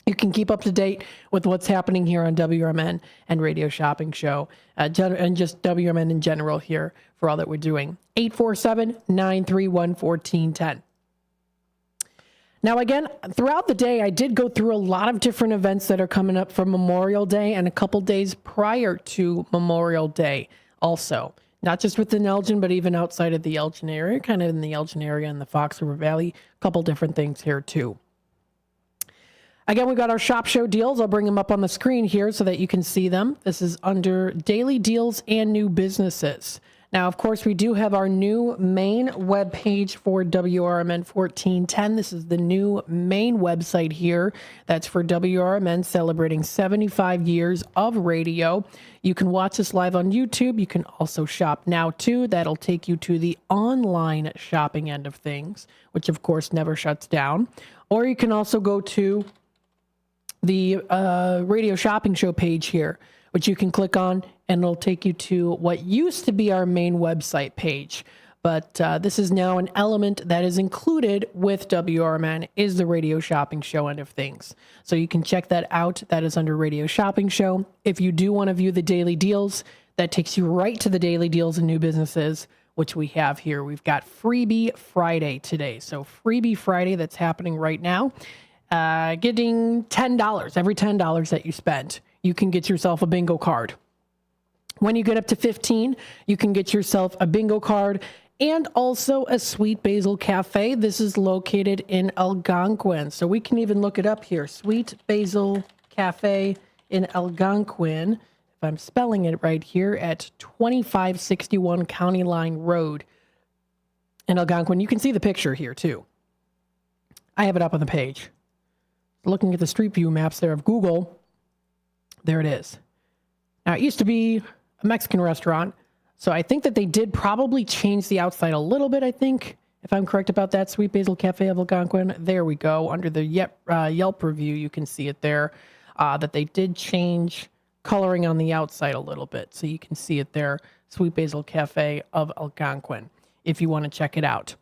You can keep up to date with what's happening here on WRMN and Radio Shopping Show, and just WRMN in general here for all that we're doing. 847-931-1410. Now, again, throughout the day, I did go through a lot of different events that are coming up for Memorial Day and a couple days prior to Memorial Day also. Not just within Elgin, but even outside of the Elgin area, kind of in the Elgin area and the Fox River Valley. A couple different things here, too. Again, we've got our shop show deals. I'll bring them up on the screen here so that you can see them. This is under daily deals and new businesses. Now, of course, we do have our new main web page for WRMN 1410. This is the new main website here. That's for WRMN, celebrating 75 years of radio. You can watch us live on YouTube. You can also shop now, too. That'll take you to the online shopping end of things, which, of course, never shuts down. Or you can also go to the Radio Shopping Show page here, which you can click on, and it'll take you to what used to be our main website page. But this is now an element that is included with WRMN, is the Radio Shopping Show end of things. So you can check that out. That is under Radio Shopping Show. If you do want to view the daily deals, that takes you right to the daily deals and new businesses, which we have here. We've got Freebie Friday today. So Freebie Friday, that's happening right now. Getting $10. Every $10 that you spend, you can get yourself a bingo card. When you get up to 15, you can get yourself a bingo card and also a Sweet Basil Cafe. This is located in Algonquin. So we can even look it up here. Sweet Basil Cafe in Algonquin, if I'm spelling it right here, at 2561 County Line Road in Algonquin. You can see the picture here too. I have it up on the page. Looking at the Street View maps there of Google, there it is. Now, it used to be a Mexican restaurant, so I think that they did probably change the outside a little bit, I think, if I'm correct about that. Sweet Basil Cafe of Algonquin. There we go. Under the Yelp review, you can see it there, that they did change coloring on the outside a little bit. So you can see it there, Sweet Basil Cafe of Algonquin, if you want to check it out.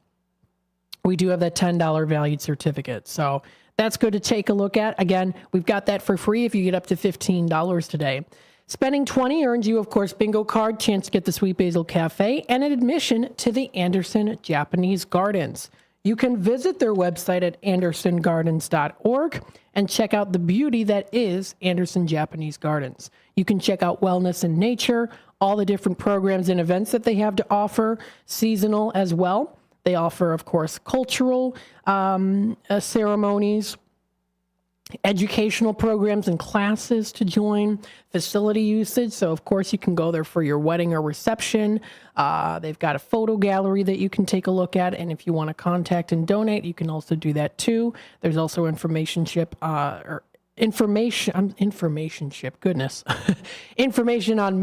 We do have that $10 valued certificate, so that's good to take a look at. Again, we've got that for free if you get up to $15 today. Spending $20 earns you, of course, bingo card, chance to get the Sweet Basil Cafe, and an admission to the Anderson Japanese Gardens. You can visit their website at andersongardens.org and check out the beauty that is Anderson Japanese Gardens. You can check out wellness and nature, all the different programs and events that they have to offer, seasonal as well. They offer, of course, cultural ceremonies, educational programs and classes to join, facility usage. So, of course, you can go there for your wedding or reception. They've got a photo gallery that you can take a look at. And if you want to contact and donate, you can also do that, too. There's also information on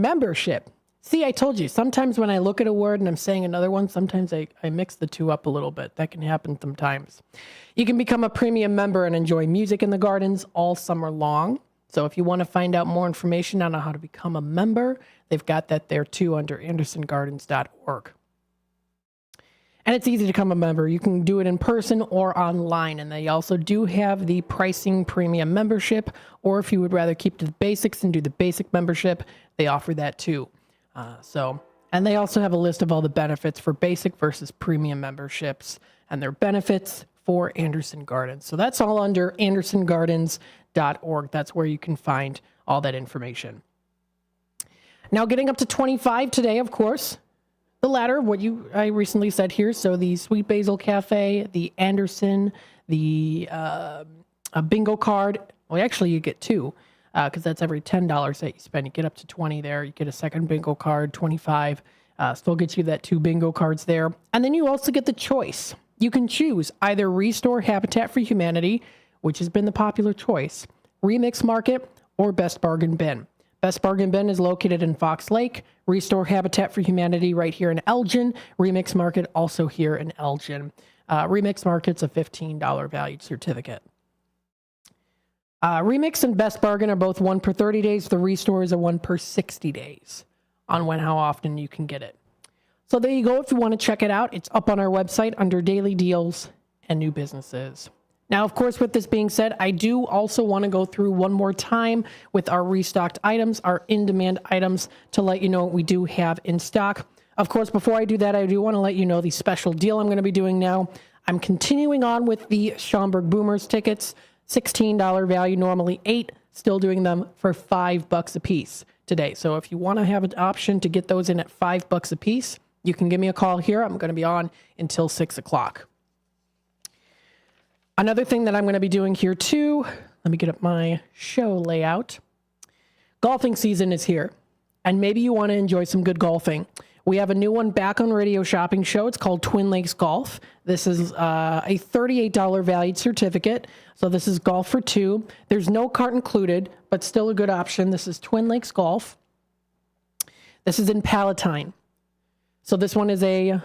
membership. See, I told you, sometimes when I look at a word and I'm saying another one, sometimes I mix the two up a little bit. That can happen sometimes. You can become a premium member and enjoy music in the gardens all summer long. So if you want to find out more information on how to become a member, they've got that there too under andersongardens.org. And it's easy to become a member. You can do it in person or online. And they also do have the pricing premium membership, or if you would rather keep to the basics and do the basic membership, they offer that too. And they also have a list of all the benefits for basic versus premium memberships and their benefits for Anderson Gardens. So that's all under andersongardens.org. That's where you can find all that information. Now, getting up to 25 today, of course, the latter of what I recently said here. So the Sweet Basil Cafe, the Anderson, the a bingo card. Well, actually, you get two. Because that's every $10 that you spend. You get up to 20 there. You get a second bingo card, 25 Still gets you that 2 bingo cards there. And then you also get the choice. You can choose either Restore Habitat for Humanity, which has been the popular choice, Remix Market, or Best Bargain Bin. Best Bargain Bin is located in Fox Lake. Restore Habitat for Humanity right here in Elgin. Remix Market also here in Elgin. Remix Market's a $15 valued certificate. Remix and Best Bargain are both 1 per 30 days. The Restore is a 1 per 60 days on how often you can get it. So there you go. If you want to check it out, it's up on our website under Daily Deals and New Businesses. Now, of course, with this being said, I do also want to go through one more time with our restocked items, our in-demand items, to let you know what we do have in stock. Of course, before I do that, I do want to let you know the special deal I'm going to be doing now. I'm continuing on with the Schaumburg Boomers tickets, $16 value, normally $8, still doing them for $5 a piece today. So if you want to have an option to get those in at $5 a piece, you can give me a call here. I'm going to be on until 6 o'clock. Another thing that I'm going to be doing here too, let me get up my show layout. Golfing season is here, and maybe you want to enjoy some good golfing. We have a new one back on Radio Shopping Show. It's called Twin Lakes Golf. This is a $38 valued certificate. So this is golf for 2. There's no cart included, but still a good option. This is Twin Lakes Golf. This is in Palatine. So this one is a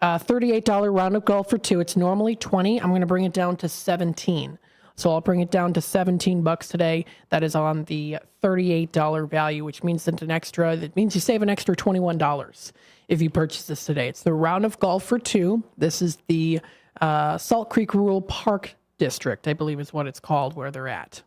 $38 round of golf for 2. It's normally $20. I'm going to bring it down to $17. So I'll bring it down to $17 today. That is on the $38 value, which means that means you save an extra $21 if you purchase this today. It's the round of golf for 2. This is the Salt Creek Rural Park District, I believe is what it's called, where they're at.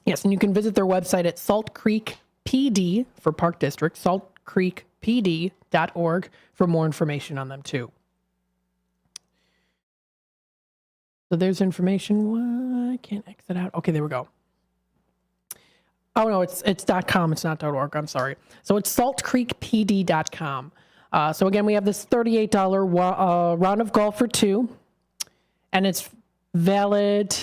Yes, and you can visit their website at Salt Creek PD for Park District, saltcreekpd.org for more information on them too. So there's information. I can't exit out. Okay, there we go. Oh no, it's .com. It's not .org. I'm sorry. So it's saltcreekpd.com. So again, we have this $38 round of golf for 2, and it's valid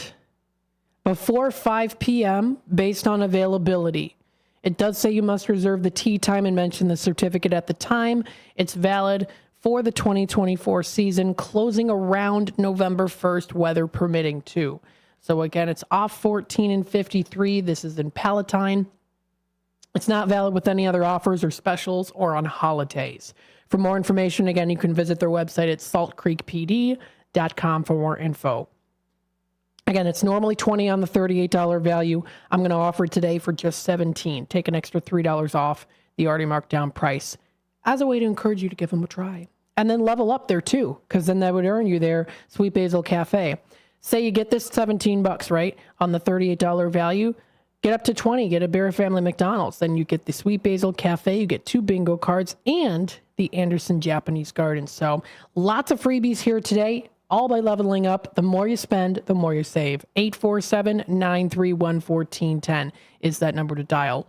before 5 p.m. based on availability. It does say you must reserve the tee time and mention the certificate at the time. It's valid for the 2024 season, closing around November 1st, weather permitting too. So again, it's off 14 and 53. This is in Palatine. It's not valid with any other offers or specials or on holidays. For more information, again, you can visit their website at saltcreekpd.com for more info. Again, it's normally $20 on the $38 value. I'm going to offer it today for just $17. Take an extra $3 off the already marked down price as a way to encourage you to give them a try. And then level up there too, because then that would earn you their Sweet Basil Cafe. Say you get this $17, right, on the $38 value, get up to $20, get a Bear Family McDonald's. Then you get the Sweet Basil Cafe, you get 2 bingo cards, and the Anderson Japanese Garden. So lots of freebies here today, all by leveling up. The more you spend, the more you save. 847-931-1410 is that number to dial.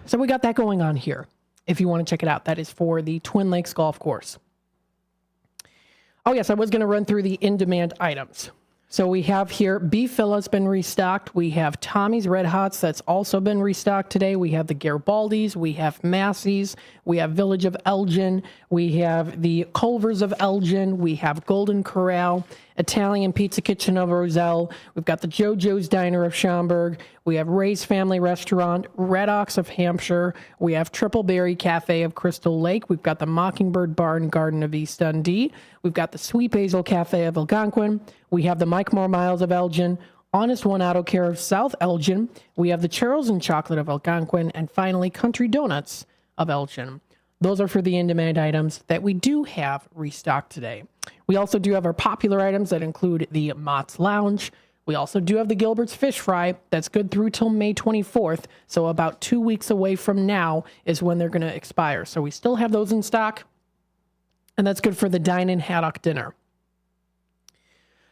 So we got that going on here. If you want to check it out, that is for the Twin Lakes Golf Course. Oh yes, I was going to run through the in-demand items. So we have here, Beef Filla's been restocked. We have Tommy's Red Hots, that's also been restocked today. We have the Garibaldi's, we have Massey's, we have Village of Elgin, we have the Culvers of Elgin, we have Golden Corral, Italian Pizza Kitchen of Roselle, we've got the JoJo's Diner of Schaumburg, we have Ray's Family Restaurant, Red Ox of Hampshire, we have Triple Berry Cafe of Crystal Lake, we've got the Mockingbird Bar and Garden of East Dundee, we've got the Sweet Basil Cafe of Algonquin, we have the Mike Moore Miles of Elgin, Honest One Auto Care of South Elgin, we have the Charles and Chocolate of Algonquin, and finally Country Donuts of Elgin. Those are for the in-demand items that we do have restocked today. We also do have our popular items that include the Mott's Lounge. We also do have the Gilbert's Fish Fry. That's good through till May 24th. So about 2 weeks away from now is when they're going to expire. So we still have those in stock. And that's good for the dine-in haddock dinner.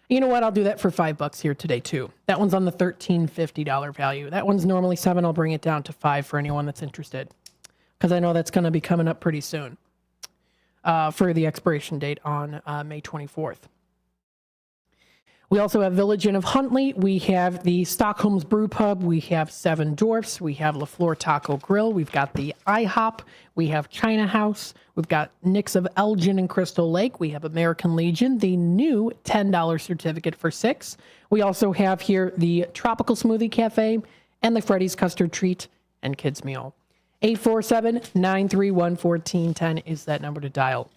You know what? I'll do that for $5 here today too. That one's on the $13.50 value. That one's normally $7. I'll bring it down to $5 for anyone that's interested, because I know that's going to be coming up pretty soon for the expiration date on May 24th. We also have Village Inn of Huntley. We have the Stockholm's Brew Pub. We have Seven Dwarfs. We have La Flor Taco Grill. We've got the IHOP. We have China House. We've got Nick's of Elgin and Crystal Lake. We have American Legion, the new $10 certificate for 6. We also have here the Tropical Smoothie Cafe and the Freddy's Custard Treat and Kids Meal. 847-931-1410 is that number to dial.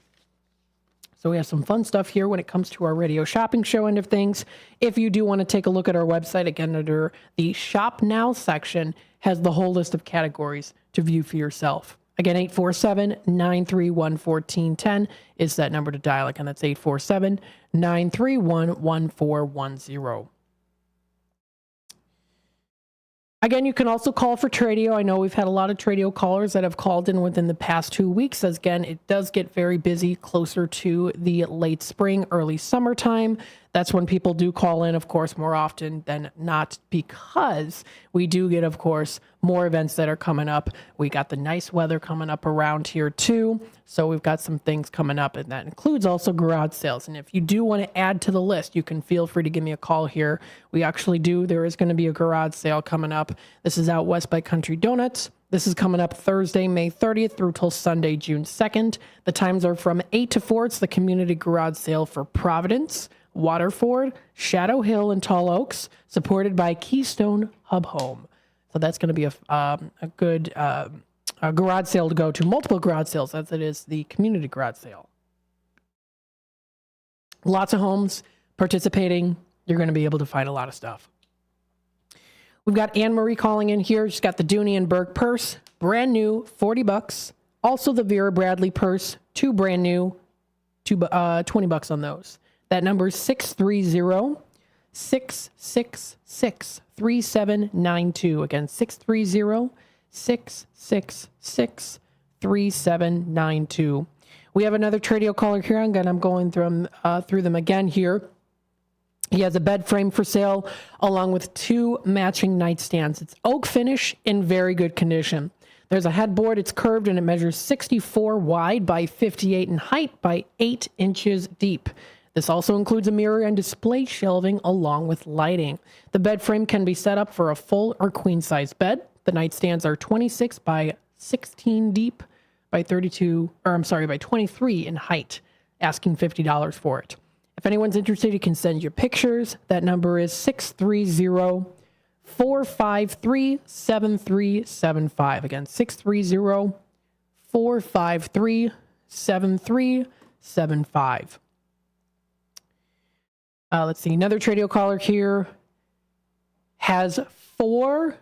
So we have some fun stuff here when it comes to our radio shopping show end of things. If you do want to take a look at our website, again, under the Shop Now section, has the whole list of categories to view for yourself. Again, 847-931-1410 is that number to dial. Again, that's 847-931-1410. Again, you can also call for Tradio. I know we've had a lot of Tradio callers that have called in within the past 2 weeks. As again, it does get very busy closer to the late spring, early summertime. That's when people do call in, of course, more often than not, because we do get, of course, more events that are coming up. We got the nice weather coming up around here too. So we've got some things coming up, and that includes also garage sales. And if you do want to add to the list, you can feel free to give me a call here. We actually do. There is going to be a garage sale coming up. This is out west by Country Donuts. This is coming up Thursday, May 30th through till Sunday, June 2nd. The times are from 8 to 4. It's the community garage sale for Providence, Waterford, Shadow Hill, and Tall Oaks, supported by Keystone Hub Home. So that's going to be a good garage sale to go to. Multiple garage sales, as it is the community garage sale. Lots of homes participating. You're going to be able to find a lot of stuff. We've got Anne Marie calling in here. She's got the Dooney and Burke purse, brand new, $40. Also the Vera Bradley purse, 2 brand new, $20 on those. That number is 630-666-3792. Again, 630-666-3792. We have another Tradio caller here. I'm going through them again here. He has a bed frame for sale along with 2 matching nightstands. It's oak finish in very good condition. There's a headboard. It's curved and it measures 64 wide by 58 in height by 8 inches deep. This also includes a mirror and display shelving along with lighting. The bed frame can be set up for a full or queen size bed. The nightstands are 26 by 16 deep by 23 in height, asking $50 for it. If anyone's interested, you can send your pictures. That number is 630-453-7375. Again, 630-453-7375. Let's see. Another Tradio caller here has 4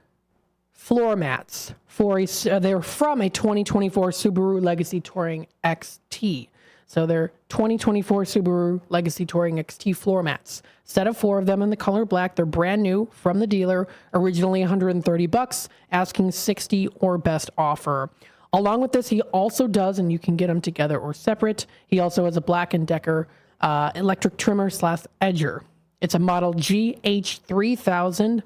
floor mats for they're from a 2024 Subaru Legacy Touring XT. So they're 2024 Subaru Legacy Touring XT floor mats. Set of 4 of them in the color black. They're brand new from the dealer. Originally $130, asking $60 or best offer. Along with this, he also does, and you can get them together or separate, he also has a Black & Decker electric trimmer / edger. It's a model GH3000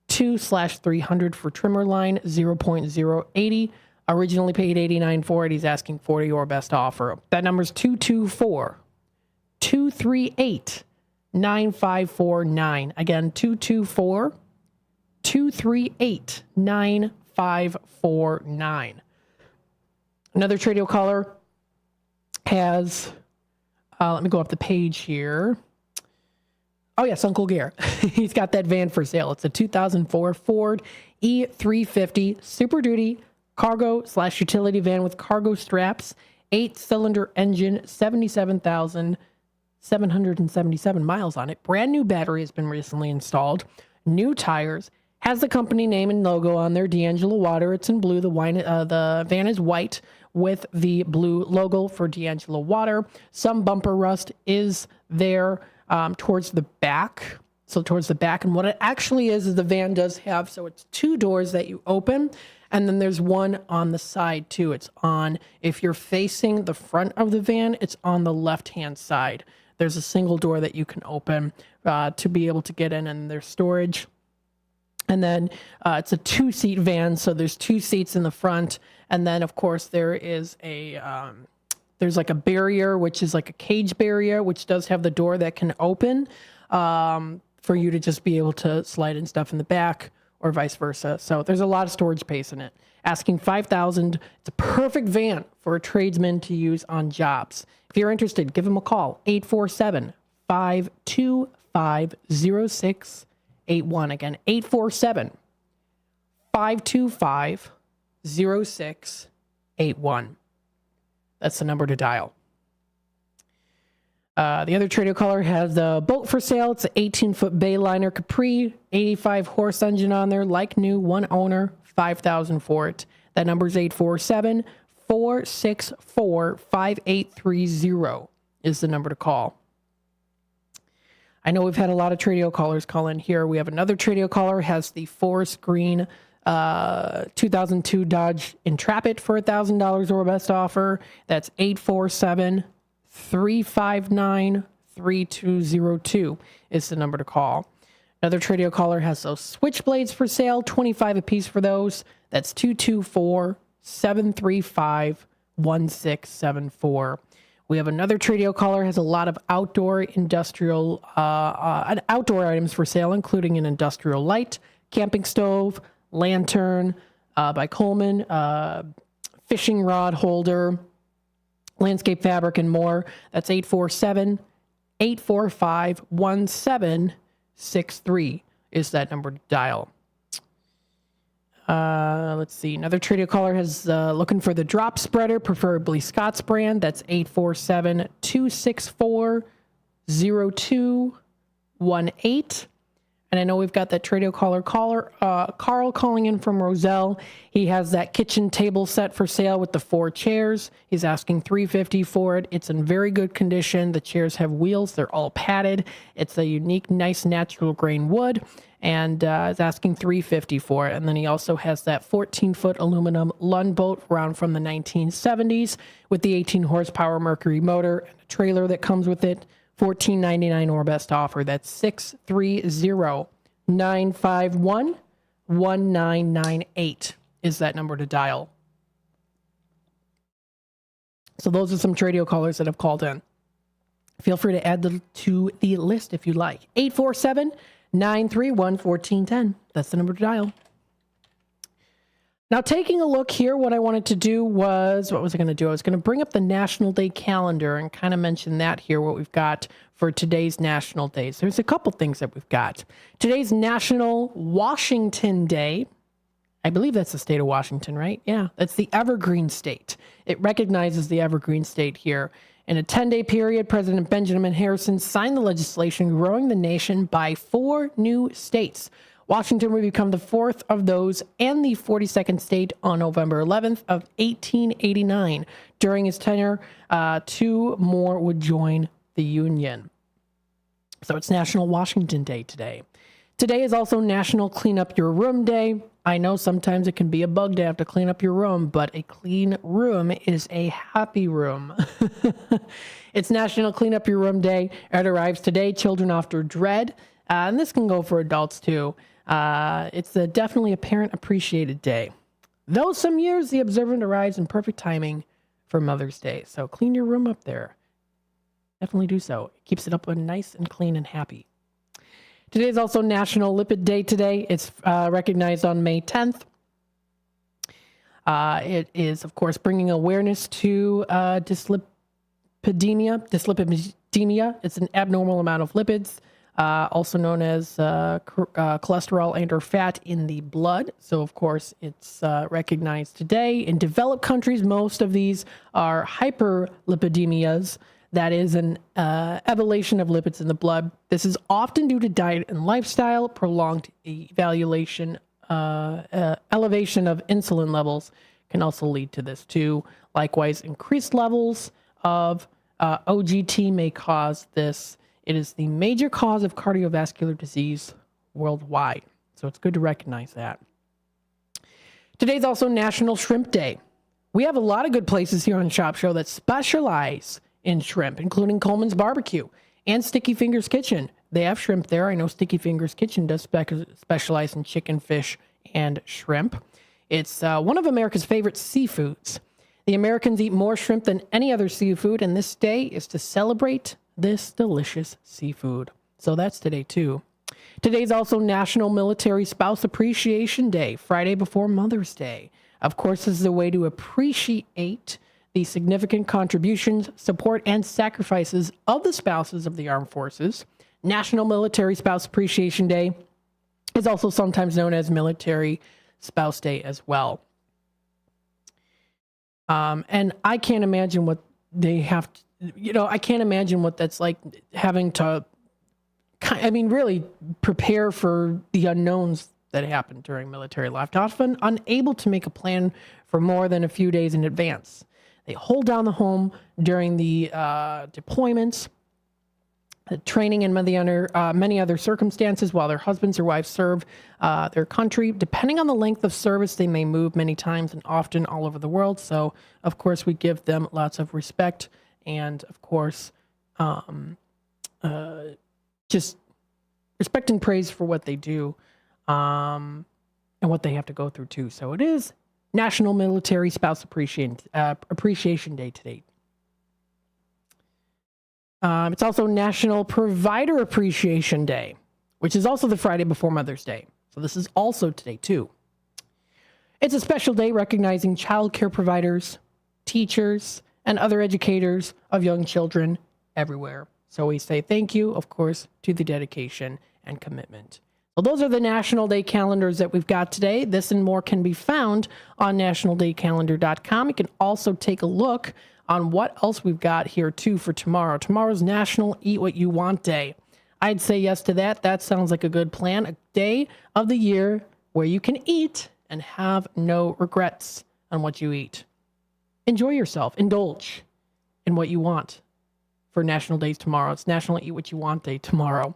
2/300 for trimmer line, 0.080. Originally paid $89 for it. He's asking $40 or best offer. That number's 224-238-9549. Again, 224-238-9549. Another Tradio caller has, let me go up the page here. Oh, yes, Uncle Gare. He's got that van for sale. It's a 2004 Ford E350 Super Duty cargo / utility van with cargo straps, 8-cylinder engine, 77,777 miles on it. Brand new battery has been recently installed. New tires. Has the company name and logo on there. D'Angelo Water. It's in blue. The van is white with the blue logo for D'Angelo Water. Some bumper rust is there towards the back. So towards the back. And what it actually is the van does have, so it's 2 doors that you open. And then there's one on the side too. It's on, if you're facing the front of the van, it's on the left-hand side. There's a single door that you can open to be able to get in, and there's storage. And then it's a 2-seat van, so there's 2 seats in the front. And then, of course, there is there's like a barrier, which is like a cage barrier, which does have the door that can open. for you to just be able to slide in stuff in the back or vice versa. So there's a lot of storage space in it. Asking $5,000. It's a perfect van for a tradesman to use on jobs. If you're interested, give them a call. 847-525-0681. Again, 847-525-0681. That's the number to dial. The other Trader caller has the boat for sale. It's an 18-foot Bayliner Capri, 85 horse engine on there, like new, one owner, $5,000 for it. That number is 847-464-5830 is the number to call. I know we've had a lot of Tradio callers call in here. We have another Tradio caller, has the forest green 2002 Dodge Intrepid for $1,000 or best offer. That's 847-359-3202 is the number to call. Another Tradio caller has those switchblades for sale, $25 a piece for those. That's 224-735-1674. We have another Tradio caller, has a lot of outdoor industrial outdoor items for sale, including an industrial light, camping stove, lantern by Coleman, fishing rod holder, landscape fabric, and more. That's 847-845-1763 is that number to dial. Let's see. Another Tradio caller has looking for the drop spreader, preferably Scott's brand. That's 847-264-0218. And I know we've got that Tradio caller, Carl, calling in from Roselle. He has that kitchen table set for sale with the 4 chairs. He's asking $350 for it. It's in very good condition. The chairs have wheels. They're all padded. It's a unique, nice, natural grain wood. And is asking $350 for it. And then he also has that 14-foot aluminum Lund boat around from the 1970s with the 18 horsepower Mercury motor and a trailer that comes with it. $14.99 or best offer. That's 630-951-1998 is that number to dial. So those are some Tradio callers that have called in. Feel free to add them to the list if you like. 847-931-1410. That's the number to dial. Now, taking a look here, what I wanted to do was, what was I going to do? I was going to bring up the National Day calendar and kind of mention that here, what we've got for today's National Days. There's a couple things that we've got. Today's National Washington Day. I believe that's the state of Washington, right? Yeah, that's the Evergreen State. It recognizes the Evergreen State here. In a 10-day period, President Benjamin Harrison signed the legislation growing the nation by 4 new states. Washington would become the 4th of those and the 42nd state on November 11th of 1889. During his tenure, 2 more would join the Union. So it's National Washington Day today. Today is also National Clean Up Your Room Day. I know sometimes it can be a bug to have to clean up your room, but a clean room is a happy room. It's National Clean Up Your Room Day. It arrives today. Children often dread, and this can go for adults too. It's definitely a parent appreciated day. Though some years the observant arrives in perfect timing for Mother's Day. So clean your room up there. Definitely do so. It keeps it up nice and clean and happy. Today is also National Lipid Day today. It's recognized on May 10th. It is, of course, bringing awareness to dyslipidemia. It's an abnormal amount of lipids, also known as cholesterol and or fat in the blood. So, of course, it's recognized today. In developed countries, most of these are hyperlipidemias. That is an elevation of lipids in the blood. This is often due to diet and lifestyle. Prolonged elevation of insulin levels can also lead to this too. Likewise, increased levels of OGT may cause this. It is the major cause of cardiovascular disease worldwide. So it's good to recognize that. Today's also National Shrimp Day. We have a lot of good places here on Shop Show that specialize in shrimp, including Coleman's Barbecue and Sticky Fingers Kitchen. They have shrimp there. I know Sticky Fingers Kitchen does specialize in chicken, fish, and shrimp. It's one of America's favorite seafoods. The Americans eat more shrimp than any other seafood, and this day is to celebrate this delicious seafood. So that's today, too. Today's also National Military Spouse Appreciation Day, Friday before Mother's Day. Of course, this is a way to appreciate the significant contributions, support, and sacrifices of the spouses of the armed forces. National Military Spouse Appreciation Day is also sometimes known as Military Spouse Day as well. And I can't imagine what they have to, I can't imagine what that's like, having to, really prepare for the unknowns that happen during military life. Often unable to make a plan for more than a few days in advance. They hold down the home during the deployments, training, and many other circumstances while their husbands or wives serve their country. Depending on the length of service, they may move many times and often all over the world. So, of course, we give them lots of respect and, of course, just respect and praise for what they do and what they have to go through, too. So it is National Military Spouse Appreciation Day today. It's also National Provider Appreciation Day, which is also the Friday before Mother's Day. So this is also today, too. It's a special day recognizing childcare providers, teachers, and other educators of young children everywhere. So we say thank you, of course, to the dedication and commitment. Well, those are the National Day calendars that we've got today. This and more can be found on nationaldaycalendar.com. You can also take a look on what else we've got here, too, for tomorrow. Tomorrow's National Eat What You Want Day. I'd say yes to that. That sounds like a good plan. A day of the year where you can eat and have no regrets on what you eat. Enjoy yourself. Indulge in what you want for National Days tomorrow. It's National Eat What You Want Day tomorrow.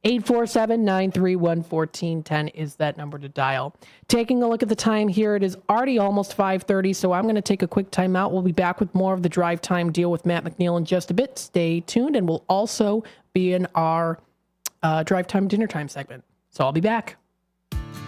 847-931-1410 is that number to dial. Taking a look at the time here, it is already almost 5:30, so I'm going to take a quick time out. We'll be back with more of the Drive Time Deal with Matt McNeil in just a bit. Stay tuned, and we'll also be in our Drive Time Dinner Time segment. So I'll be back.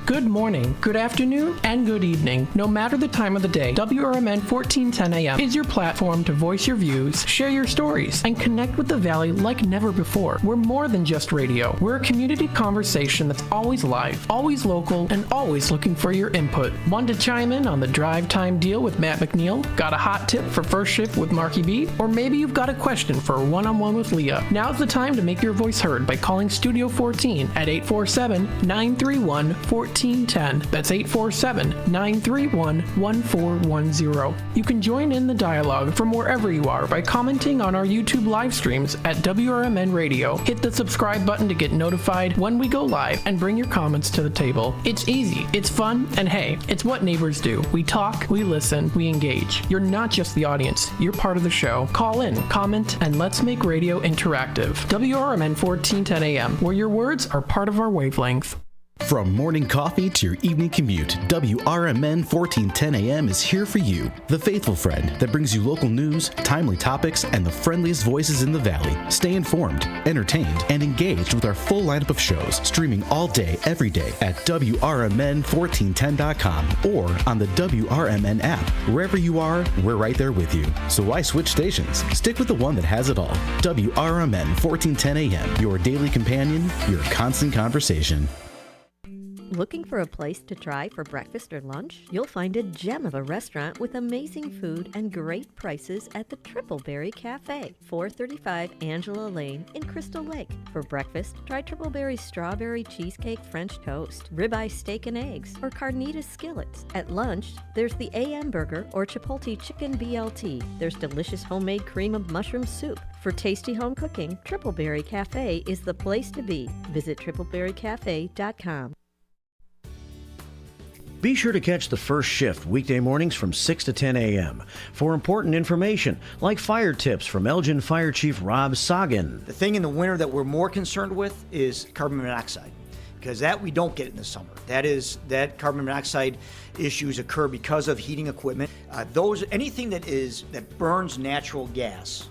Good morning, good afternoon, and good evening. No matter the time of the day, WRMN 1410 AM is your platform to voice your views, share your stories, and connect with the Valley like never before. We're more than just radio. We're a community conversation that's always live, always local, and always looking for your input. Want to chime in on the Drive Time Deal with Matt McNeil? Got a hot tip for First Shift with Marky B? Or maybe you've got a question for a one-on-one with Leah. Now's the time to make your voice heard by calling Studio 14 at 847-931-1410. That's 847-931-1410. You can join in the dialogue from wherever you are by commenting on our YouTube live streams at WRMN Radio. Hit the subscribe button to get notified when we go live and bring your comments to the table. It's easy, it's fun, and hey, it's what neighbors do. We talk, we listen, we engage. You're not just the audience, you're part of the show. Call in, comment, and let's make radio interactive. WRMN 1410 AM, where your words are part of our wavelength. From morning coffee to your evening commute, WRMN 1410 AM is here for you. The faithful friend that brings you local news, timely topics, and the friendliest voices in the Valley. Stay informed, entertained, and engaged with our full lineup of shows, streaming all day, every day at WRMN1410.com or on the WRMN app. Wherever you are, we're right there with you. So why switch stations? Stick with the one that has it all. WRMN 1410 AM, your daily companion, your constant conversation. Looking for a place to try for breakfast or lunch? You'll find a gem of a restaurant with amazing food and great prices at the Tripleberry Cafe, 435 Angela Lane in Crystal Lake. For breakfast, try Tripleberry's strawberry cheesecake French toast, ribeye steak and eggs, or carnitas skillets. At lunch, there's the AM burger or Chipotle chicken BLT. There's delicious homemade cream of mushroom soup. For tasty home cooking, Tripleberry Cafe is the place to be. Visit tripleberrycafe.com. Be sure to catch the First Shift weekday mornings from 6 to 10 a.m. for important information like fire tips from Elgin Fire Chief Rob Sagan. The thing in the winter that we're more concerned with is carbon monoxide, because that we don't get in the summer. That carbon monoxide issues occur because of heating equipment. Anything that burns natural gas,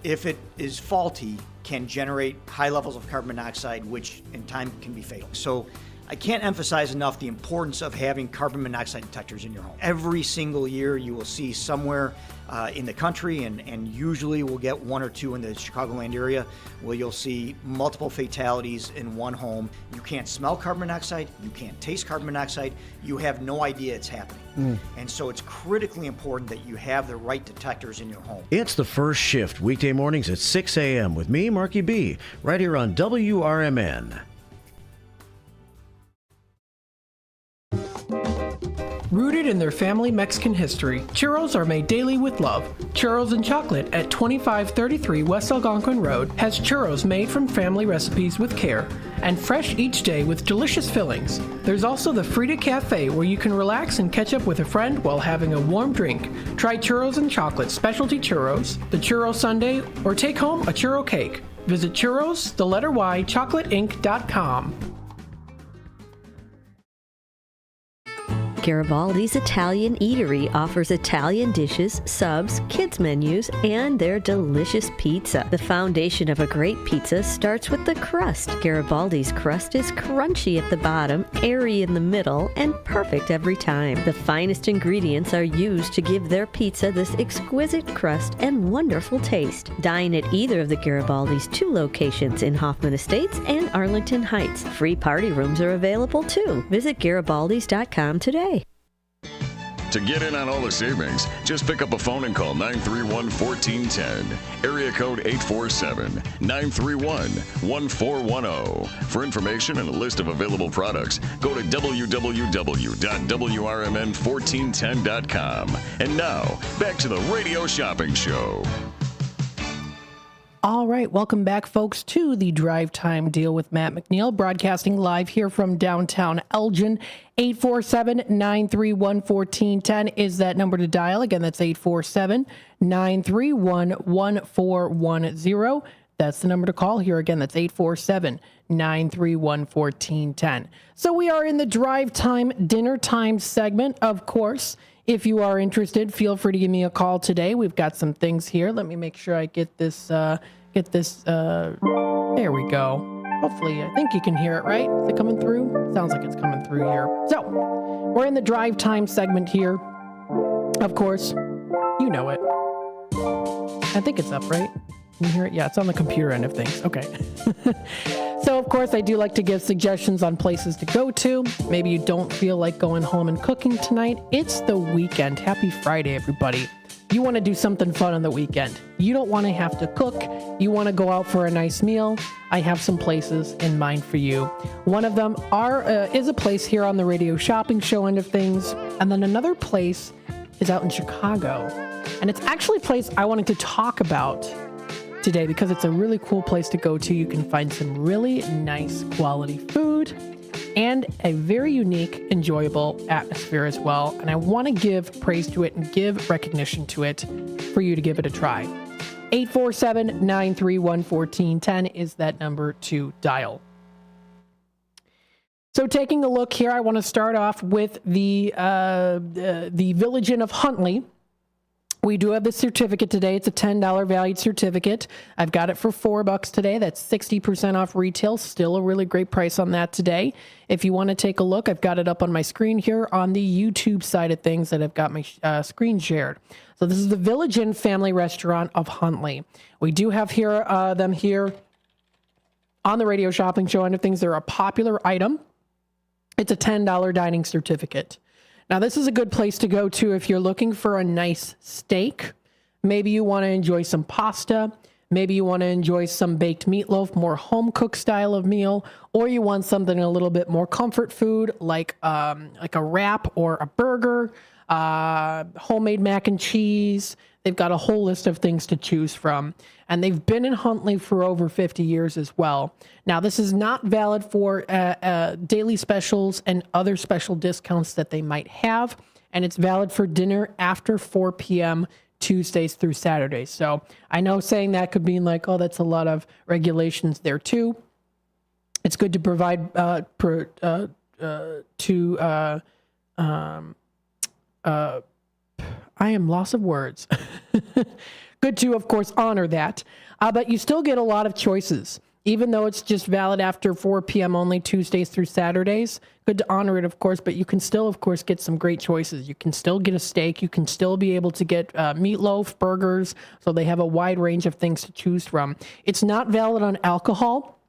if it is faulty, can generate high levels of carbon monoxide, which in time can be fatal. So I can't emphasize enough the importance of having carbon monoxide detectors in your home. Every single year you will see somewhere in the country, and usually we'll get one or two in the Chicagoland area, where you'll see multiple fatalities in one home. You can't smell carbon monoxide, you can't taste carbon monoxide, you have no idea it's happening. And so it's critically important that you have the right detectors in your home. It's The First Shift, weekday mornings at 6 a.m. with me, Marky B, right here on WRMN. Rooted in their family Mexican history, churros are made daily with love. Churros and Chocolate at 2533 West Algonquin Road has churros made from family recipes with care and fresh each day with delicious fillings. There's also the Frida Cafe where you can relax and catch up with a friend while having a warm drink. Try Churros and Chocolate specialty churros, the churro sundae, or take home a churro cake. Visit churros, the letter Y, chocolateinc.com. Garibaldi's Italian Eatery offers Italian dishes, subs, kids menus, and their delicious pizza. The foundation of a great pizza starts with the crust. Garibaldi's crust is crunchy at the bottom, airy in the middle, and perfect every time. The finest ingredients are used to give their pizza this exquisite crust and wonderful taste. Dine at either of the Garibaldi's 2 locations in Hoffman Estates and Arlington Heights. Free party rooms are available too. Visit Garibaldis.com today. To get in on all the savings, just pick up a phone and call 931-1410. Area code 847-931-1410. For information and a list of available products, go to www.WRMN1410.com. And now, back to the Radio Shopping Show. All right, welcome back, folks, to the Drive Time Deal with Matt McNeil, broadcasting live here from downtown Elgin. 847-931-1410 is that number to dial. Again, that's 847-931-1410. That's the number to call here. Again, that's 847-931-1410. So we are in the Drive Time Dinner Time segment, of course. If you are interested, feel free to give me a call today. We've got some things here. Let me make sure I get this, there we go. Hopefully, I think you can hear it, right? Is it coming through? Sounds like it's coming through here. So, we're in the Drive Time segment here. Of course, you know it. I think it's up, right? Can you hear it? Yeah, it's on the computer end of things. Okay. So, of course, I do like to give suggestions on places to go to. Maybe you don't feel like going home and cooking tonight. It's the weekend. Happy Friday, everybody. You want to do something fun on the weekend. You don't want to have to cook. You want to go out for a nice meal. I have some places in mind for you. One of them is a place here on the Radio Shopping Show end of things. And then another place is out in Chicago. And it's actually a place I wanted to talk about today because it's a really cool place to go to. You can find some really nice quality food and a very unique, enjoyable atmosphere as well. And I want to give praise to it and give recognition to it for you to give it a try. 847-931-1410 is that number to dial. So taking a look here, I want to start off with the Village Inn of Huntley. We do have the certificate today. It's a $10 valued certificate. I've got it for $4 today. That's 60% off retail. Still a really great price on that today. If you want to take a look, I've got it up on my screen here on the YouTube side of things that I've got my screen shared. So this is the Village Inn Family Restaurant of Huntley. We do have them here on the Radio Shopping Show end of things. They're a popular item. It's a $10 dining certificate. Now, this is a good place to go to if you're looking for a nice steak. Maybe you want to enjoy some pasta. Maybe you want to enjoy some baked meatloaf, more home-cooked style of meal. Or you want something a little bit more comfort food, like a wrap or a burger, homemade mac and cheese. They've got a whole list of things to choose from. And they've been in Huntley for over 50 years as well. Now, this is not valid for daily specials and other special discounts that they might have. And it's valid for dinner after 4 p.m. Tuesdays through Saturdays. So I know saying that could mean like, oh, that's a lot of regulations there too. It's good to provide I am loss of words. Good to, of course, honor that. But you still get a lot of choices. even though it's just valid after 4 p.m. only, Tuesdays through Saturdays. Good to honor it, of course, but you can still, of course, get some great choices. You can still get a steak. You can still be able to get meatloaf, burgers. So they have a wide range of things to choose from. It's not valid on alcohol,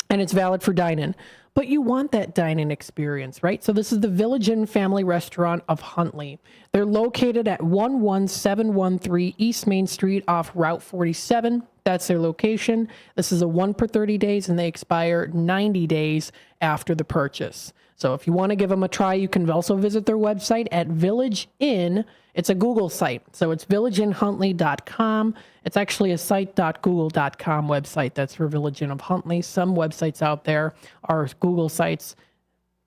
and it's valid for dine-in. But you want that dine-in experience, right? So this is the Village Inn Family Restaurant of Huntley. They're located at 11713 East Main Street off Route 47. That's their location. This is a 1 per 30 days, and they expire 90 days after the purchase. So if you want to give them a try, you can also visit their website at Village Inn. It's a Google site. So it's villageinhuntley.com. It's actually a site.google.com website. That's for Village Inn of Huntley. Some websites out there are Google sites.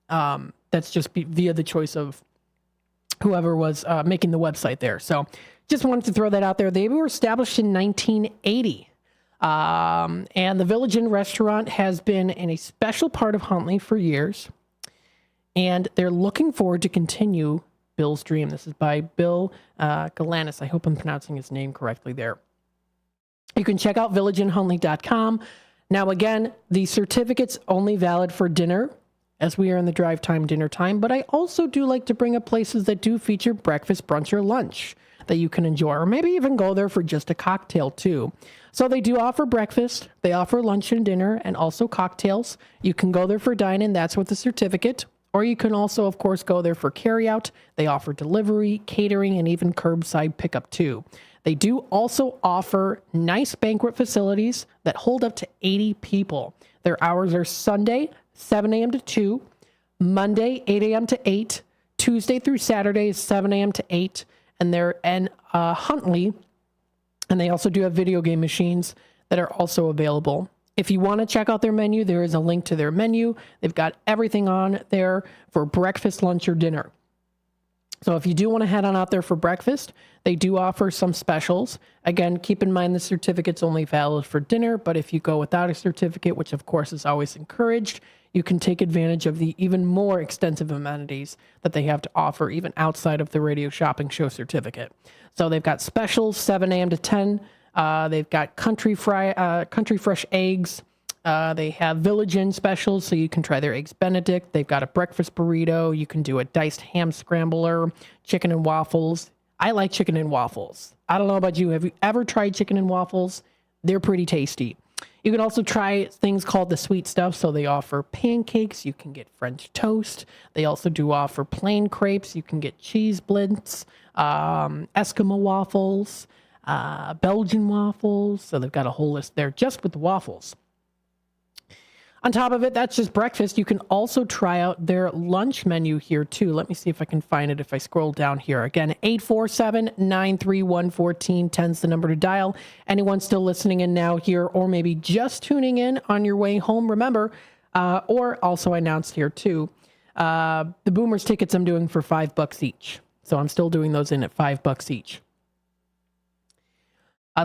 That's just via the choice of whoever was making the website there. So just wanted to throw that out there. They were established in 1980. And the Village Inn restaurant has been in a special part of Huntley for years. And they're looking forward to continue Bill's dream. This is by Bill Galanis. I hope I'm pronouncing his name correctly there. You can check out villageinhuntley.com. Now, again, the certificate's only valid for dinner, as we are in the drive time, dinner time. But I also do like to bring up places that do feature breakfast, brunch, or lunch that you can enjoy, or maybe even go there for just a cocktail too. So they do offer breakfast, they offer lunch and dinner, and also cocktails. You can go there for dine-in, that's with the certificate. Or you can also, of course, go there for carryout. They offer delivery, catering, and even curbside pickup too. They do also offer nice banquet facilities that hold up to 80 people. Their hours are Sunday, 7 a.m. to 2, Monday, 8 a.m. to 8, Tuesday through Saturday, 7 a.m. to 8, and they're in Huntley, and they also do have video game machines that are also available. If you want to check out their menu, there is a link to their menu. They've got everything on there for breakfast, lunch, or dinner. So if you do want to head on out there for breakfast, they do offer some specials. Again, keep in mind the certificate's only valid for dinner, but if you go without a certificate, which of course is always encouraged, you can take advantage of the even more extensive amenities that they have to offer, even outside of the Radio Shopping Show certificate. So they've got specials, 7 a.m. to 10. They've got country fresh eggs. They have Village Inn specials, so you can try their Eggs Benedict. They've got a breakfast burrito. You can do a diced ham scrambler, chicken and waffles. I like chicken and waffles. I don't know about you. Have you ever tried chicken and waffles? They're pretty tasty. You can also try things called the sweet stuff. So they offer pancakes. You can get French toast. They also do offer plain crepes. You can get cheese blintz, Eskimo waffles, Belgian waffles. So they've got a whole list there just with the waffles. On top of it, that's just breakfast. You can also try out their lunch menu here too. Let me see if I can find it if I scroll down here. Again, 847-931-1410 is the number to dial. Anyone still listening in now here, or maybe just tuning in on your way home, remember, or also announced here too, the Boomers tickets I'm doing for $5 each. So I'm still doing those in at $5 each.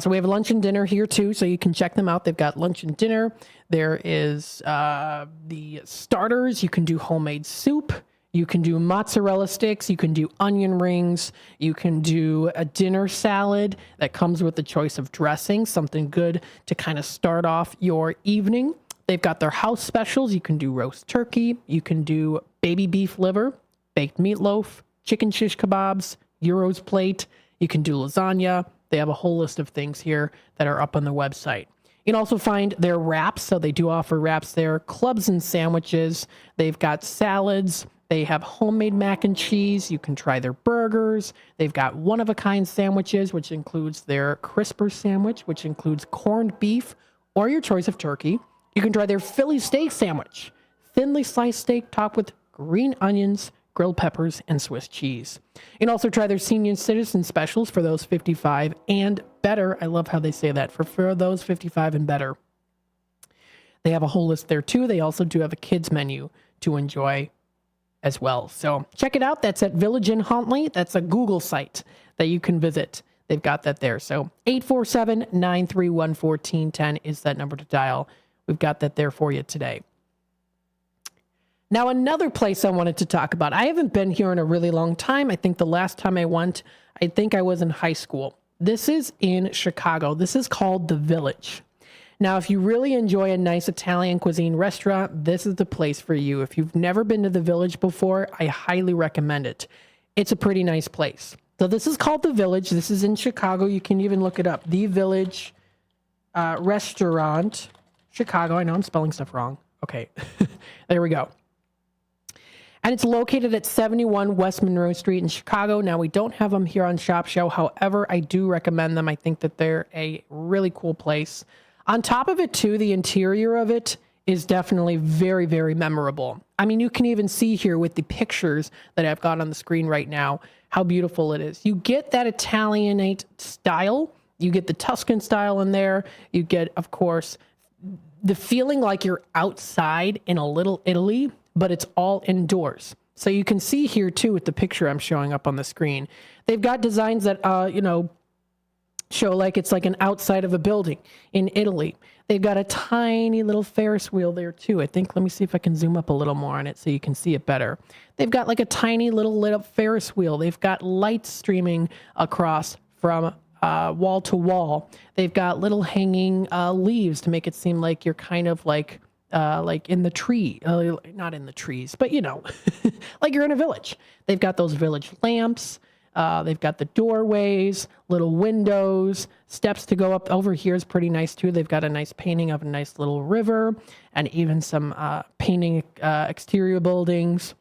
So we have lunch and dinner here too, so you can check them out. They've got lunch and dinner. There is the starters. You can do homemade soup. You can do mozzarella sticks. You can do onion rings. You can do a dinner salad that comes with the choice of dressing, something good to kind of start off your evening. They've got their house specials. You can do roast turkey. You can do baby beef liver, baked meatloaf, chicken shish kebabs, gyros plate. You can do lasagna. They have a whole list of things here that are up on the website. You can also find their wraps. So they do offer wraps there, clubs and sandwiches. They've got salads. They have homemade mac and cheese. You can try their burgers. They've got one-of-a-kind sandwiches, which includes their crisper sandwich, which includes corned beef or your choice of turkey. You can try their Philly steak sandwich, thinly sliced steak topped with green onions, grilled peppers, and Swiss cheese. You can also try their senior citizen specials for those 55 and better. I love how they say that, for those 55 and better. They have a whole list there too. They also do have a kids menu to enjoy as well. So check it out. That's at Village Inn Huntley. That's a Google site that you can visit. They've got that there. So 847-931-1410 is that number to dial. We've got that there for you today. Now, another place I wanted to talk about. I haven't been here in a really long time. I think the last time I went, I was in high school. This is in Chicago. This is called The Village. Now, if you really enjoy a nice Italian cuisine restaurant, this is the place for you. If you've never been to the Village before, I highly recommend it. It's a pretty nice place. So this is called The Village. This is in Chicago. You can even look it up. The Village Restaurant, Chicago. I know I'm spelling stuff wrong. Okay, there we go. And it's located at 71 West Monroe Street in Chicago. Now, we don't have them here on Shop Show. However, I do recommend them. I think that they're a really cool place. On top of it, too, the interior of it is definitely very, very memorable. I mean, you can even see here with the pictures that I've got on the screen right now how beautiful it is. You get that Italianate style. You get the Tuscan style in there. You get, of course, the feeling like you're outside in a little Italy, but it's all indoors. So you can see here, too, with the picture I'm showing up on the screen, they've got designs that, show like it's like an outside of a building in Italy. They've got a tiny little Ferris wheel there, too. I think, let me see if I can zoom up a little more on it so you can see it better. They've got like a tiny little lit up Ferris wheel. They've got lights streaming across from wall to wall. They've got little hanging leaves to make it seem like you're kind of like in the tree, not in the trees, but like you're in a village. They've got those village lamps. They've got the doorways, little windows, steps to go up. Over here is pretty nice too. They've got a nice painting of a nice little river and even some painting exterior buildings.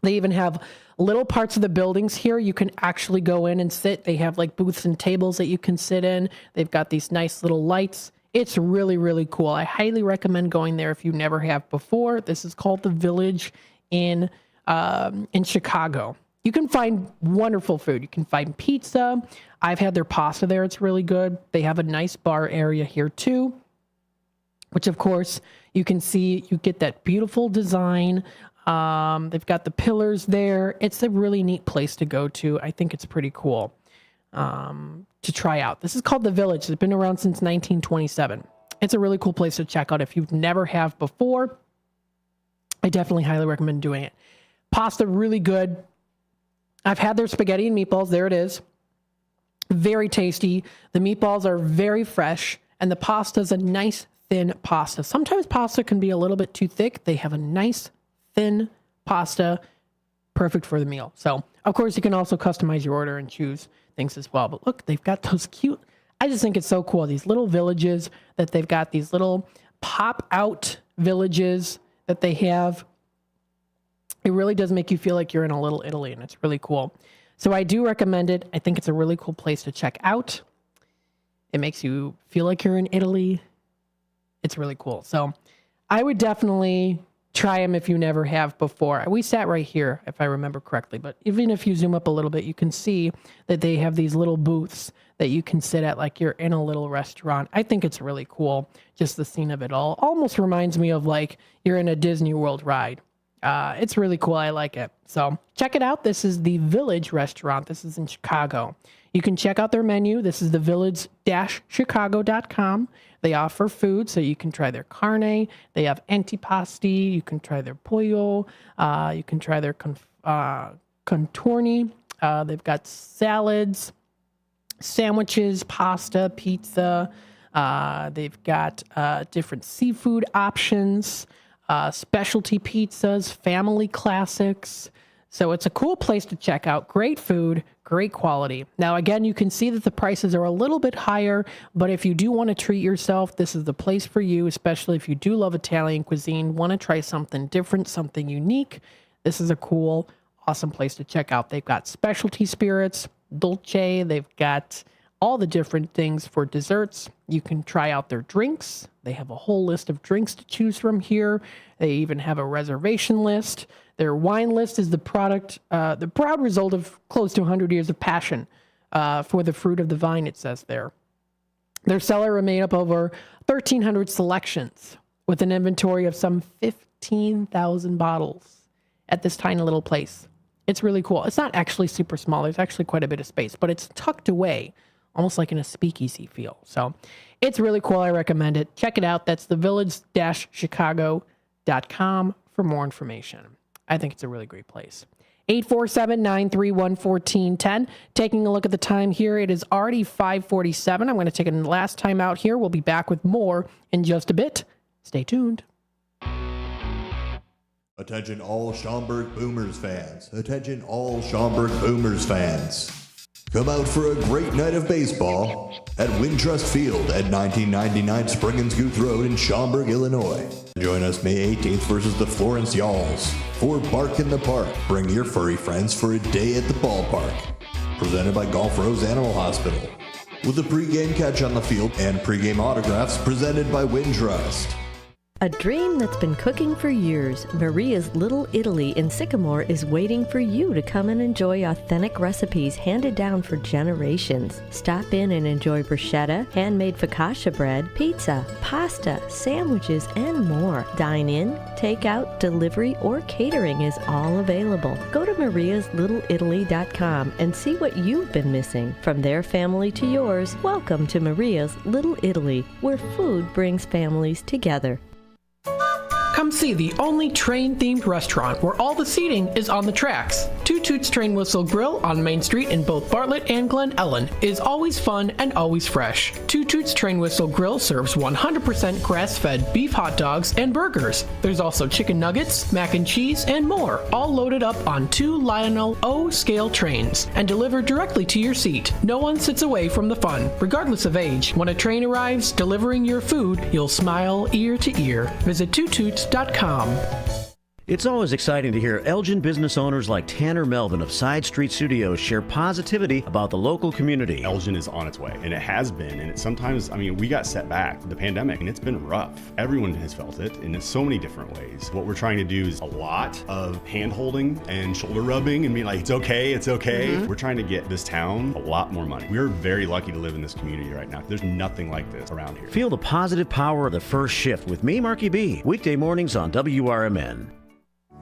They even have little parts of the buildings here. You can actually go in and sit. They have like booths and tables that you can sit in. They've got these nice little lights. It's really, really cool. I highly recommend going there if you never have before. This is called The Village in Chicago. You can find wonderful food. You can find pizza. I've had their pasta there. It's really good. They have a nice bar area here too, which of course you can see. You get that beautiful design. They've got the pillars there. It's a really neat place to go to. I think it's pretty cool to try out. This is called The Village. It's been around since 1927. It's a really cool place to check out if you've never have before. I definitely highly recommend doing it. Pasta, really good. I've had their spaghetti and meatballs. There it is. Very tasty. The meatballs are very fresh, and the pasta is a nice, thin pasta. Sometimes pasta can be a little bit too thick. They have a nice, thin pasta, perfect for the meal. So, of course, you can also customize your order and choose things as well. But look, they've got those cute, I just think it's so cool. These little villages that they've got, these little pop-out villages that they have. It really does make you feel like you're in a little Italy, and it's really cool. So I do recommend it. I think it's a really cool place to check out. It makes you feel like you're in Italy. It's really cool. So I would definitely try them if you never have before. We sat right here, if I remember correctly, but even if you zoom up a little bit, you can see that they have these little booths that you can sit at like you're in a little restaurant. I think it's really cool. Just the scene of it all almost reminds me of like you're in a Disney World ride. It's really cool. I like it. So check it out. This is the Village Restaurant. This is in Chicago. You can check out their menu. This is the village-chicago.com. They offer food, so you can try their carne. They have antipasti. You can try their pollo. You can try their contorni. They've got salads, sandwiches, pasta, pizza. They've got different seafood options. Specialty pizzas, family classics. So it's a cool place to check out. Great food, great quality. Now, again, you can see that the prices are a little bit higher, but if you do want to treat yourself, this is the place for you, especially if you do love Italian cuisine, want to try something different, something unique. This is a cool, awesome place to check out. They've got specialty spirits, dolce. They've got all the different things for desserts. You can try out their drinks. They have a whole list of drinks to choose from here. They even have a reservation list. Their wine list is the proud result of close to 100 years of passion for the fruit of the vine, it says there. Their cellar are made up over 1,300 selections with an inventory of some 15,000 bottles at this tiny little place. It's really cool. It's not actually super small. There's actually quite a bit of space, but it's tucked away, almost like in a speakeasy feel. So it's really cool. I recommend it. Check it out. That's the village-chicago.com for more information. I think it's a really great place. 847-931-1410. Taking a look at the time here, it is already 5:47. I'm going to take a last time out here. We'll be back with more in just a bit. Stay tuned. Attention all Schaumburg Boomers fans. Attention all Schaumburg Boomers fans. Come out for a great night of baseball at Wintrust Field at 1999 Spring and Guth Road in Schaumburg, Illinois. Join us May 18th versus the Florence Yalls for Bark in the Park. Bring your furry friends for a day at the ballpark. Presented by Gulf Rose Animal Hospital. With a pregame catch on the field and pregame autographs presented by Wintrust. A dream that's been cooking for years, Maria's Little Italy in Sycamore is waiting for you to come and enjoy authentic recipes handed down for generations. Stop in and enjoy bruschetta, handmade focaccia bread, pizza, pasta, sandwiches, and more. Dine in, take out, delivery, or catering is all available. Go to mariaslittle.italy.com and see what you've been missing. From their family to yours, welcome to Maria's Little Italy, where food brings families together. Come see the only train-themed restaurant where all the seating is on the tracks. Two Toots Train Whistle Grill on Main Street in both Bartlett and Glen Ellen is always fun and always fresh. Two Toots Train Whistle Grill serves 100% grass-fed beef hot dogs and burgers. There's also chicken nuggets, mac and cheese, and more, all loaded up on two Lionel O-scale trains and delivered directly to your seat. No one sits away from the fun, regardless of age. When a train arrives delivering your food, you'll smile ear to ear. Visit twotoots.com. It's always exciting to hear Elgin business owners like Tanner Melvin of Side Street Studios share positivity about the local community. Elgin is on its way, and it has been, and it sometimes, we got set back, the pandemic, and it's been rough. Everyone has felt it, in so many different ways. What we're trying to do is a lot of hand-holding and shoulder rubbing and being like, it's okay, it's okay. Mm-hmm. We're trying to get this town a lot more money. We're very lucky to live in this community right now. There's nothing like this around here. Feel the positive power of the first shift with me, Marky B, weekday mornings on WRMN.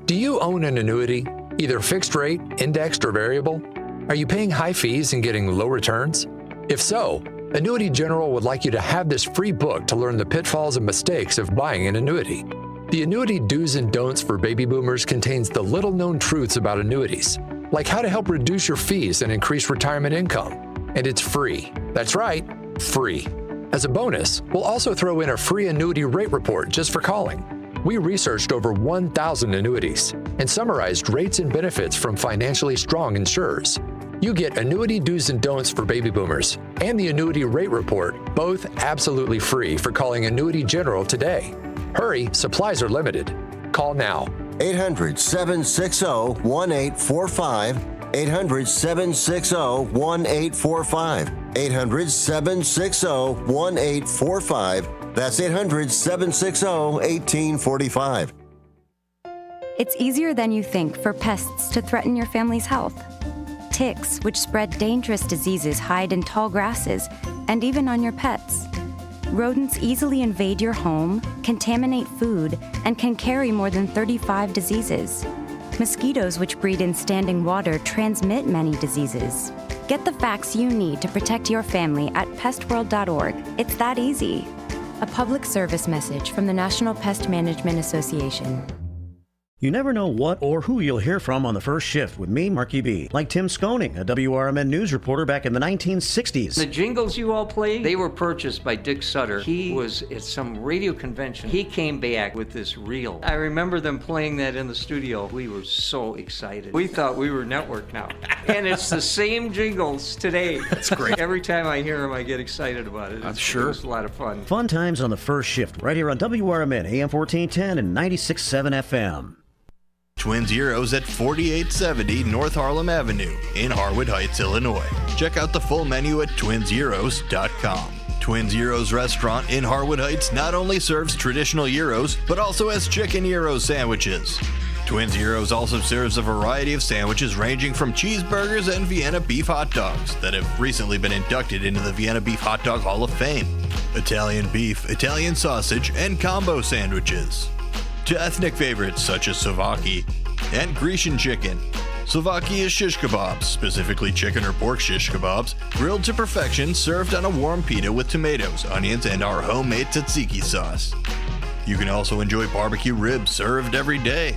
Do you own an annuity, either fixed rate, indexed, or variable? Are you paying high fees and getting low returns? If so, Annuity General would like you to have this free book to learn the pitfalls and mistakes of buying an annuity. The Annuity Do's and Don'ts for Baby Boomers contains the little-known truths about annuities, like how to help reduce your fees and increase retirement income. And it's free. That's right, free. As a bonus, we'll also throw in a free annuity rate report just for calling. We researched over 1,000 annuities and summarized rates and benefits from financially strong insurers. You get Annuity Do's and Don'ts for Baby Boomers and the Annuity Rate Report, both absolutely free for calling Annuity General today. Hurry, supplies are limited. Call now. 800-760-1845. 800-760-1845. 800-760-1845. That's 800-760-1845. It's easier than you think for pests to threaten your family's health. Ticks, which spread dangerous diseases, hide in tall grasses and even on your pets. Rodents easily invade your home, contaminate food, and can carry more than 35 diseases. Mosquitoes, which breed in standing water, transmit many diseases. Get the facts you need to protect your family at pestworld.org. It's that easy. A public service message from the National Pest Management Association. You never know what or who you'll hear from on the first shift with me, Marky B. Like Tim Skoning, a WRMN news reporter back in the 1960s. The jingles you all play, they were purchased by Dick Sutter. He was at some radio convention. He came back with this reel. I remember them playing that in the studio. We were so excited. We thought we were network now. And it's the same jingles today. That's great. Every time I hear them, I get excited about it. I'm sure. It was a lot of fun. Fun times on the first shift, right here on WRMN, AM 1410 and 96.7 FM. Twin Zeros at 4870 North Harlem Avenue in Harwood Heights, Illinois. Check out the full menu at twinzeros.com. Twin Zeros Restaurant in Harwood Heights not only serves traditional gyros, but also has chicken gyro sandwiches. Twin Zeros also serves a variety of sandwiches ranging from cheeseburgers and Vienna beef hot dogs that have recently been inducted into the Vienna Beef Hot Dog Hall of Fame. Italian beef, Italian sausage, and combo sandwiches. To ethnic favorites such as Slovaki and Grecian chicken. Slovaki is shish kebabs, specifically chicken or pork shish kebabs, grilled to perfection, served on a warm pita with tomatoes, onions, and our homemade tzatziki sauce. You can also enjoy barbecue ribs served every day.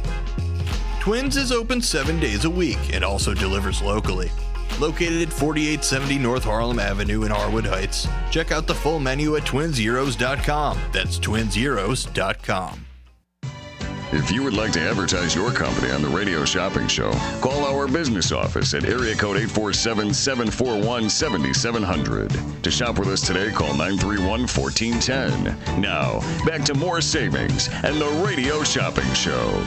Twins is open 7 days a week and also delivers locally. Located at 4870 North Harlem Avenue in Harwood Heights, check out the full menu at twinzeros.com. That's twinzeros.com. If you would like to advertise your company on the Radio Shopping Show, call our business office at area code 847-741-7700. To shop with us today, call 931-1410. Now, back to more savings and the Radio Shopping Show.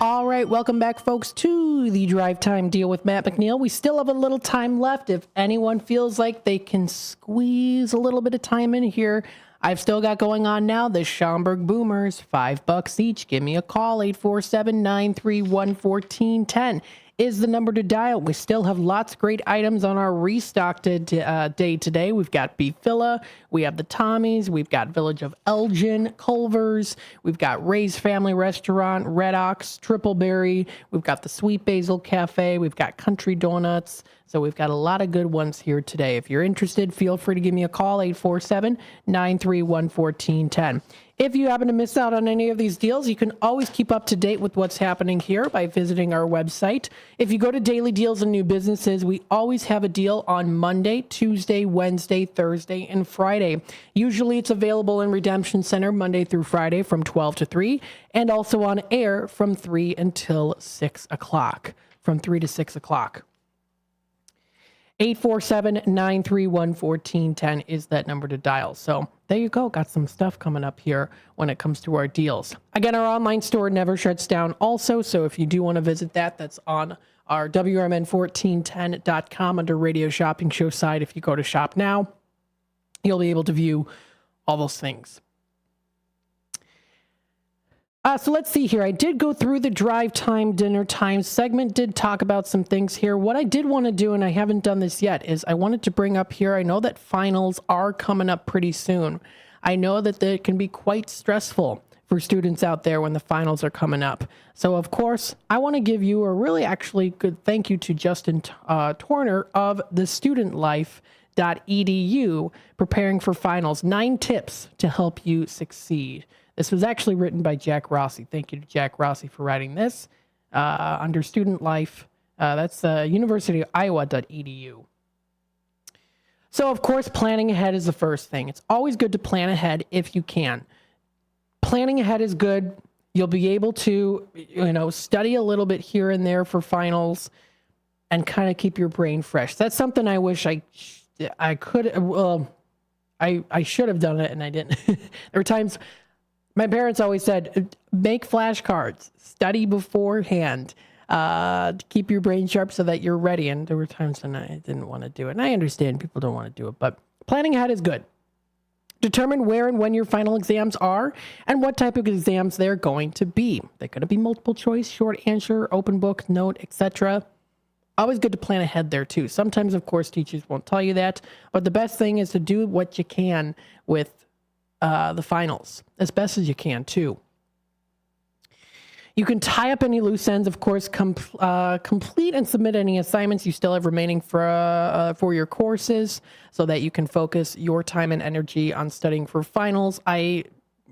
All right, welcome back, folks, to the Drive Time Deal with Matt McNeil. We still have a little time left. If anyone feels like they can squeeze a little bit of time in here, I've still got going on now the Schaumburg Boomers, $5 each. Give me a call, 847-931-1410 is the number to dial. We still have lots of great items on our restocked day today. We've got Beef Villa, we have the Tommies, we've got Village of Elgin, Culver's, we've got Ray's Family Restaurant, Red Ox, Tripleberry, we've got the Sweet Basil Cafe, we've got Country Donuts. So we've got a lot of good ones here today. If you're interested, feel free to give me a call, 847-931-1410. If you happen to miss out on any of these deals, you can always keep up to date with what's happening here by visiting our website. If you go to Daily Deals and New Businesses, we always have a deal on Monday, Tuesday, Wednesday, Thursday, and Friday. Usually it's available in Redemption Center Monday through Friday from 12 to 3, and also on air from 3 until 6 o'clock, from 3 to 6 o'clock. 847-931-1410 is that number to dial. So there you go. Got some stuff coming up here when it comes to our deals. Again, our online store never shuts down also. So if you do want to visit that, that's on our WRMN1410.com under Radio Shopping Show side. If you go to shop now, you'll be able to view all those things. So let's see here. I did go through the drive time, dinner time segment, did talk about some things here. What I did want to do, and I haven't done this yet, is I wanted to bring up here, I know that finals are coming up pretty soon. I know that they can be quite stressful for students out there when the finals are coming up. So, of course, I want to give you a really actually good thank you to Justin Torner of thestudentlife.edu, preparing for finals. 9 tips to help you succeed. This was actually written by Jack Rossi. Thank you to Jack Rossi for writing this under Student Life. That's universityofoiowa.edu. So, of course, planning ahead is the first thing. It's always good to plan ahead if you can. Planning ahead is good. You'll be able to, study a little bit here and there for finals and kind of keep your brain fresh. That's something I wish I could. Well, I should have done it and I didn't. There were times. My parents always said, make flashcards, study beforehand, keep your brain sharp so that you're ready. And there were times when I didn't want to do it. And I understand people don't want to do it, but planning ahead is good. Determine where and when your final exams are and what type of exams they're going to be. They're going to be multiple choice, short answer, open book, note, etc. Always good to plan ahead there too. Sometimes, of course, teachers won't tell you that, but the best thing is to do what you can with the finals as best as you can too. You can tie up any loose ends, of course, complete and submit any assignments you still have remaining for your courses so that you can focus your time and energy on studying for finals. I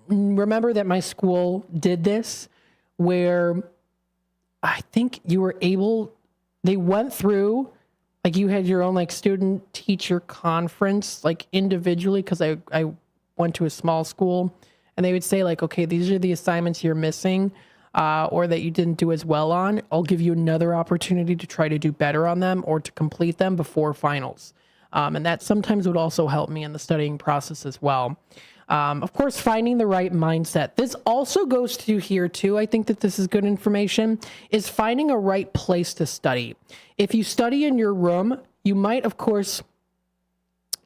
remember that my school did this where I think you were able, they went through, like you had your own like student teacher conference, like individually, because I went to a small school, and they would say like, okay, these are the assignments you're missing or that you didn't do as well on. I'll give you another opportunity to try to do better on them or to complete them before finals. And that sometimes would also help me in the studying process as well. Of course, finding the right mindset. This also goes to here too. I think that this is good information, is finding a right place to study. If you study in your room, you might, of course,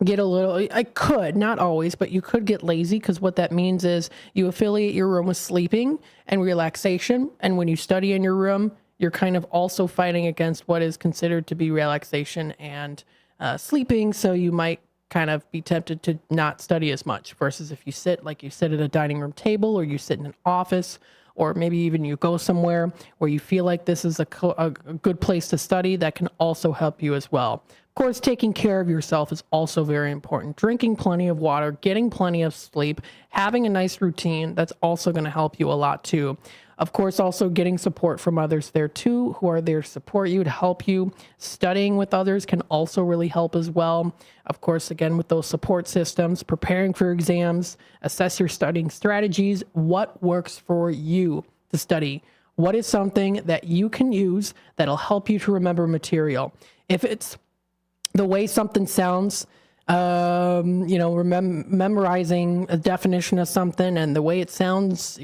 get a little, I could, not always, but you could get lazy, because what that means is you affiliate your room with sleeping and relaxation. And when you study in your room, you're kind of also fighting against what is considered to be relaxation and sleeping. So you might kind of be tempted to not study as much versus if you sit at a dining room table, or you sit in an office, or maybe even you go somewhere where you feel like this is a good place to study. That can also help you as well. Of course, taking care of yourself is also very important. Drinking plenty of water, getting plenty of sleep, having a nice routine, that's also going to help you a lot too. Of course, also getting support from others there too, who are there to support you, to help you. Studying with others can also really help as well. Of course, again, with those support systems, preparing for exams, assess your studying strategies. What works for you to study? What is something that you can use that'll help you to remember material? If it's the way something sounds, memorizing a definition of something and the way it sounds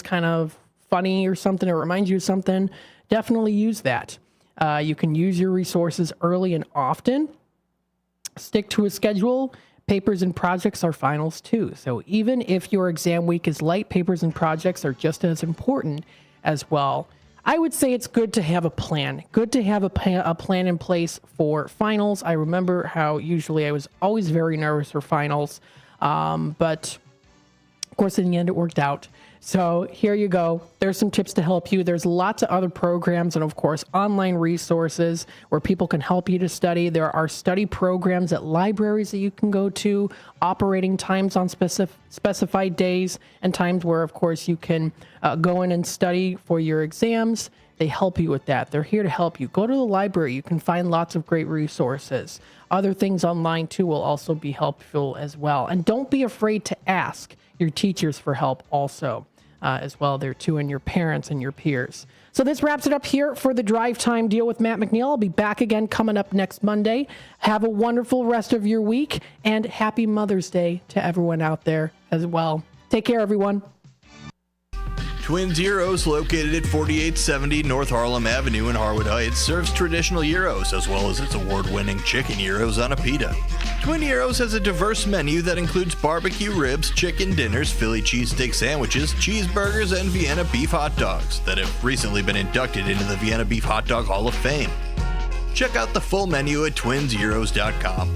kind of funny or something, it reminds you of something, definitely use that. You can use your resources early and often. Stick to a schedule. Papers and projects are finals too. So even if your exam week is light, papers and projects are just as important as well. I would say it's good to have a plan. Good to have a plan in place for finals. I remember how usually I was always very nervous for finals, but of course in the end it worked out. So here you go. There's some tips to help you. There's lots of other programs and of course online resources where people can help you to study. There are study programs at libraries that you can go to, operating times on specified days and times where of course you can go in and study for your exams. They help you with that. They're here to help you. Go to the library. You can find lots of great resources. Other things online too will also be helpful as well. And don't be afraid to ask your teachers for help also. As well there too, and your parents and your peers. So this wraps it up here for the Drive Time Deal with Matt McNeil. I'll be back again coming up next Monday. Have a wonderful rest of your week and happy Mother's Day to everyone out there as well. Take care, everyone. Twin Gyros, located at 4870 North Harlem Avenue in Harwood Heights, serves traditional gyros as well as its award-winning chicken gyros on a pita. Twin Gyros has a diverse menu that includes barbecue ribs, chicken dinners, Philly cheesesteak sandwiches, cheeseburgers, and Vienna beef hot dogs that have recently been inducted into the Vienna Beef Hot Dog Hall of Fame. Check out the full menu at twinsgyros.com.